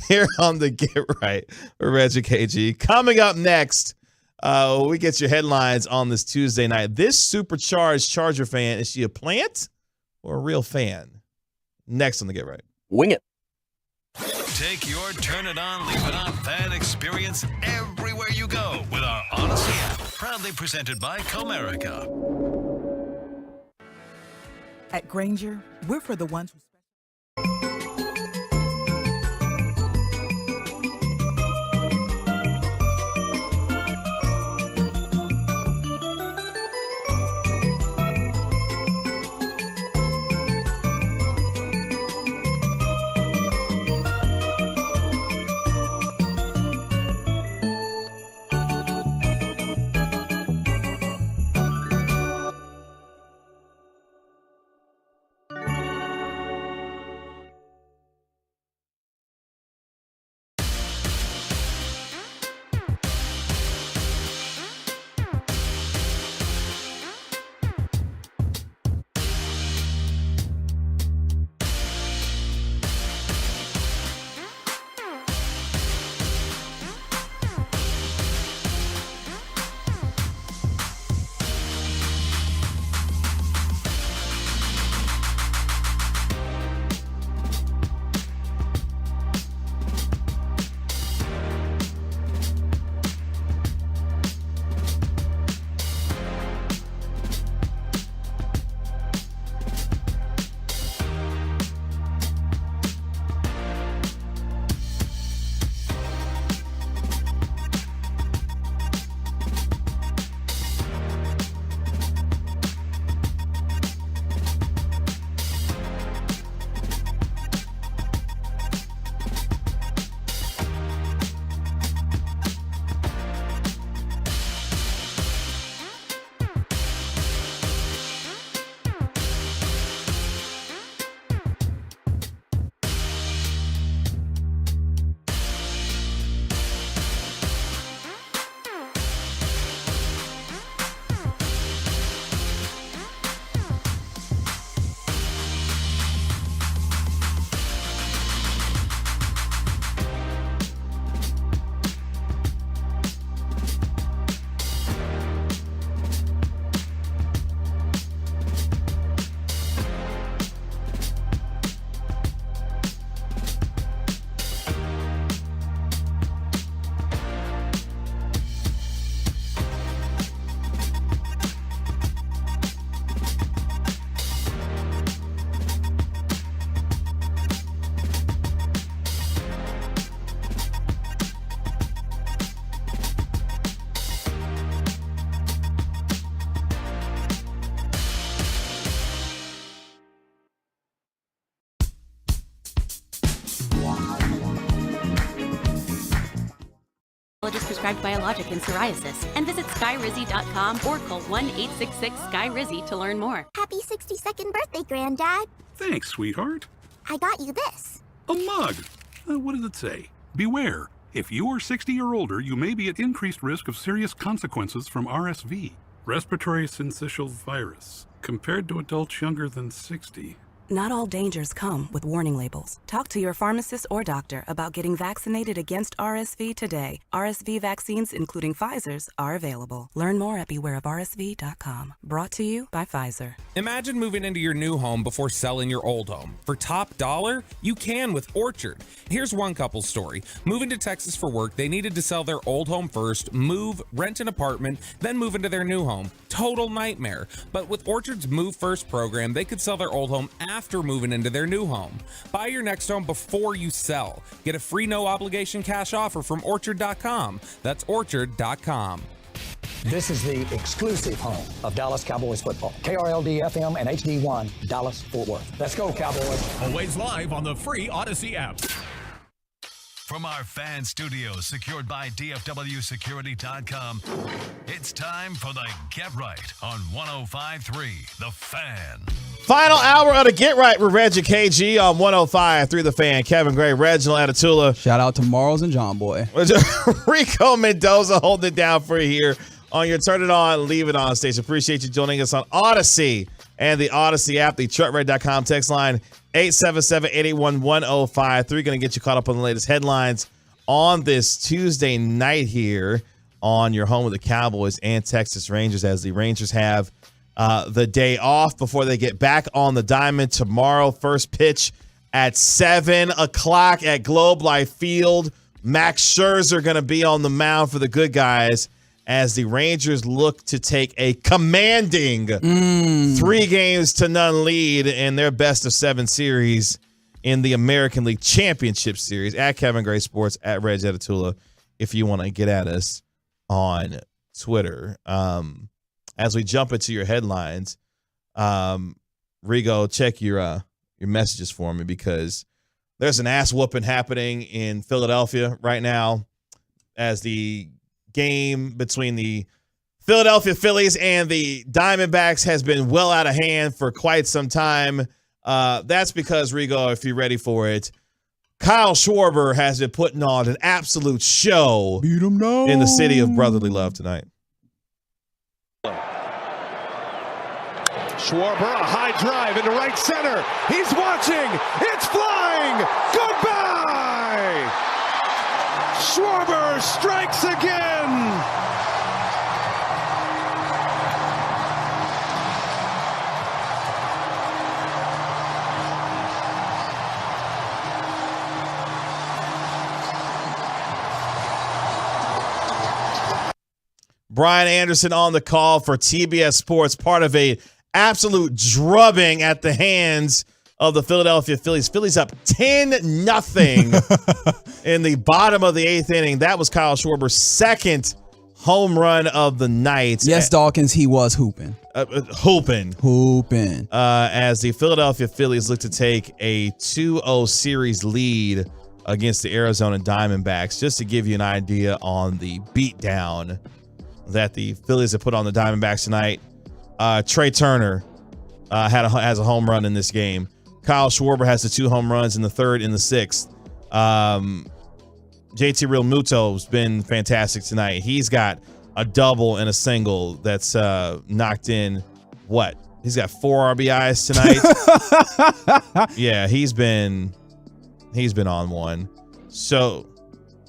here on the Get Right with Reggie KG. Coming up next, we get your headlines on this Tuesday night. This supercharged Charger fan, is she a plant or a real fan? Next on the Get Right. Wing it. Take your Turn It On, Leave It On fan experience everywhere you go with our Odyssey app. Proudly presented by Comerica. At Grainger, we're for the ones who... prescribed biologic in psoriasis. And visit SkyRizzy.com or call 1-866-SKY-RIZZY to learn more. Happy 62nd birthday, Granddad. Thanks, sweetheart. I got you this. A mug. What does it say? Beware. If you are 60 or older, you may be at increased risk of serious consequences from RSV, respiratory syncytial virus, compared to adults younger than 60. Not all dangers come with warning labels. Talk to your pharmacist or doctor about getting vaccinated against RSV today. RSV vaccines, including Pfizer's, are available. Learn more at bewareofrsv.com. Brought to you by Pfizer. Imagine moving into your new home before selling your old home. For top dollar, you can with Orchard. Here's one couple's story. Moving to Texas for work, they needed to sell their old home first, move, rent an apartment, then move into their new home. Total nightmare. But with Orchard's Move First program, they could sell their old home after moving into their new home. Buy your next home before you sell. Get a free no obligation cash offer from Orchard.com. That's Orchard.com. This is the exclusive home of Dallas Cowboys football. KRLD FM and HD1, Dallas, Fort Worth. Let's go, Cowboys. Always live on the free Odyssey app. From our fan studios secured by DFWsecurity.com, it's time for the Get Right on 105.3 The Fan. Final hour of the Get Right with Reggie KG on 105.3 The Fan. Kevin Gray, Reginald Atatula. Shout out to Marls and John Boy. Rico Mendoza holding it down for you here on your Turn It On, Leave It On station. Appreciate you joining us on Odyssey and the Odyssey app, the TruckRate.com text line 877-881-1053. Going to get you caught up on the latest headlines on this Tuesday night here on your home with the Cowboys and Texas Rangers, as the Rangers have the day off before they get back on the diamond tomorrow. First pitch at 7 o'clock at Globe Life Field. Max Scherzer going to be on the mound for the good guys as the Rangers look to take a commanding 3-0 lead in their best-of-7 series in the American League Championship Series. At Kevin Gray Sports, at Reg Atatula, if you want to get at us on Twitter. As we jump into your headlines, Rigo, check your messages for me, because there's an ass-whooping happening in Philadelphia right now as the game between the Philadelphia Phillies and the Diamondbacks has been well out of hand for quite some time. That's because, Rigo, if you're ready for it, Kyle Schwarber has been putting on an absolute show in the city of brotherly love tonight. Schwarber, a high drive into right center. He's watching. It's flying. Goodbye. Schwarber strikes again. Brian Anderson on the call for TBS Sports, part of a absolute drubbing at the hands of the Philadelphia Phillies. Phillies up 10-0 in the bottom of the 8th inning. That was Kyle Schwarber's second home run of the night. Yes, Dawkins, he was hooping. Hooping. As the Philadelphia Phillies look to take a 2-0 series lead against the Arizona Diamondbacks. Just to give you an idea on the beatdown that the Phillies have put on the Diamondbacks tonight, Trey Turner has a home run in this game. Kyle Schwarber has the 2 home runs in the 3rd and the 6th. JT Realmuto's been fantastic tonight. He's got a double and a single that's knocked in. What? He's got 4 RBIs tonight. Yeah, he's been on one. So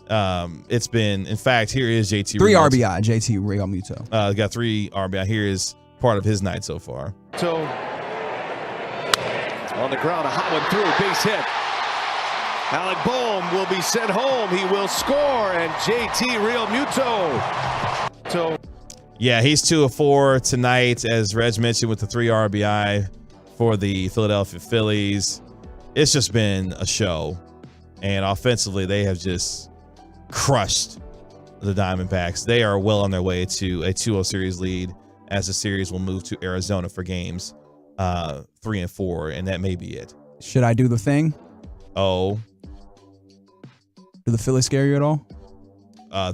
it's been, in fact, here is JT. 3 RBI, JT Realmuto. Got 3 RBI. Here is part of his night so far. So on the ground, a hot one through, base hit. Alec Boehm will be sent home. He will score, and JT Realmuto. Yeah, he's 2 of 4 tonight, as Reg mentioned, with the 3 RBI for the Philadelphia Phillies. It's just been a show, and offensively, they have just crushed the Diamondbacks. They are well on their way to a 2-0 series lead, as the series will move to Arizona for games 3 and 4, and that may be it. Should I do the thing? Oh. Do the Phillies scare you at all?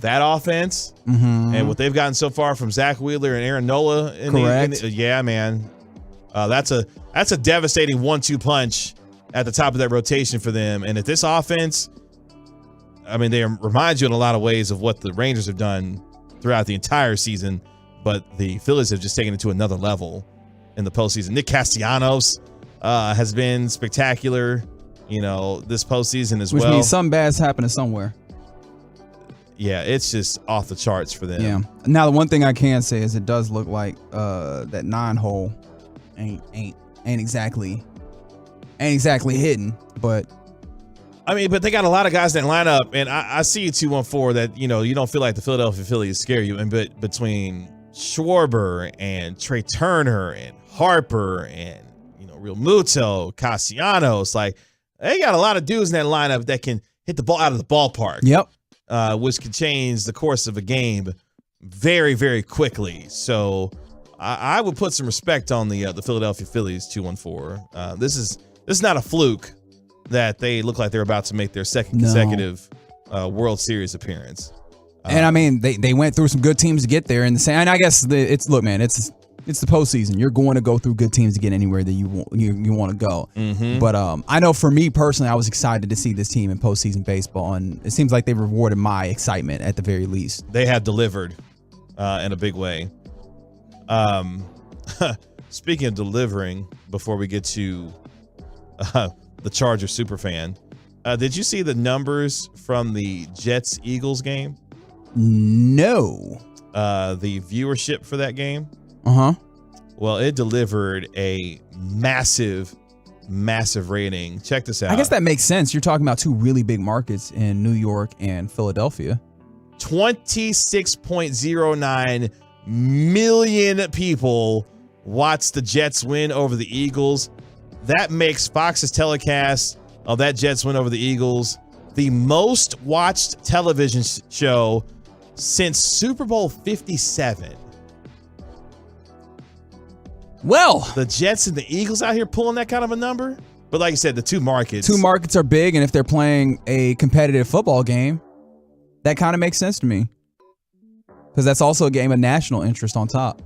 that offense Mm-hmm. and what they've gotten so far from Zach Wheeler and Aaron Nola. Correct. Yeah, man. That's a devastating 1-2 punch at the top of that rotation for them. And if this offense, I mean, they remind you in a lot of ways of what the Rangers have done throughout the entire season, but the Phillies have just taken it to another level in the postseason. Nick Castellanos has been spectacular, this postseason as well. Which means something bad's happening somewhere. Yeah, it's just off the charts for them. Yeah. Now, the one thing I can say is it does look like that 9-hole ain't exactly hitting, but I mean, but they got a lot of guys that line up, and I see you 214 that you don't feel like the Philadelphia Phillies scare you, and but between Schwarber and Trey Turner and Harper and Real Muto, Castellanos, like they got a lot of dudes in that lineup that can hit the ball out of the ballpark. Yep. Which can change the course of a game very, very quickly. So I would put some respect on the Philadelphia Phillies 214. This is not a fluke that they look like they're about to make their second consecutive World Series appearance. And I mean, they went through some good teams to get there, and I guess it's the postseason. You're going to go through good teams to get anywhere that you want to go. Mm-hmm. But I know for me personally, I was excited to see this team in postseason baseball, and it seems like they rewarded my excitement at the very least. They have delivered in a big way. Speaking of delivering, before we get to the Charger superfan, did you see the numbers from the Jets-Eagles game? No. The viewership for that game? Uh-huh. Well, it delivered a massive rating. Check this out. I guess that makes sense. You're talking about two really big markets in New York and Philadelphia. 26.09 million people watched the Jets win over the Eagles. That makes Fox's telecast of that Jets win over the Eagles the most watched television show since Super Bowl 57. Well, the Jets and the Eagles out here pulling that kind of a number. But like you said, the two markets are big, and if they're playing a competitive football game, that kind of makes sense to me. Because that's also a game of national interest on top.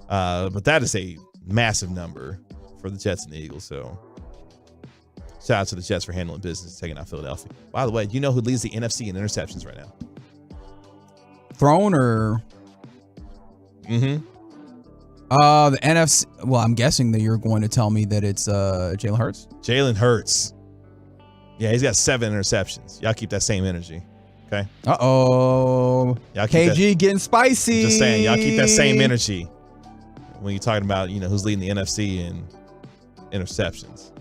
But that is a massive number for the Jets and the Eagles. So shout out to the Jets for handling business, taking out Philadelphia. By the way, do you know who leads the NFC in interceptions right now? Thrown or? Mm-hmm. The NFC. Well, I'm guessing that you're going to tell me that it's Jalen Hurts. Jalen Hurts. Yeah, he's got 7 interceptions. Y'all keep that same energy. Okay. Uh-oh. KG getting spicy. I'm just saying, y'all keep that same energy when you're talking about, who's leading the NFC in interceptions.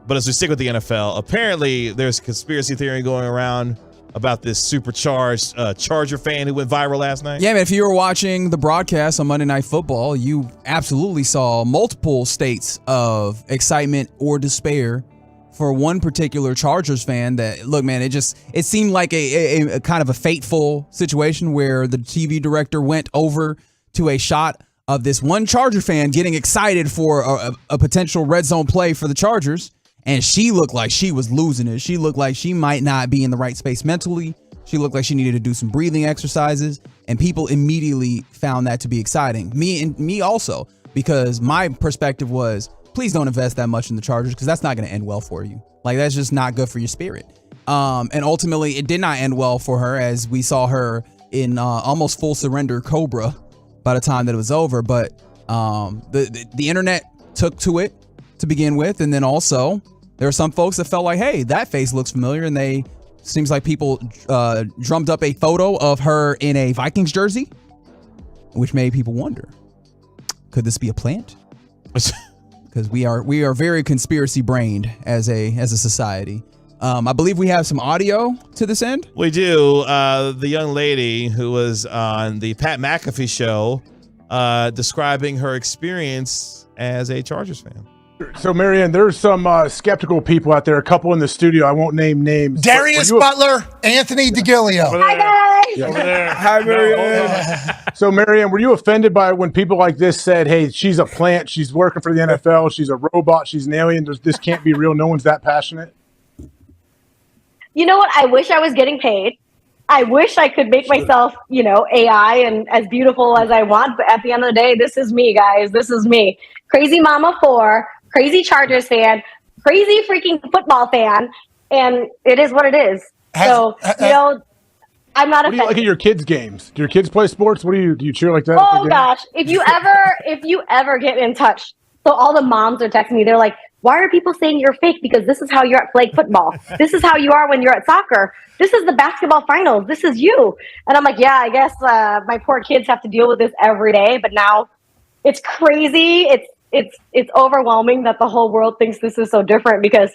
But as we stick with the NFL, apparently there's a conspiracy theory going around about this supercharged Charger fan who went viral last night. Yeah, man, if you were watching the broadcast on Monday Night Football, you absolutely saw multiple states of excitement or despair for one particular Chargers fan that, look, man, it seemed like a kind of a fateful situation where the TV director went over to a shot of this one Charger fan getting excited for a potential red zone play for the Chargers. And she looked like she was losing it. She looked like she might not be in the right space mentally. She looked like she needed to do some breathing exercises. And people immediately found that to be exciting. Me also, because my perspective was, please don't invest that much in the Chargers because that's not going to end well for you. Like, that's just not good for your spirit. And ultimately, it did not end well for her as we saw her in almost full surrender Cobra by the time that it was over. But the internet took to it to begin with. And then also, there were some folks that felt like, hey, that face looks familiar. And seems like people drummed up a photo of her in a Vikings jersey, which made people wonder, could this be a plant? Because we are very conspiracy brained as a society. I believe we have some audio to this end. We do. The young lady who was on the Pat McAfee show describing her experience as a Chargers fan. So, Marianne, there's some skeptical people out there, a couple in the studio. I won't name names. Darius Butler, Anthony DeGilio. Hi, guys. Yeah. Over there. Hi, Marianne. So, Marianne, were you offended by when people like this said, hey, she's a plant, she's working for the NFL, she's a robot, she's an alien, this can't be real, no one's that passionate? You know what? I wish I was getting paid I wish I could make myself, AI and as beautiful as I want, but at the end of the day, this is me, guys. This is me. Crazy Mama 4, crazy Chargers fan, crazy freaking football fan, and it is what it is. I'm not. What do you like at your kids' games? Do your kids play sports? What do you cheer like that? Oh gosh, if you ever get in touch, so all the moms are texting me. They're like, "Why are people saying you're fake? Because this is how you're at flag football. This is how you are when you're at soccer. This is the basketball finals. This is you." And I'm like, "Yeah, I guess my poor kids have to deal with this every day." But now, it's crazy. It's overwhelming that the whole world thinks this is so different because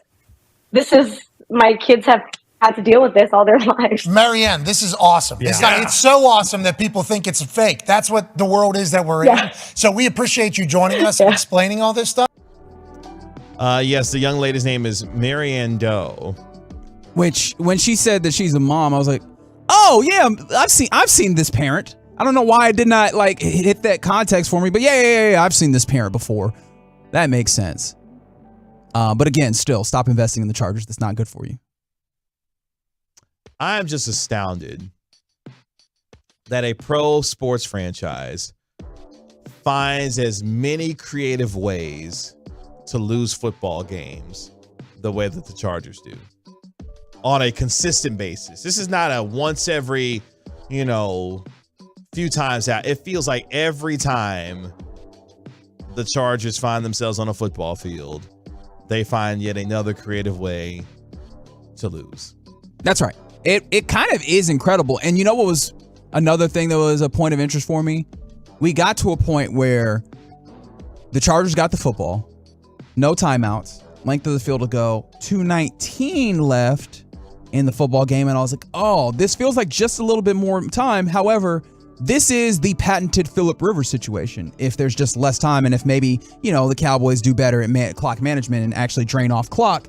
this is my kids have had to deal with this all their lives. Marianne, this is awesome. Yeah. It's so awesome that people think it's fake. That's what the world is that we're in. So we appreciate you joining us and explaining all this stuff. Yes, the young lady's name is Marianne Doe. Which, when she said that she's a mom, I was like, oh yeah, I've seen this parent. I don't know why it did not hit that context for me, but yeah, I've seen this parent before. That makes sense. But again, still, stop investing in the Chargers. That's not good for you. I'm just astounded that a pro sports franchise finds as many creative ways to lose football games the way that the Chargers do on a consistent basis. This is not a once every, few times out. It feels like every time the Chargers find themselves on a football field, they find yet another creative way to lose. That's right. It kind of is incredible. And you know what was another thing that was a point of interest for me? We got to a point where the Chargers got the football, no timeouts, length of the field to go, 2:19 left in the football game. And I was like, oh, this feels like just a little bit more time. However, this is the patented Phillip Rivers situation. If there's just less time and if maybe, the Cowboys do better at clock management and actually drain off clock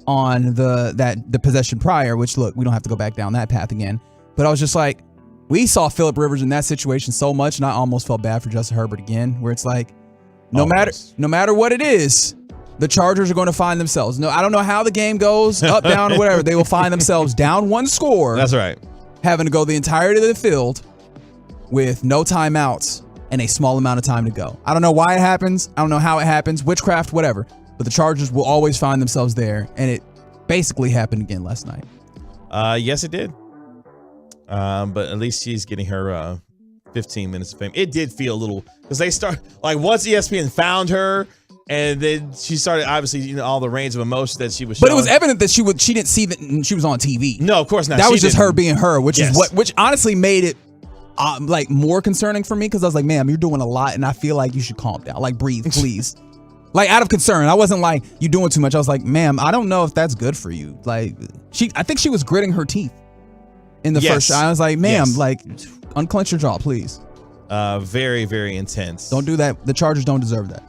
on the possession prior, which look, we don't have to go back down that path again. But I was just like, we saw Phillip Rivers in that situation so much, and I almost felt bad for Justin Herbert again, where it's like, no matter what it is, the Chargers are going to find themselves. No, I don't know how the game goes, up, down, or whatever. They will find themselves down one score. That's right. Having to go the entirety of the field with no timeouts and a small amount of time to go. I don't know why it happens. I don't know how it happens. Witchcraft, whatever. But the Chargers will always find themselves there, and it basically happened again last night. Yes, it did. But at least she's getting her 15 minutes of fame. It did feel a little, because they start, once ESPN found her, and then she started, obviously, all the range of emotion that she was showing. But it was evident that she didn't see that she was on TV. No, of course not. That was just her being her, which honestly made it more concerning for me, because I was like, ma'am, you're doing a lot, and I feel like you should calm down. Breathe, please. Out of concern. I wasn't like, you doing too much. I was like, ma'am, I don't know if that's good for you. I think she was gritting her teeth in the first shot. I was like, ma'am, unclench your jaw, please. Very, very intense. Don't do that. The Chargers don't deserve that.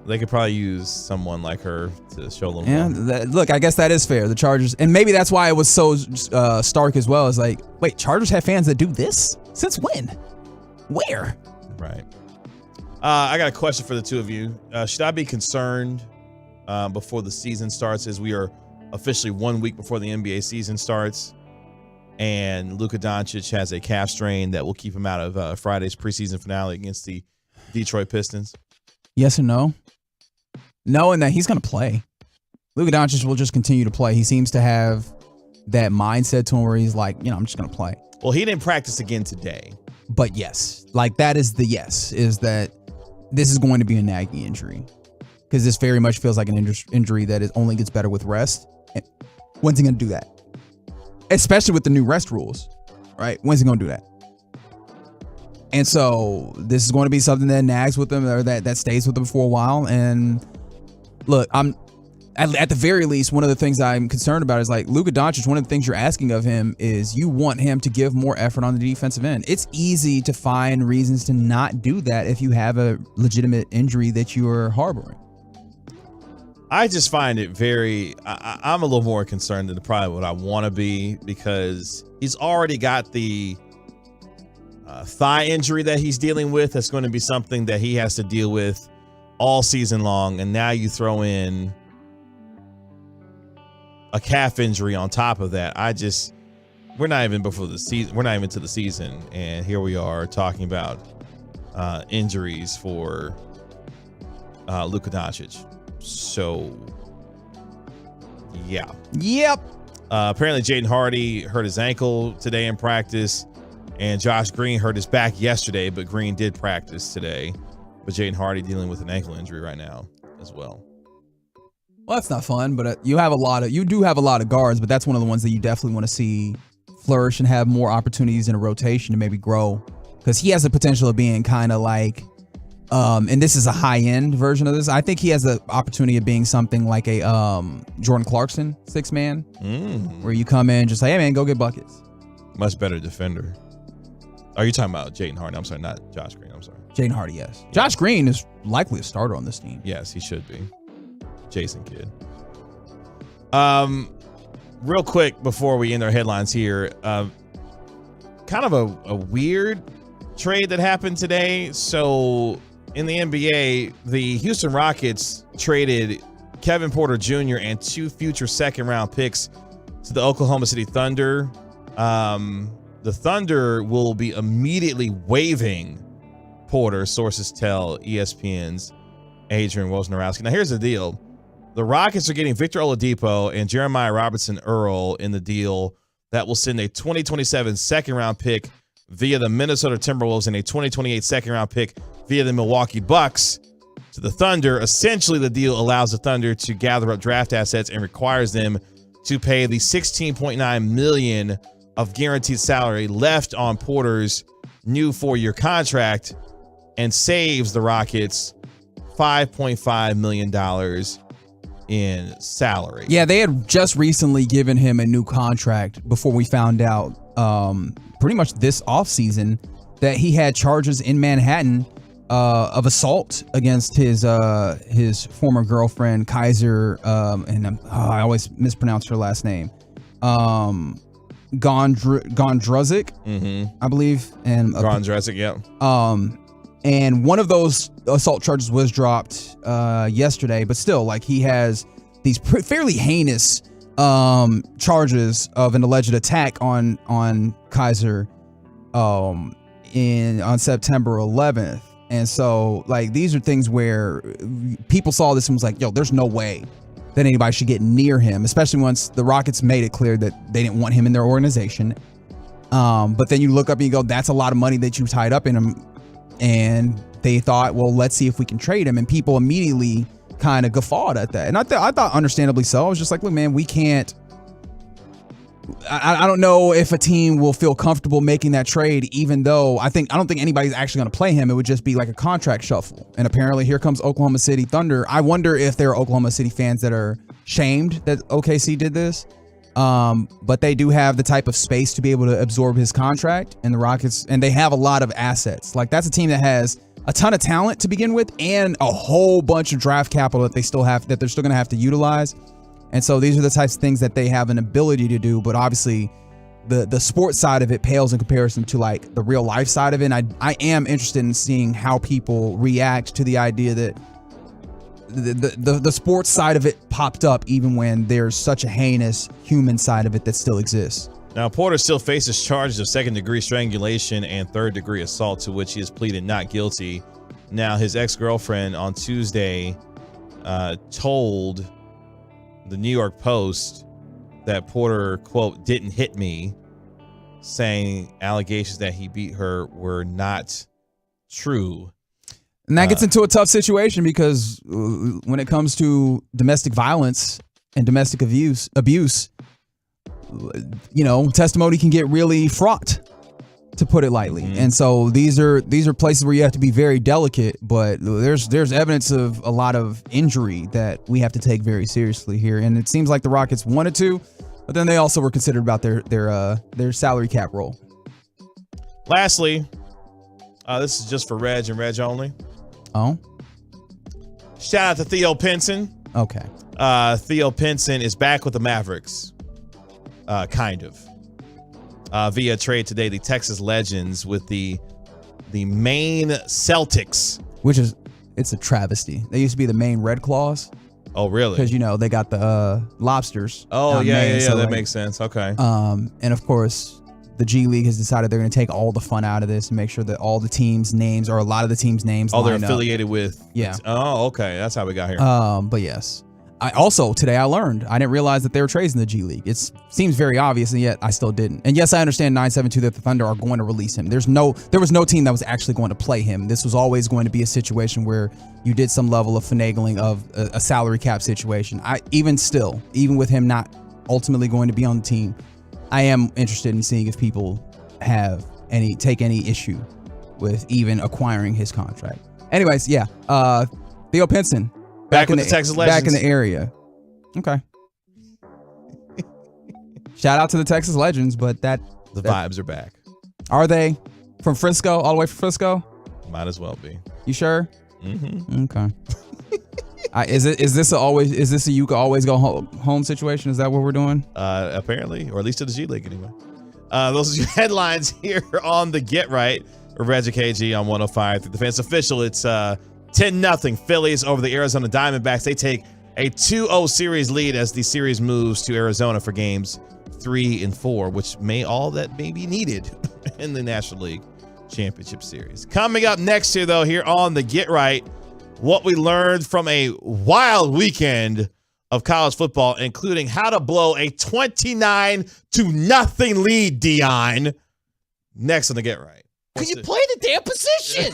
They could probably use someone like her to show them. Yeah, look, I guess that is fair. The Chargers, and maybe that's why it was so stark as well. It's like, wait, Chargers have fans that do this? Since when? Where? Right. I got a question for the two of you. Should I be concerned before the season starts, as we are officially 1 week before the NBA season starts, and Luka Doncic has a calf strain that will keep him out of Friday's preseason finale against the Detroit Pistons? Yes and no. Knowing that he's going to play. Luka Doncic will just continue to play. He seems to have that mindset to him where he's like, I'm just going to play. Well, he didn't practice again today. But yes, that is the yes, is that this is going to be a nagging injury, because this very much feels like an injury that only gets better with rest. And when's he going to do that? Especially with the new rest rules, right? When's he going to do that? And so this is going to be something that nags with him, or that stays with him for a while. And look, I'm at the very least, one of the things I'm concerned about is Luka Doncic. One of the things you're asking of him is you want him to give more effort on the defensive end. It's easy to find reasons to not do that if you have a legitimate injury that you are harboring. I just find it I'm a little more concerned than probably what I want to be, because he's already got the thigh injury that he's dealing with. That's going to be something that he has to deal with all season long. And now you throw in a calf injury on top of that. we're not even before the season. We're not even to the season, and here we are talking about injuries for Luka Doncic. So, yeah. Yep. Apparently, Jaden Hardy hurt his ankle today in practice, and Josh Green hurt his back yesterday, but Green did practice today. But Jaden Hardy dealing with an ankle injury right now as well. Well, that's not fun, but you do have a lot of guards, but that's one of the ones that you definitely want to see flourish and have more opportunities in a rotation to maybe grow, because he has the potential of being kind of like, and this is a high-end version of this. I think he has the opportunity of being something like a Jordan Clarkson 6-man, where you come in just like, hey man, go get buckets. Much better defender. Are you talking about Jaden Hardy? I'm sorry, not Josh Green. I'm sorry. Jaden Hardy, yes. Yeah. Josh Green is likely a starter on this team. Yes, he should be. Jason Kidd. Real quick before we end our headlines here, kind of a weird trade that happened today. So in the NBA, the Houston Rockets traded Kevin Porter Jr. and 2 future second-round picks to the Oklahoma City Thunder. The Thunder will be immediately waiving Porter, sources tell ESPN's Adrian Wojnarowski. Now, here's the deal. The Rockets are getting Victor Oladipo and Jeremiah Robertson-Earl in the deal that will send a 2027 second-round pick via the Minnesota Timberwolves and a 2028 second-round pick via the Milwaukee Bucks to the Thunder. Essentially, the deal allows the Thunder to gather up draft assets and requires them to pay the $16.9 million of guaranteed salary left on Porter's new 4-year contract, and saves the Rockets $5.5 million in salary. Yeah, they had just recently given him a new contract before we found out pretty much this offseason that he had charges in Manhattan of assault against his former girlfriend, Kaiser, and I always mispronounce her last name. Gondrezic, I believe. And Gondrezic, yeah. And one of those assault charges was dropped yesterday, but still, like, he has these fairly heinous charges of an alleged attack on Kaiser on September 11th. And so, like, these are things where people saw this and was like, yo, there's no way that anybody should get near him, especially once the Rockets made it clear that they didn't want him in their organization. But then you look up and you go, that's a lot of money that you tied up in him. And they thought, well, let's see if we can trade him. And people immediately kind of guffawed at that. And I thought understandably so. I was just like, look, man, we can't. I don't know if a team will feel comfortable making that trade, even though I don't think anybody's actually going to play him. It would just be like a contract shuffle. And apparently here comes Oklahoma City Thunder. I wonder if there are Oklahoma City fans that are shamed that OKC did this. But they do have the type of space to be able to absorb his contract, and the Rockets, and they have a lot of assets. Like, that's a team that has a ton of talent to begin with and a whole bunch of draft capital that they're still going to have to utilize. And so these are the types of things that they have an ability to do. But obviously the sports side of it pales in comparison to like the real life side of it. And I am interested in seeing how people react to the idea that the sports side of it popped up even when there's such a heinous human side of it that still exists. Now, Porter still faces charges of second-degree strangulation and third-degree assault, to which he has pleaded not guilty. Now, his ex-girlfriend on Tuesday told the New York Post that Porter, quote, didn't hit me, saying allegations that he beat her were not true. And that gets into a tough situation because when it comes to domestic violence and domestic abuse, you know, testimony can get really fraught, to put it lightly. Mm-hmm. And so these are places where you have to be very delicate, but there's evidence of a lot of injury that we have to take very seriously here. And it seems like the Rockets wanted to, but then they also were considered about their salary cap roll. Lastly, this is just for Reg and Reg only. Oh. Shout out to Theo Pinson. Okay. Theo Pinson is back with the Mavericks. Kind of. Via trade today, the Texas Legends with the Maine Celtics. It's a travesty. They used to be the Maine Red Claws. Oh, really? Because, they got the lobsters. Oh, yeah, so, that makes sense. Okay. And, of course, the G League has decided they're going to take all the fun out of this and make sure that all the teams' names, or a lot of the teams' names, they're line affiliated up. with. Yeah. Oh, okay. That's how we got here. But, yes. Today I learned. I didn't realize that they were trades in the G League. It seems very obvious, and yet I still didn't. And yes, I understand 972 that the Thunder are going to release him. There was no team that was actually going to play him. This was always going to be a situation where you did some level of finagling of a salary cap situation. Even with him not ultimately going to be on the team, I am interested in seeing if people take any issue with even acquiring his contract. Anyways, yeah. Theo Pinson. Back with the Texas Legends. Back in the area. Okay. Shout out to the Texas Legends, but the vibes are back. Are they from Frisco, all the way from Frisco? Might as well be. You sure? Mm-hmm. Okay. Is this a you can always go home situation? Is that what we're doing? Apparently, or at least to the G League anyway. Those are your headlines here on the Get Right. Reggie KG on 105 through the Fans. Official. It's 10-0 Phillies over the Arizona Diamondbacks. They take a 2-0 series lead as the series moves to Arizona for games 3 and 4, which may be needed in the National League Championship Series. Coming up next here on the Get Right, what we learned from a wild weekend of college football, including how to blow a 29-0 lead, Dion. Next on the Get Right. Can you play the damn position?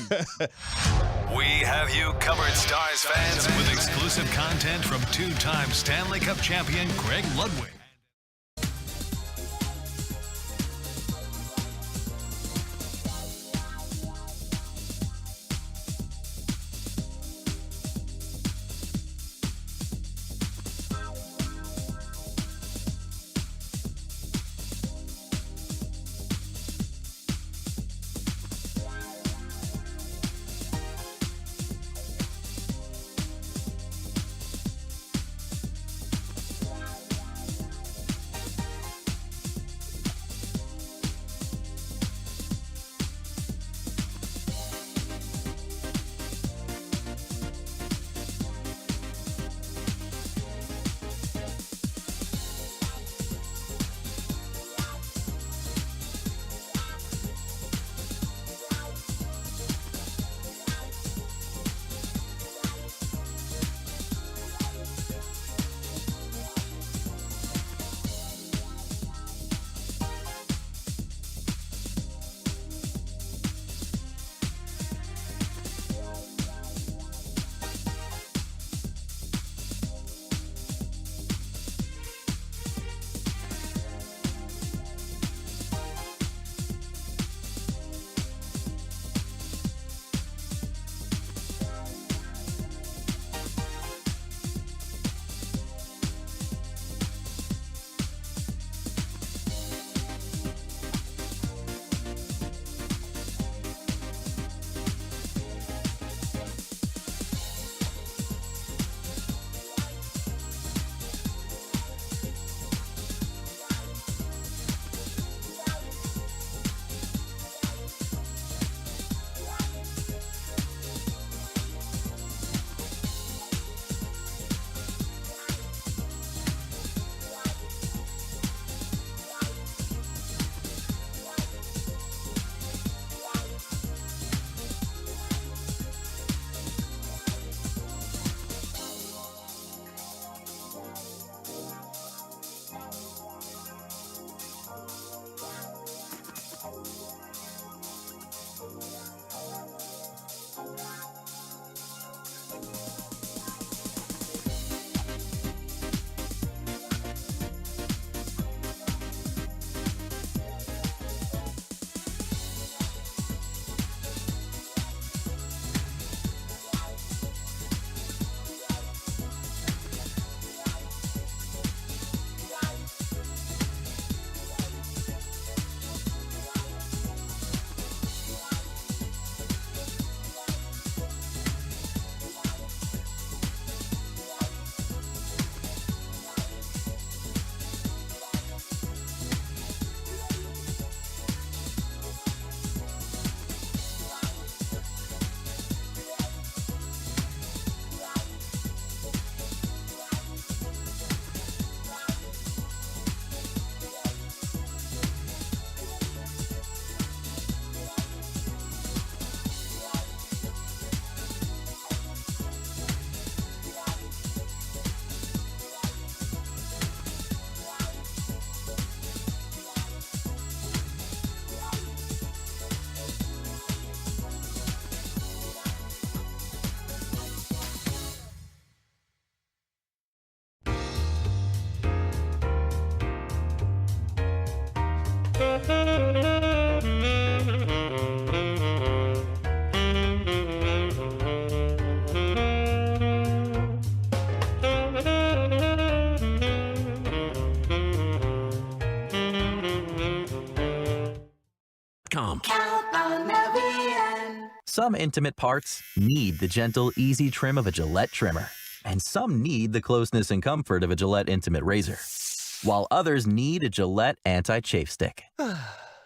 We have you covered, Stars fans, with exclusive content from two-time Stanley Cup champion Greg Ludwig. Some intimate parts need the gentle, easy trim of a Gillette trimmer. And some need the closeness and comfort of a Gillette Intimate Razor. While others need a Gillette Anti-Chafe Stick.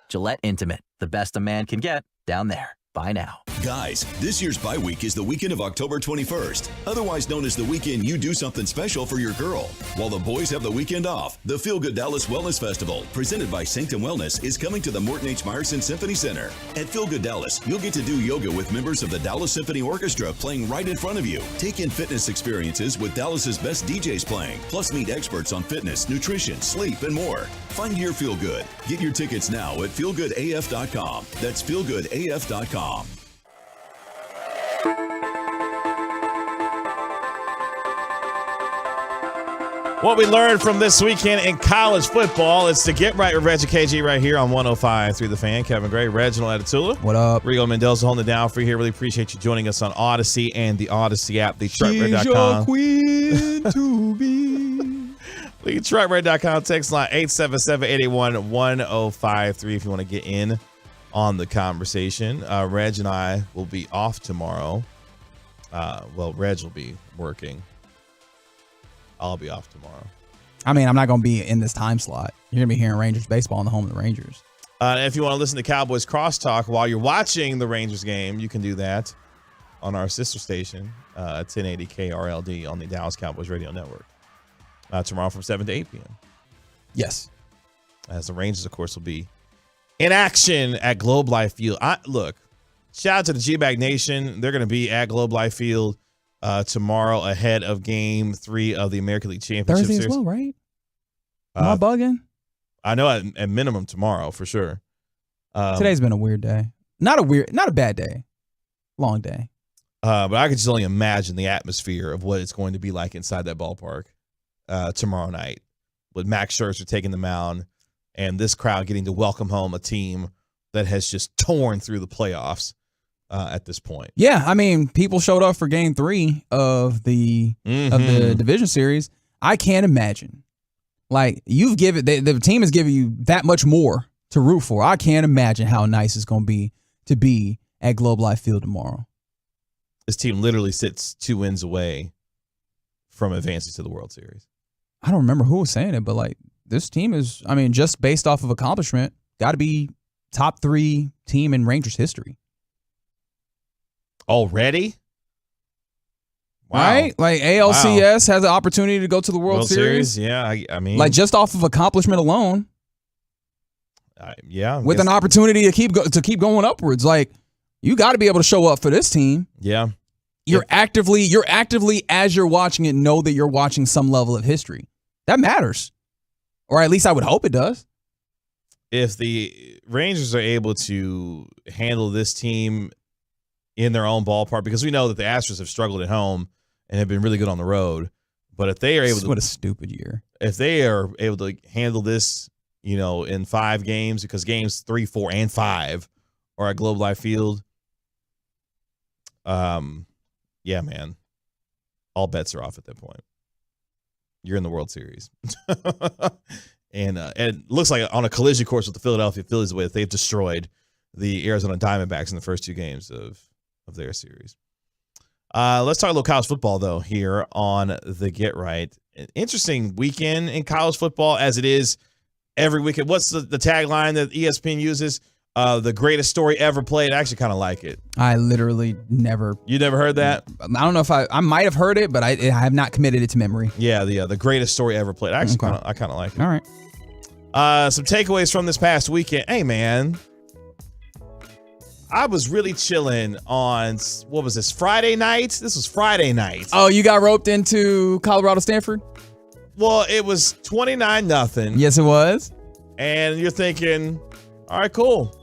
Gillette Intimate, the best a man can get, down there. Buy now. Guys, this year's bye week is the weekend of October 21st, otherwise known as the weekend you do something special for your girl. While the boys have the weekend off, the Feel Good Dallas Wellness Festival, presented by Sanctum Wellness, is coming to the Morton H. Meyerson Symphony Center. At Feel Good Dallas, you'll get to do yoga with members of the Dallas Symphony Orchestra playing right in front of you. Take in fitness experiences with Dallas's best DJs playing, plus meet experts on fitness, nutrition, sleep, and more. Find your Feel Good. Get your tickets now at feelgoodaf.com. That's feelgoodaf.com. What we learned from this weekend in college football is to get right with Reg and KG right here on 105.3 The Fan. Kevin Gray, Reginald Atatula. What up? Rigo Mendoza holding it down for you here. Really appreciate you joining us on Odyssey and the Odyssey app, DetroitRed.com. Queen to be. DetroitRed.com, text line 877-881-1053 if you want to get in on the conversation. Reg and I will be off tomorrow. Well, Reg will be working. I'll be off tomorrow. I mean, I'm not going to be in this time slot. You're going to be hearing Rangers baseball on the home of the Rangers. If you want to listen to Cowboys Crosstalk while you're watching the Rangers game, you can do that on our sister station, 1080 KRLD on the Dallas Cowboys Radio Network. Tomorrow from 7 to 8 p.m. Yes. As the Rangers, of course, will be in action at Globe Life Field. Look, shout out to the G-Bag Nation. They're going to be at Globe Life Field tomorrow ahead of Game 3 of the American League Championship Thursday Series. as well, right? Am I bugging? I know at minimum tomorrow for sure. Today's been a weird day. Not a bad day. Long day. But I could just only imagine the atmosphere of what it's going to be like inside that ballpark tomorrow night with Max Scherzer taking the mound and this crowd getting to welcome home a team that has just torn through the playoffs at this point. Yeah, I mean, people showed up for Game 3 of the division series. I can't imagine. Like, you've given the team has given you that much more to root for. I can't imagine how nice it's going to be at Globe Life Field tomorrow. This team literally sits 2 wins away from advancing to the World Series. I don't remember who was saying it, but like this team is, I mean, just based off of accomplishment, got to be top 3 team in Rangers history. Already? Wow. Right? Like ALCS has the opportunity to go to the World Series. Yeah, I mean, like just off of accomplishment alone. Yeah, with an opportunity to keep going upwards. Like, you got to be able to show up for this team. Yeah. You're actively as you're watching it, know that you're watching some level of history. That matters. Or at least I would hope it does. If the Rangers are able to handle this team in their own ballpark, because we know that the Astros have struggled at home and have been really good on the road. But if they are able to, what a stupid year. If they are able to handle this, in 5 games, because games 3, 4, and 5 are at Globe Life Field. Yeah, man, all bets are off at that point. You're in the World Series. And it looks like on a collision course with the Philadelphia Phillies, the way that they've destroyed the Arizona Diamondbacks in the first 2 games of their series. Let's talk a little college football, though, here on the Get Right. An interesting weekend in college football, as it is every weekend. What's the tagline that ESPN uses? The greatest story ever played. I actually kind of like it. I literally never. You never heard that? I don't know if I might have heard it, but I have not committed it to memory. Yeah, the greatest story ever played. I kind of like it. All right. Some takeaways from this past weekend. Hey, man, I was really chilling on, what was this, Friday night? This was Friday night. Oh, you got roped into Colorado Stanford? Well, it was 29-0. Yes, it was. And you're thinking, all right, cool.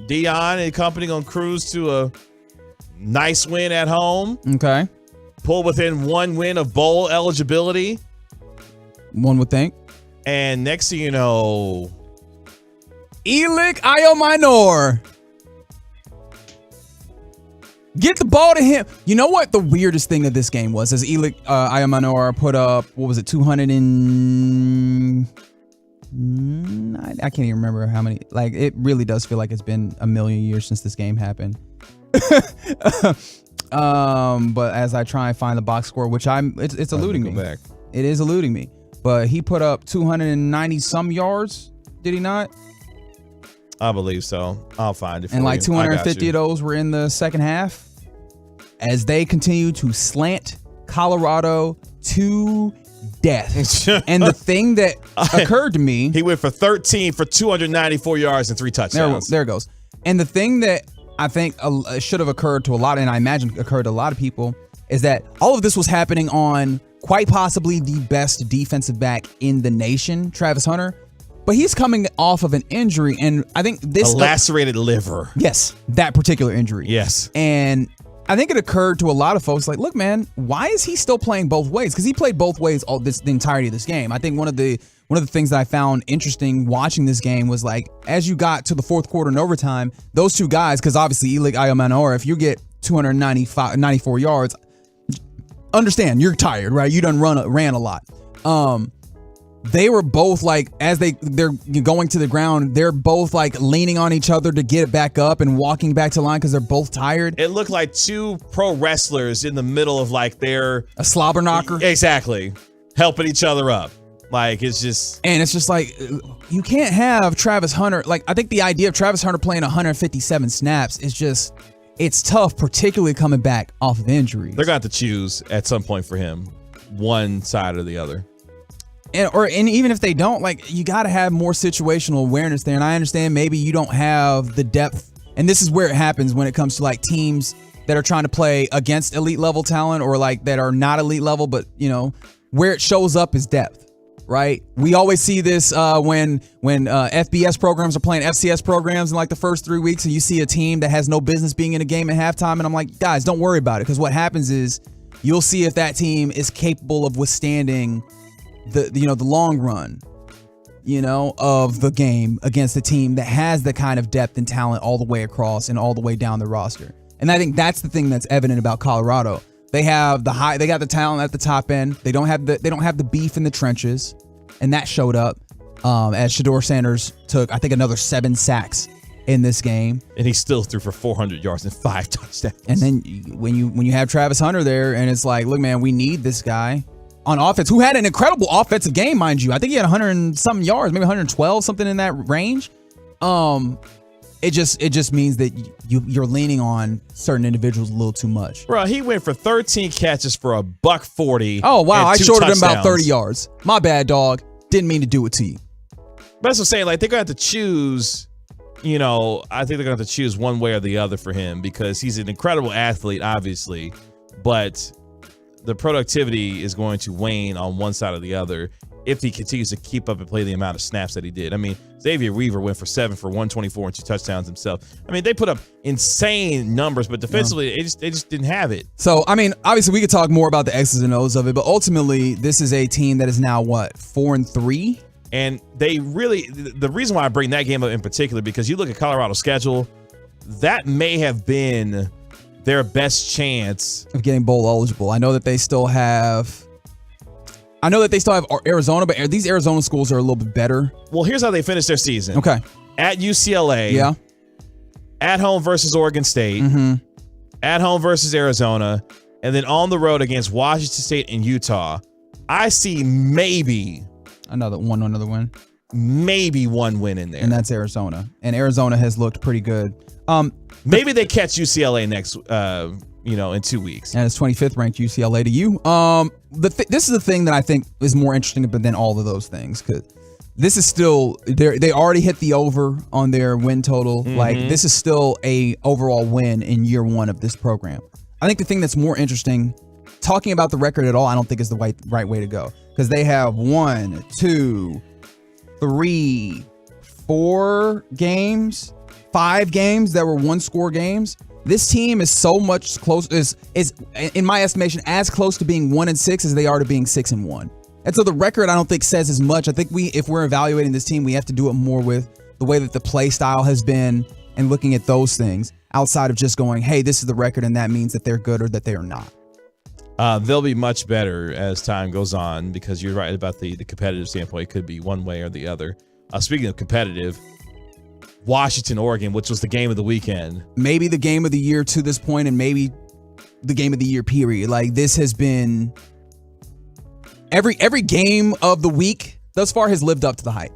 Dion and company gonna cruise to a nice win at home. Okay. Pull within 1 win of bowl eligibility. One would think. And next thing you know, Elik Ayominor. Get the ball to him. You know what the weirdest thing of this game was? As Elik Ayominor put up, what was it, 200 and... I can't even remember how many. Like, it really does feel like it's been a million years since this game happened. But as I try and find the box score, which it's eluding me. Back. It is eluding me. But he put up 290 some yards, did he not? I believe so. I'll find it for and like you. 250 of those were in the second half as they continue to slant Colorado to death. And the thing that occurred to me, he went for 13 for 294 yards and 3 touchdowns. There it goes. And the thing that I think should have occurred to a lot, and I imagine occurred to a lot of people, is that all of this was happening on quite possibly the best defensive back in the nation, Travis Hunter. But he's coming off of an injury, and I think this... A lacerated liver. Yes, that particular injury. Yes. And I think it occurred to a lot of folks, like, look, man, why is he still playing both ways? Because he played both ways the entirety of this game. I think one of the things that I found interesting watching this game was, like, as you got to the fourth quarter and overtime, those two guys, because obviously Elik Ayominor, if you get 294 yards, understand, you're tired, right? You done ran a lot. They were both like, as they're going to the ground, they're both like leaning on each other to get it back up and walking back to line because they're both tired. It looked like two pro wrestlers in the middle of like a slobber knocker. Exactly. Helping each other up. Like, it's just like, you can't have Travis Hunter. Like, I think the idea of Travis Hunter playing 157 snaps is just, it's tough, particularly coming back off of injuries. They're going to have to choose at some point for him, one side or the other. And even if they don't, like, you got to have more situational awareness there. And I understand maybe you don't have the depth. And this is where it happens when it comes to like teams that are trying to play against elite level talent or like that are not elite level, but you know, where it shows up is depth, right? We always see this when FBS programs are playing FCS programs in like the first 3 weeks, and you see a team that has no business being in a game at halftime. And I'm like, guys, don't worry about it. Because what happens is you'll see if that team is capable of withstanding the long run, of the game against a team that has the kind of depth and talent all the way across and all the way down the roster. And I think that's the thing that's evident about Colorado. They have they got the talent at the top end. They don't have the beef in the trenches, and that showed up as Shedeur Sanders took, I think, another 7 sacks in this game, and he still threw for 400 yards and 5 touchdowns. And then when you have Travis Hunter there, and it's like, look, man, we need this guy on offense, who had an incredible offensive game, mind you. I think he had 100 and something yards, maybe 112, something in that range. It just means that you're leaning on certain individuals a little too much. Bro, he went for 13 catches for $140. Oh wow, I shorted him about 30 touchdowns. yards. My bad, dog. Didn't mean to do it to you. But that's what I'm saying. Like, they're gonna have to choose. I think they're gonna have to choose one way or the other for him because he's an incredible athlete, obviously, but the productivity is going to wane on one side or the other if he continues to keep up and play the amount of snaps that he did. I mean, Xavier Weaver went for 7 for 124 and 2 touchdowns himself. I mean, they put up insane numbers, but defensively, they just didn't have it. So, I mean, obviously we could talk more about the X's and O's of it, but ultimately this is a team that is now, 4-3? And they really, the reason why I bring that game up in particular, because you look at Colorado's schedule, that may have been their best chance of getting bowl eligible. I know that they still have Arizona, but these Arizona schools are a little bit better. Well, here's how they finished their season. Okay. At UCLA. Yeah. At home versus Oregon State. Mm-hmm. At home versus Arizona. And then on the road against Washington State and Utah. I see maybe another win. Maybe one win in there. And that's Arizona. And Arizona has looked pretty good. Maybe they catch UCLA next in 2 weeks. And it's 25th ranked UCLA to you. This is the thing that I think is more interesting than all of those things, because this is still, they already hit the over on their win total. Mm-hmm. Like, this is still a overall win in year 1 of this program. I think the thing that's more interesting, talking about the record at all, I don't think is the right way to go, because they have 1, 2, 3, 4 games, 5 games that were 1-score games. This team is so much close, is in my estimation as close to being 1-6 as they are to being 6-1. And so the record, I don't think, says as much. I think if we're evaluating this team, we have to do it more with the way that the play style has been, and looking at those things outside of just going, hey, this is the record and that means that they're good or that they are not? They'll be much better as time goes on, because you're right about the competitive standpoint. It could be one way or the other. Speaking of competitive, Washington, Oregon, which was the game of the weekend. Maybe the game of the year to this point, and maybe the game of the year period. Like, this has been every game of the week thus far has lived up to the hype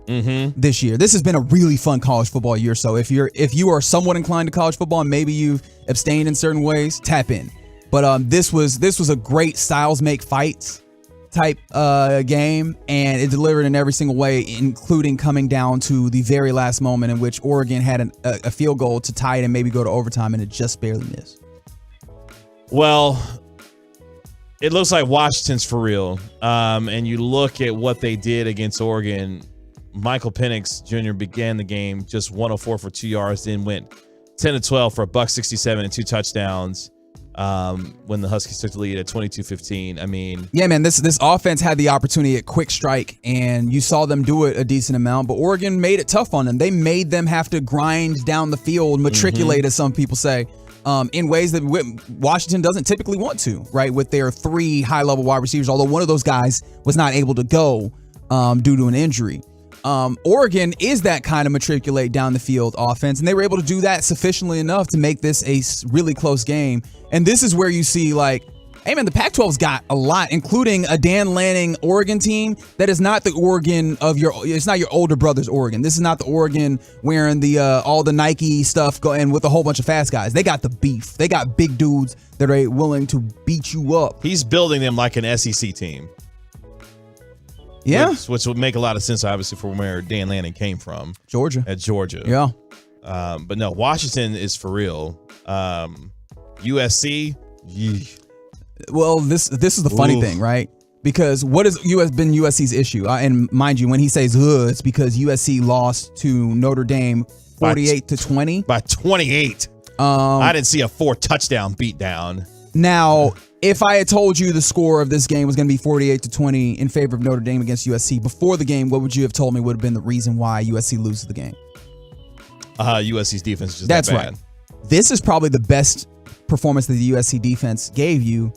this year. This has been a really fun college football year. So if you are somewhat inclined to college football and maybe you've abstained in certain ways, tap in. But this was a great styles make fights type game, and it delivered in every single way, including coming down to the very last moment in which Oregon had a field goal to tie it and maybe go to overtime, and it just barely missed. Well, it looks like Washington's for real. And you look at what they did against Oregon. Michael Penix Jr. began the game just 104 for 2 yards, then went 10-12 for $167 and 2 touchdowns. When the Huskies took the lead at 22-15. I mean, yeah, man, this offense had the opportunity at quick strike, and you saw them do it a decent amount, but Oregon made it tough on them. They made them have to grind down the field, matriculate, as some people say, in ways that Washington doesn't typically want to, right? With their 3 high-level wide receivers, although one of those guys was not able to go due to an injury. Oregon is that kind of matriculate down the field offense, and they were able to do that sufficiently enough to make this a really close game. And this is where you see, like, hey man, the Pac-12's got a lot, including a Dan Lanning Oregon team that is not the Oregon it's not your older brother's Oregon. This is not the Oregon wearing the all the Nike stuff and with a whole bunch of fast guys. They got the beef. They got big dudes that are willing to beat you up. He's building them like an SEC team. Yeah. Which would make a lot of sense, obviously, from where Dan Lanning came from. Georgia. At Georgia. Yeah. But no, Washington is for real. USC. Well, this is the funny thing, right? Because what has been USC's issue? And mind you, when he says it's because USC lost to Notre Dame 48-20. By 28. I didn't see a 4-touchdown beatdown. Now, if I had told you the score of this game was going to be 48-20 in favor of Notre Dame against USC before the game, what would you have told me would have been the reason why USC loses the game? USC's defense is just That's that bad. right. This is probably the best performance that the USC defense gave you,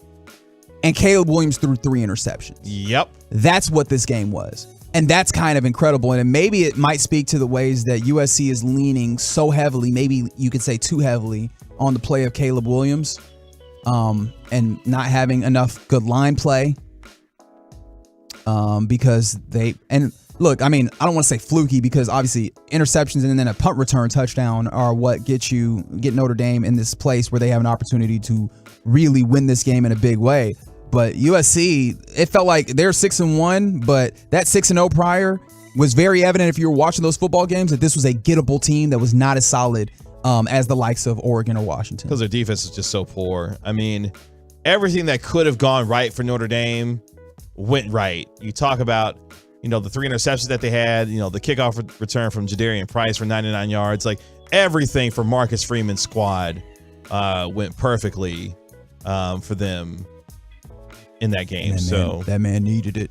and Caleb Williams threw 3 interceptions. Yep. That's what this game was. And that's kind of incredible. And maybe it might speak to the ways that USC is leaning so heavily, maybe you could say too heavily, on the play of Caleb Williams. And not having enough good line play, because look, I mean, I don't want to say fluky, because obviously interceptions and then a punt return touchdown are what get Notre Dame in this place where they have an opportunity to really win this game in a big way. But USC, it felt like they're 6-1, but that 6-0 prior was very evident if you were watching those football games that this was a gettable team that was not as solid as the likes of Oregon or Washington. Because their defense is just so poor. I mean, everything that could have gone right for Notre Dame went right. You talk about, the 3 interceptions that they had, the kickoff return from Jadarian Price for 99 yards. Like, everything for Marcus Freeman's squad went perfectly for them in that game. That man needed it.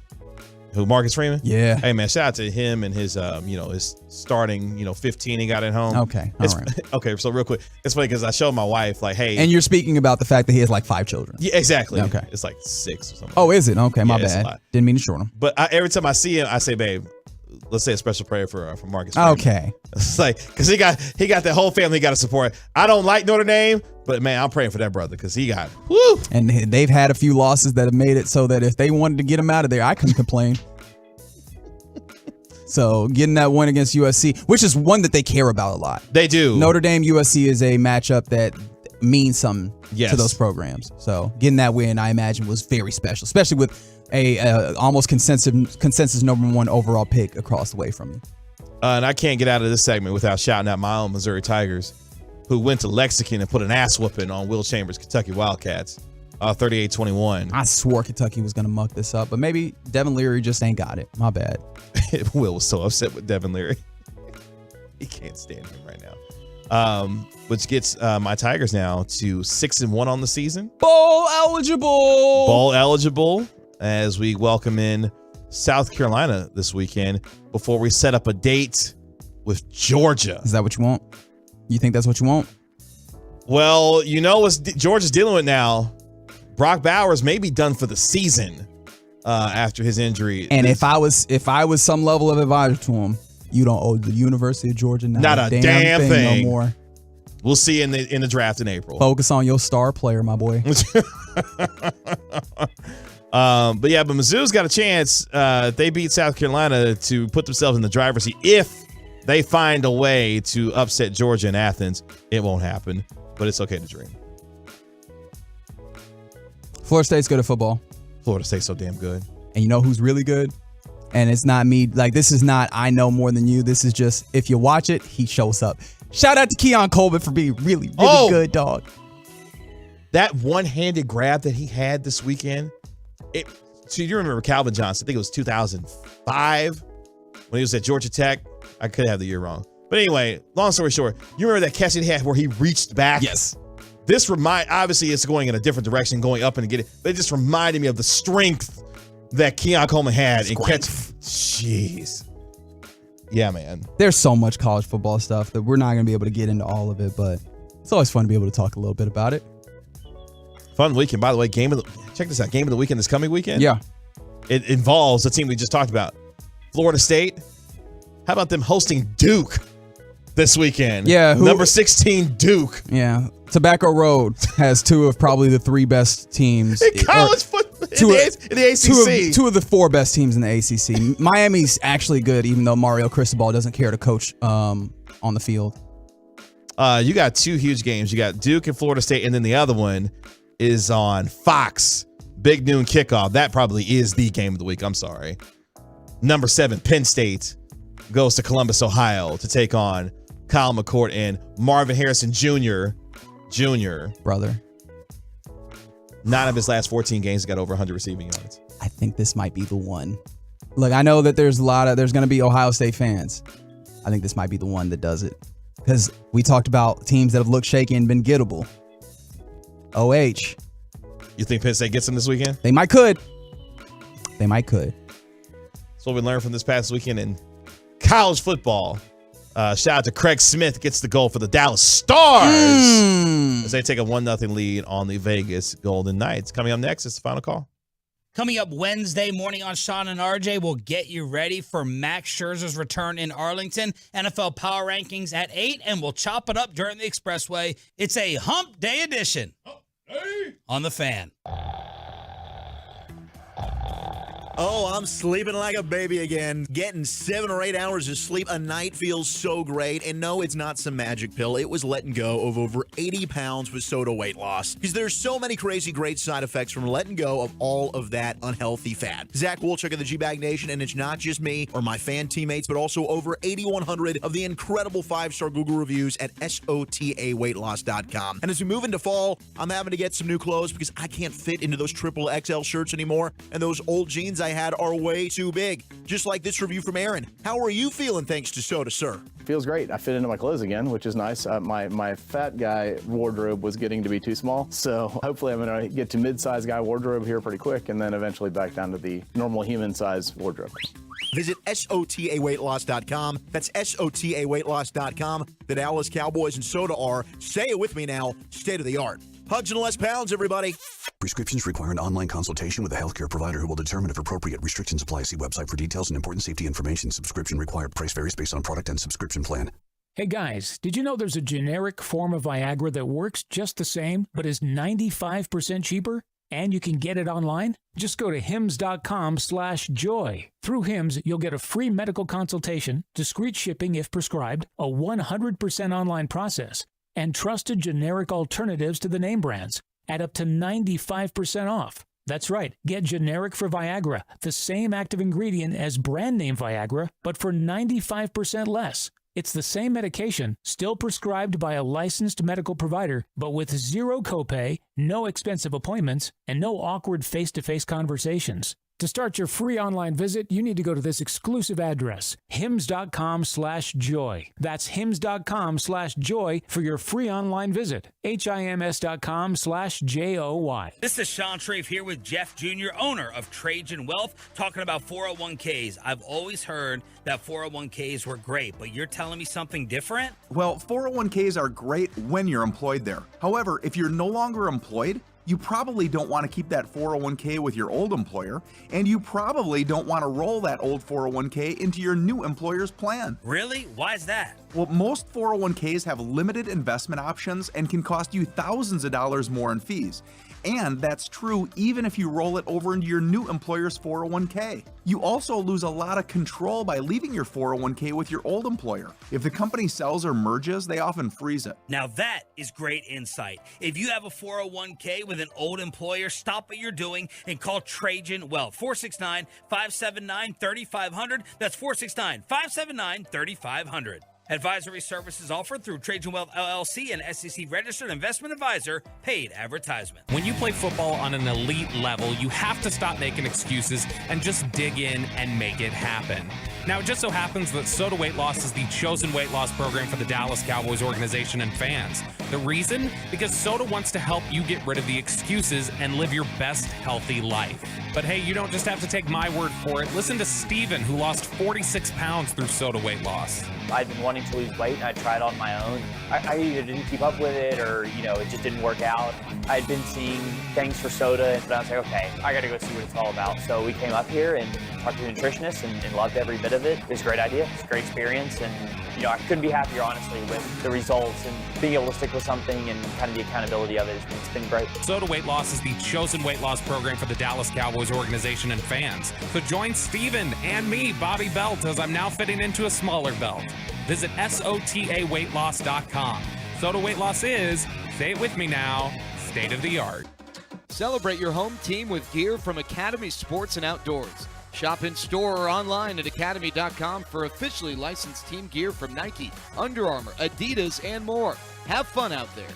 Who, Marcus Freeman? Yeah. Hey man, shout out to him and his his starting 15 he got at home. Okay. All right. Okay, so real quick, it's funny because I showed my wife, like, hey. And you're speaking about the fact that he has like 5 children. Yeah, exactly. Okay. It's like 6 or something. Oh, is it? Okay, my Yeah, bad. Didn't mean to short him. But every time I see him, I say, babe, let's say a special prayer for Marcus Freeman. Okay. It's like, because he got the whole family got to support. I don't like Notre Dame, but man, I'm praying for that brother because he got woo. And they've had a few losses that have made it so that if they wanted to get him out of there, I couldn't complain. So getting that win against USC, which is one that they care about a lot. They do. Notre Dame USC is a matchup that means something to those programs. So getting that win, I imagine, was very special, especially with a almost consensus number 1 overall pick across the way from you. And I can't get out of this segment without shouting out my own Missouri Tigers, who went to Lexington and put an ass whooping on Will Chambers' Kentucky Wildcats, 38-21. I swore Kentucky was going to muck this up, but maybe Devin Leary just ain't got it. My bad. Will was so upset with Devin Leary. He can't stand him right now. Which gets my Tigers now to 6-1 on the season. Bowl eligible as we welcome in South Carolina this weekend before we set up a date with Georgia. Is that what you want? You think that's what you want? Well, you know what Georgia's dealing with now. Brock Bowers may be done for the season after his injury. And if I was some level of advisor to him, you don't owe the University of Georgia not a damn thing no more. We'll see in the draft in April. Focus on your star player, my boy. But Mizzou's got a chance. If they beat South Carolina to put themselves in the driver's seat. If they find a way to upset Georgia and Athens, it won't happen. But it's okay to dream. Florida State's good at football. Florida State's so damn good. And you know who's really good? And it's not me. Like, this is not I know more than you. This is just, if you watch it, he shows up. Shout out to Keon Colbert for being really good, dog. That one-handed grab that he had this weekend. So you remember Calvin Johnson? I think it was 2005 when he was at Georgia Tech. I could have the year wrong. But anyway, long story short, you remember that catch he had where he reached back? Yes. This obviously it's going in a different direction, going up and get it, but it just reminded me of the strength that Keon Coleman had in catch. Jeez. Yeah, man. There's so much college football stuff that we're not going to be able to get into all of it, but it's always fun to be able to talk a little bit about it. Fun weekend. By the way, check this out. Game of the weekend this coming weekend. Yeah. It involves the team we just talked about. Florida State. How about them hosting Duke this weekend? Yeah. Number 16 Duke. Yeah. Tobacco Road has two of probably the three best teams in college football in the ACC. Two of the four best teams in the ACC. Miami's actually good, even though Mario Cristobal doesn't care to coach on the field. You got two huge games. You got Duke and Florida State, and then the other one is on Fox. Big noon kickoff. That probably is the game of the week. I'm sorry. Number 7, Penn State goes to Columbus, Ohio to take on Kyle McCord and Marvin Harrison Jr. Brother. 9 of his last 14 games got over 100 receiving yards. I think this might be the one. Look, I know that there's going to be Ohio State fans. I think this might be the one that does it. Because we talked about teams that have looked shaky and been gettable. OH. You think Penn State gets them this weekend? They might could. That's what we learned from this past weekend in college football. Shout out to Craig Smith, gets the goal for the Dallas Stars as they take a 1-0 lead on the Vegas Golden Knights. Coming up next is the final call. Coming up Wednesday morning on Sean and RJ, we'll get you ready for Max Scherzer's return in Arlington. NFL Power Rankings at 8, and we'll chop it up during the Expressway. It's a Hump Day edition on The Fan. Oh, I'm sleeping like a baby again. Getting 7 or 8 hours of sleep a night feels so great. And no, it's not some magic pill. It was letting go of over 80 pounds with soda weight loss. Because there's so many crazy great side effects from letting go of all of that unhealthy fat. Zach Wolchuk of the G-Bag Nation, and it's not just me or my fan teammates, but also over 8,100 of the incredible 5-star Google reviews at SOTAweightloss.com. And as we move into fall, I'm having to get some new clothes because I can't fit into those triple XL shirts anymore. And those old jeans I had are way too big. Just like this review from Aaron. How are you feeling thanks to Soda, sir? Feels great. I fit into my clothes again, which is nice. My fat guy wardrobe was getting to be too small, so hopefully I'm going to get to mid-size guy wardrobe here pretty quick, and then eventually back down to the normal human size wardrobe. Visit SOTAweightloss.com. That's SOTAweightloss.com. The Dallas Cowboys and Soda are, say it with me now, state of the art. Hugs and less pounds, everybody. Prescriptions require an online consultation with a healthcare provider who will determine if appropriate. Restrictions apply. See website for details and important safety information. Subscription required. Price varies based on product and subscription plan. Hey guys, did you know there's a generic form of Viagra that works just the same, but is 95% cheaper? And you can get it online? Just go to hims.com/joy. Through Hims, you'll get a free medical consultation, discreet shipping if prescribed, a 100% online process, and trusted generic alternatives to the name brands at up to 95% off. That's right, get generic for Viagra, the same active ingredient as brand name Viagra, but for 95% less. It's the same medication, still prescribed by a licensed medical provider, but with zero copay, no expensive appointments, and no awkward face-to-face conversations. To start your free online visit, you need to go to this exclusive address, hims.com/joy. That's hims.com/joy for your free online visit. HIMS.com/JOY. This is Sean Shreve here with Jeff Jr., owner of Trajan Wealth, talking about 401ks. I've always heard that 401ks were great, but you're telling me something different? Well, 401ks are great when you're employed there. However, if you're no longer employed, you probably don't want to keep that 401k with your old employer, and you probably don't want to roll that old 401k into your new employer's plan. Really? Why is that? Well, most 401ks have limited investment options and can cost you thousands of dollars more in fees. And that's true even if you roll it over into your new employer's 401k. You also lose a lot of control by leaving your 401k with your old employer. If the company sells or merges, they often freeze it. Now that is great insight. If you have a 401k with an old employer, stop what you're doing and call Trajan Wealth. 469-579-3500. That's 469-579-3500. Advisory services offered through Trajan Wealth LLC, an SEC-registered investment advisor, paid advertisement. When you play football on an elite level, you have to stop making excuses and just dig in and make it happen. Now, it just so happens that Soda Weight Loss is the chosen weight loss program for the Dallas Cowboys organization and fans. The reason? Because Soda wants to help you get rid of the excuses and live your best healthy life. But hey, you don't just have to take my word for it. Listen to Steven, who lost 46 pounds through Soda Weight Loss. I'd been wanting to lose weight, and I tried on my own. I either didn't keep up with it, or it just didn't work out. I'd been seeing things for soda, but I was like, okay, I got to go see what it's all about. So we came up here and talked to a nutritionist and loved every bit of it. It was a great idea. It's a great experience, and I couldn't be happier, honestly, with the results and being able to stick with something and kind of the accountability of it. It's been great. Soda Weight Loss is the chosen weight loss program for the Dallas Cowboys organization and fans. So join Steven and me, Bobby Belt, as I'm now fitting into a smaller belt. Visit SOTAweightloss.com. Soda Weight Loss is, say it with me now, state of the art. Celebrate your home team with gear from Academy Sports and Outdoors. Shop in store or online at academy.com for officially licensed team gear from Nike, Under Armour, Adidas, and more. Have fun out there.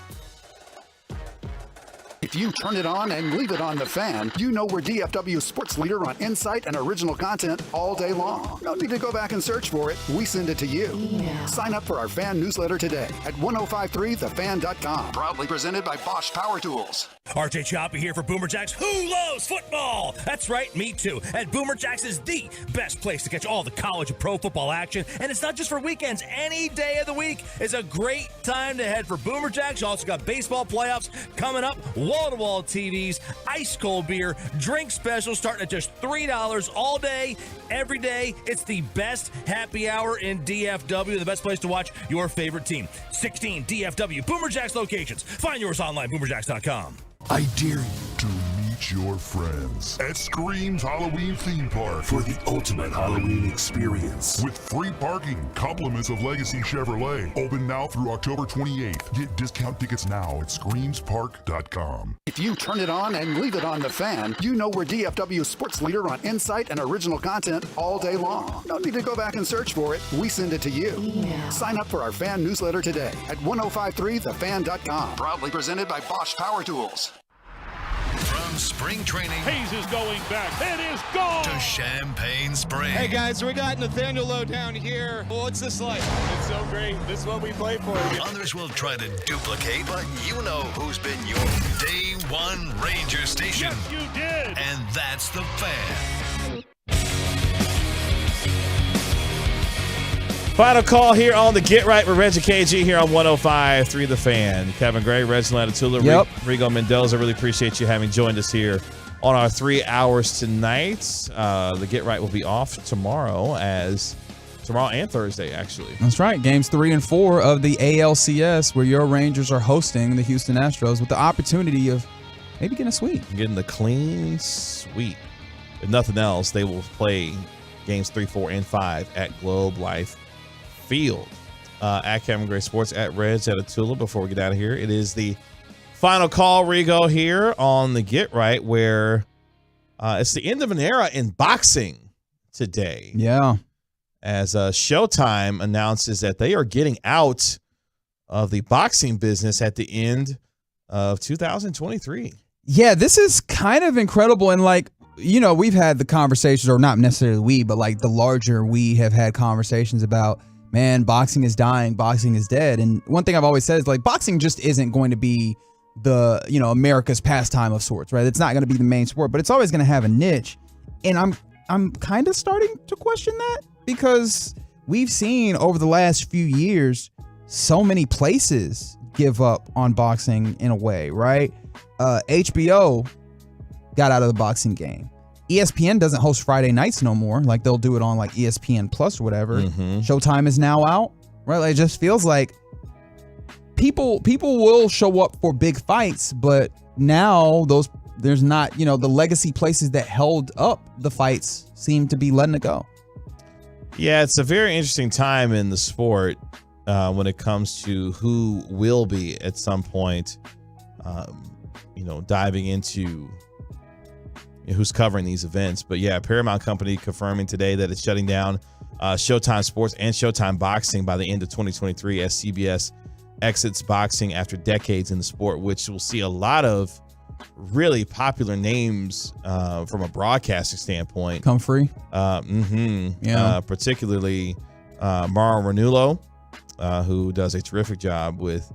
If you turn it on and leave it on the fan, you know we're DFW's sports leader on insight and original content all day long. No need to go back and search for it. We send it to you. Yeah. Sign up for our fan newsletter today at 1053thefan.com. Proudly presented by Bosch Power Tools. RJ Choppy here for Boomer Jacks. Who loves football? That's right, me too. And Boomer Jacks is the best place to catch all the college and pro football action. And it's not just for weekends. Any day of the week is a great time to head for Boomer Jacks. You also got baseball playoffs coming up. Wall-to-wall TVs, ice cold beer, drink specials starting at just $3 all day, every day. It's the best happy hour in DFW, the best place to watch your favorite team. 16 DFW Boomer Jacks locations. Find yours online, boomerjacks.com. I dare you to meet your friends at Scream's Halloween Theme Park for the ultimate Halloween experience. With free parking, compliments of Legacy Chevrolet. Open now through October 28th. Get discount tickets now at screamspark.com. If you turn it on and leave it on the fan, you know we're DFW's sports leader on insight and original content all day long. No need to go back and search for it. We send it to you. Yeah. Sign up for our fan newsletter today at 1053thefan.com. Proudly presented by Bosch Power Tools. From spring training, Hayes is going back. It is gone to Champagne Spring. Hey guys, we got Nathaniel Lowe down here. What's this like? It's so great. This is what we play for. Others will try to duplicate, but you know who's been your day one Ranger station. Yes, you did. And that's the Fan. Final call here on the Get Right with Reggie KG here on 105.3 The Fan. Kevin Gray, Reginald Atatula, Rigo Mendoza. Really appreciate you having joined us here on our 3 hours tonight. The Get Right will be off tomorrow and Thursday, actually. That's right. Games 3 and 4 of the ALCS, where your Rangers are hosting the Houston Astros with the opportunity of maybe getting a sweep. Getting the clean sweep. If nothing else, they will play games 3, 4, and 5 at Globe Life Field. At Kevin Gray Sports, at Reds, at Atula. Before we get out of here, it is the final call, Rigo, here on the Get Right, where it's the end of an era in boxing today. Yeah. As Showtime announces that they are getting out of the boxing business at the end of 2023. Yeah, this is kind of incredible. And we've had the conversations, or not necessarily we, but like the larger we have had conversations about, man, boxing is dying, boxing is dead. And one thing I've always said is like boxing just isn't going to be the, America's pastime of sorts, right? It's not going to be the main sport, but it's always going to have a niche. And I'm kind of starting to question that, because we've seen over the last few years so many places give up on boxing in a way, right? HBO got out of the boxing game. ESPN doesn't host Friday nights no more. Like they'll do it on like ESPN Plus or whatever. Showtime is now out, right? Like, it just feels like people will show up for big fights, but now there's not, the legacy places that held up the fights seem to be letting it go. Yeah, it's a very interesting time in the sport when it comes to who will be at some point, diving into who's covering these events. But yeah, Paramount Company confirming today that it's shutting down Showtime Sports and Showtime Boxing by the end of 2023 as CBS exits boxing after decades in the sport, which will see a lot of really popular names from a broadcasting standpoint come free. Particularly Mauro Ranullo, who does a terrific job with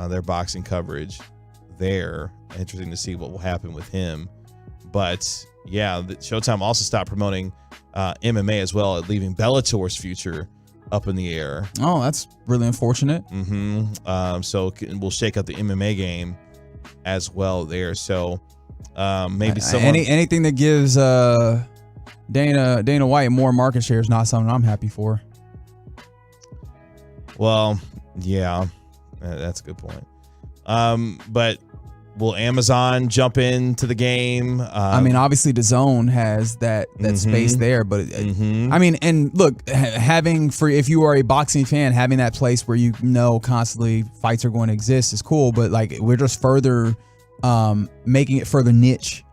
their boxing coverage there. Interesting to see what will happen with him. But yeah, Showtime also stopped promoting MMA as well, leaving Bellator's future up in the air. Oh, that's really unfortunate. So we'll shake up the MMA game as well there. So maybe someone anything that gives Dana White more market share is not something I'm happy for. Well, yeah, that's a good point. But will Amazon jump into the game? Obviously the zone has that space there, but and look, having if you are a boxing fan, having that place where constantly fights are going to exist is cool, but like we're just further making it further niche,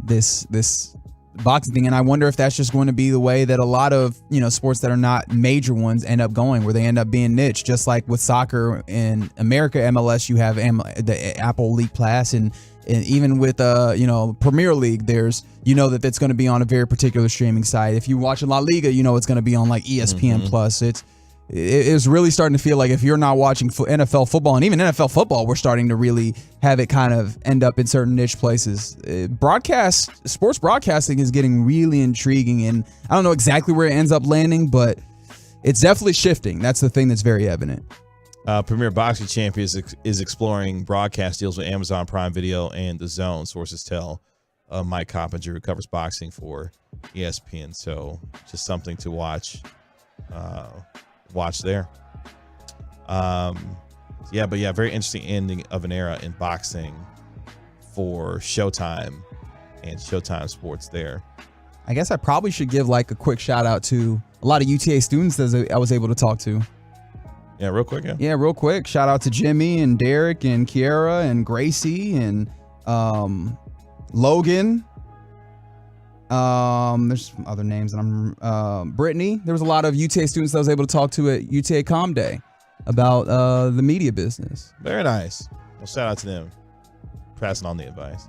this boxing thing. And I wonder if that's just going to be the way that a lot of sports that are not major ones end up going, where they end up being niche. Just like with soccer in America, MLS, you have the Apple League Pass, and even with Premier League, there's that it's going to be on a very particular streaming site. If you watch La Liga, it's going to be on like ESPN Plus. It's really starting to feel like if you're not watching NFL football, and even NFL football, we're starting to really have it kind of end up in certain niche places. Sports broadcasting is getting really intriguing, and I don't know exactly where it ends up landing, but it's definitely shifting. That's the thing that's very evident. Premier Boxing Champion is exploring broadcast deals with Amazon Prime Video and The Zone, sources tell Mike Coppinger, who covers boxing for ESPN. So just something to watch there. Very interesting ending of an era in boxing for Showtime and Showtime Sports there. I guess I probably should give like a quick shout out to a lot of UTA students that I was able to talk to. Yeah, real quick. Yeah, real quick. Shout out to Jimmy and Derek and Kiara and Gracie and Logan. There's some other names, and Brittany. There was a lot of UTA students that I was able to talk to at UTA Com Day about the media business. Very nice. Well, shout out to them. Passing on the advice.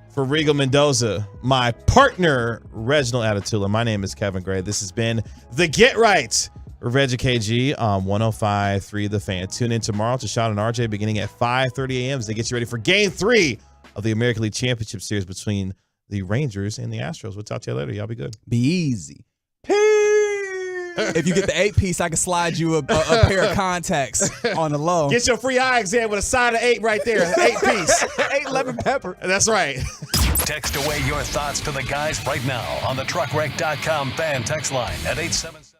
For Regal Mendoza, my partner, Reginald Atatula, my name is Kevin Gray. This has been The Get Right with Reggie KG on 105.3 The Fan. Tune in tomorrow to Sean and RJ beginning at 5:30 a.m. as they get you ready for Game 3 of the American League Championship Series between the Rangers and the Astros. We'll talk to you later. Y'all be good. Be easy. If you get the 8-piece, I can slide you a pair of contacts on the low. Get your free eye exam with a side of 8 right there. 8-piece. 8 lemon pepper. That's right. Text away your thoughts to the guys right now on the truckwreck.com fan text line at 877.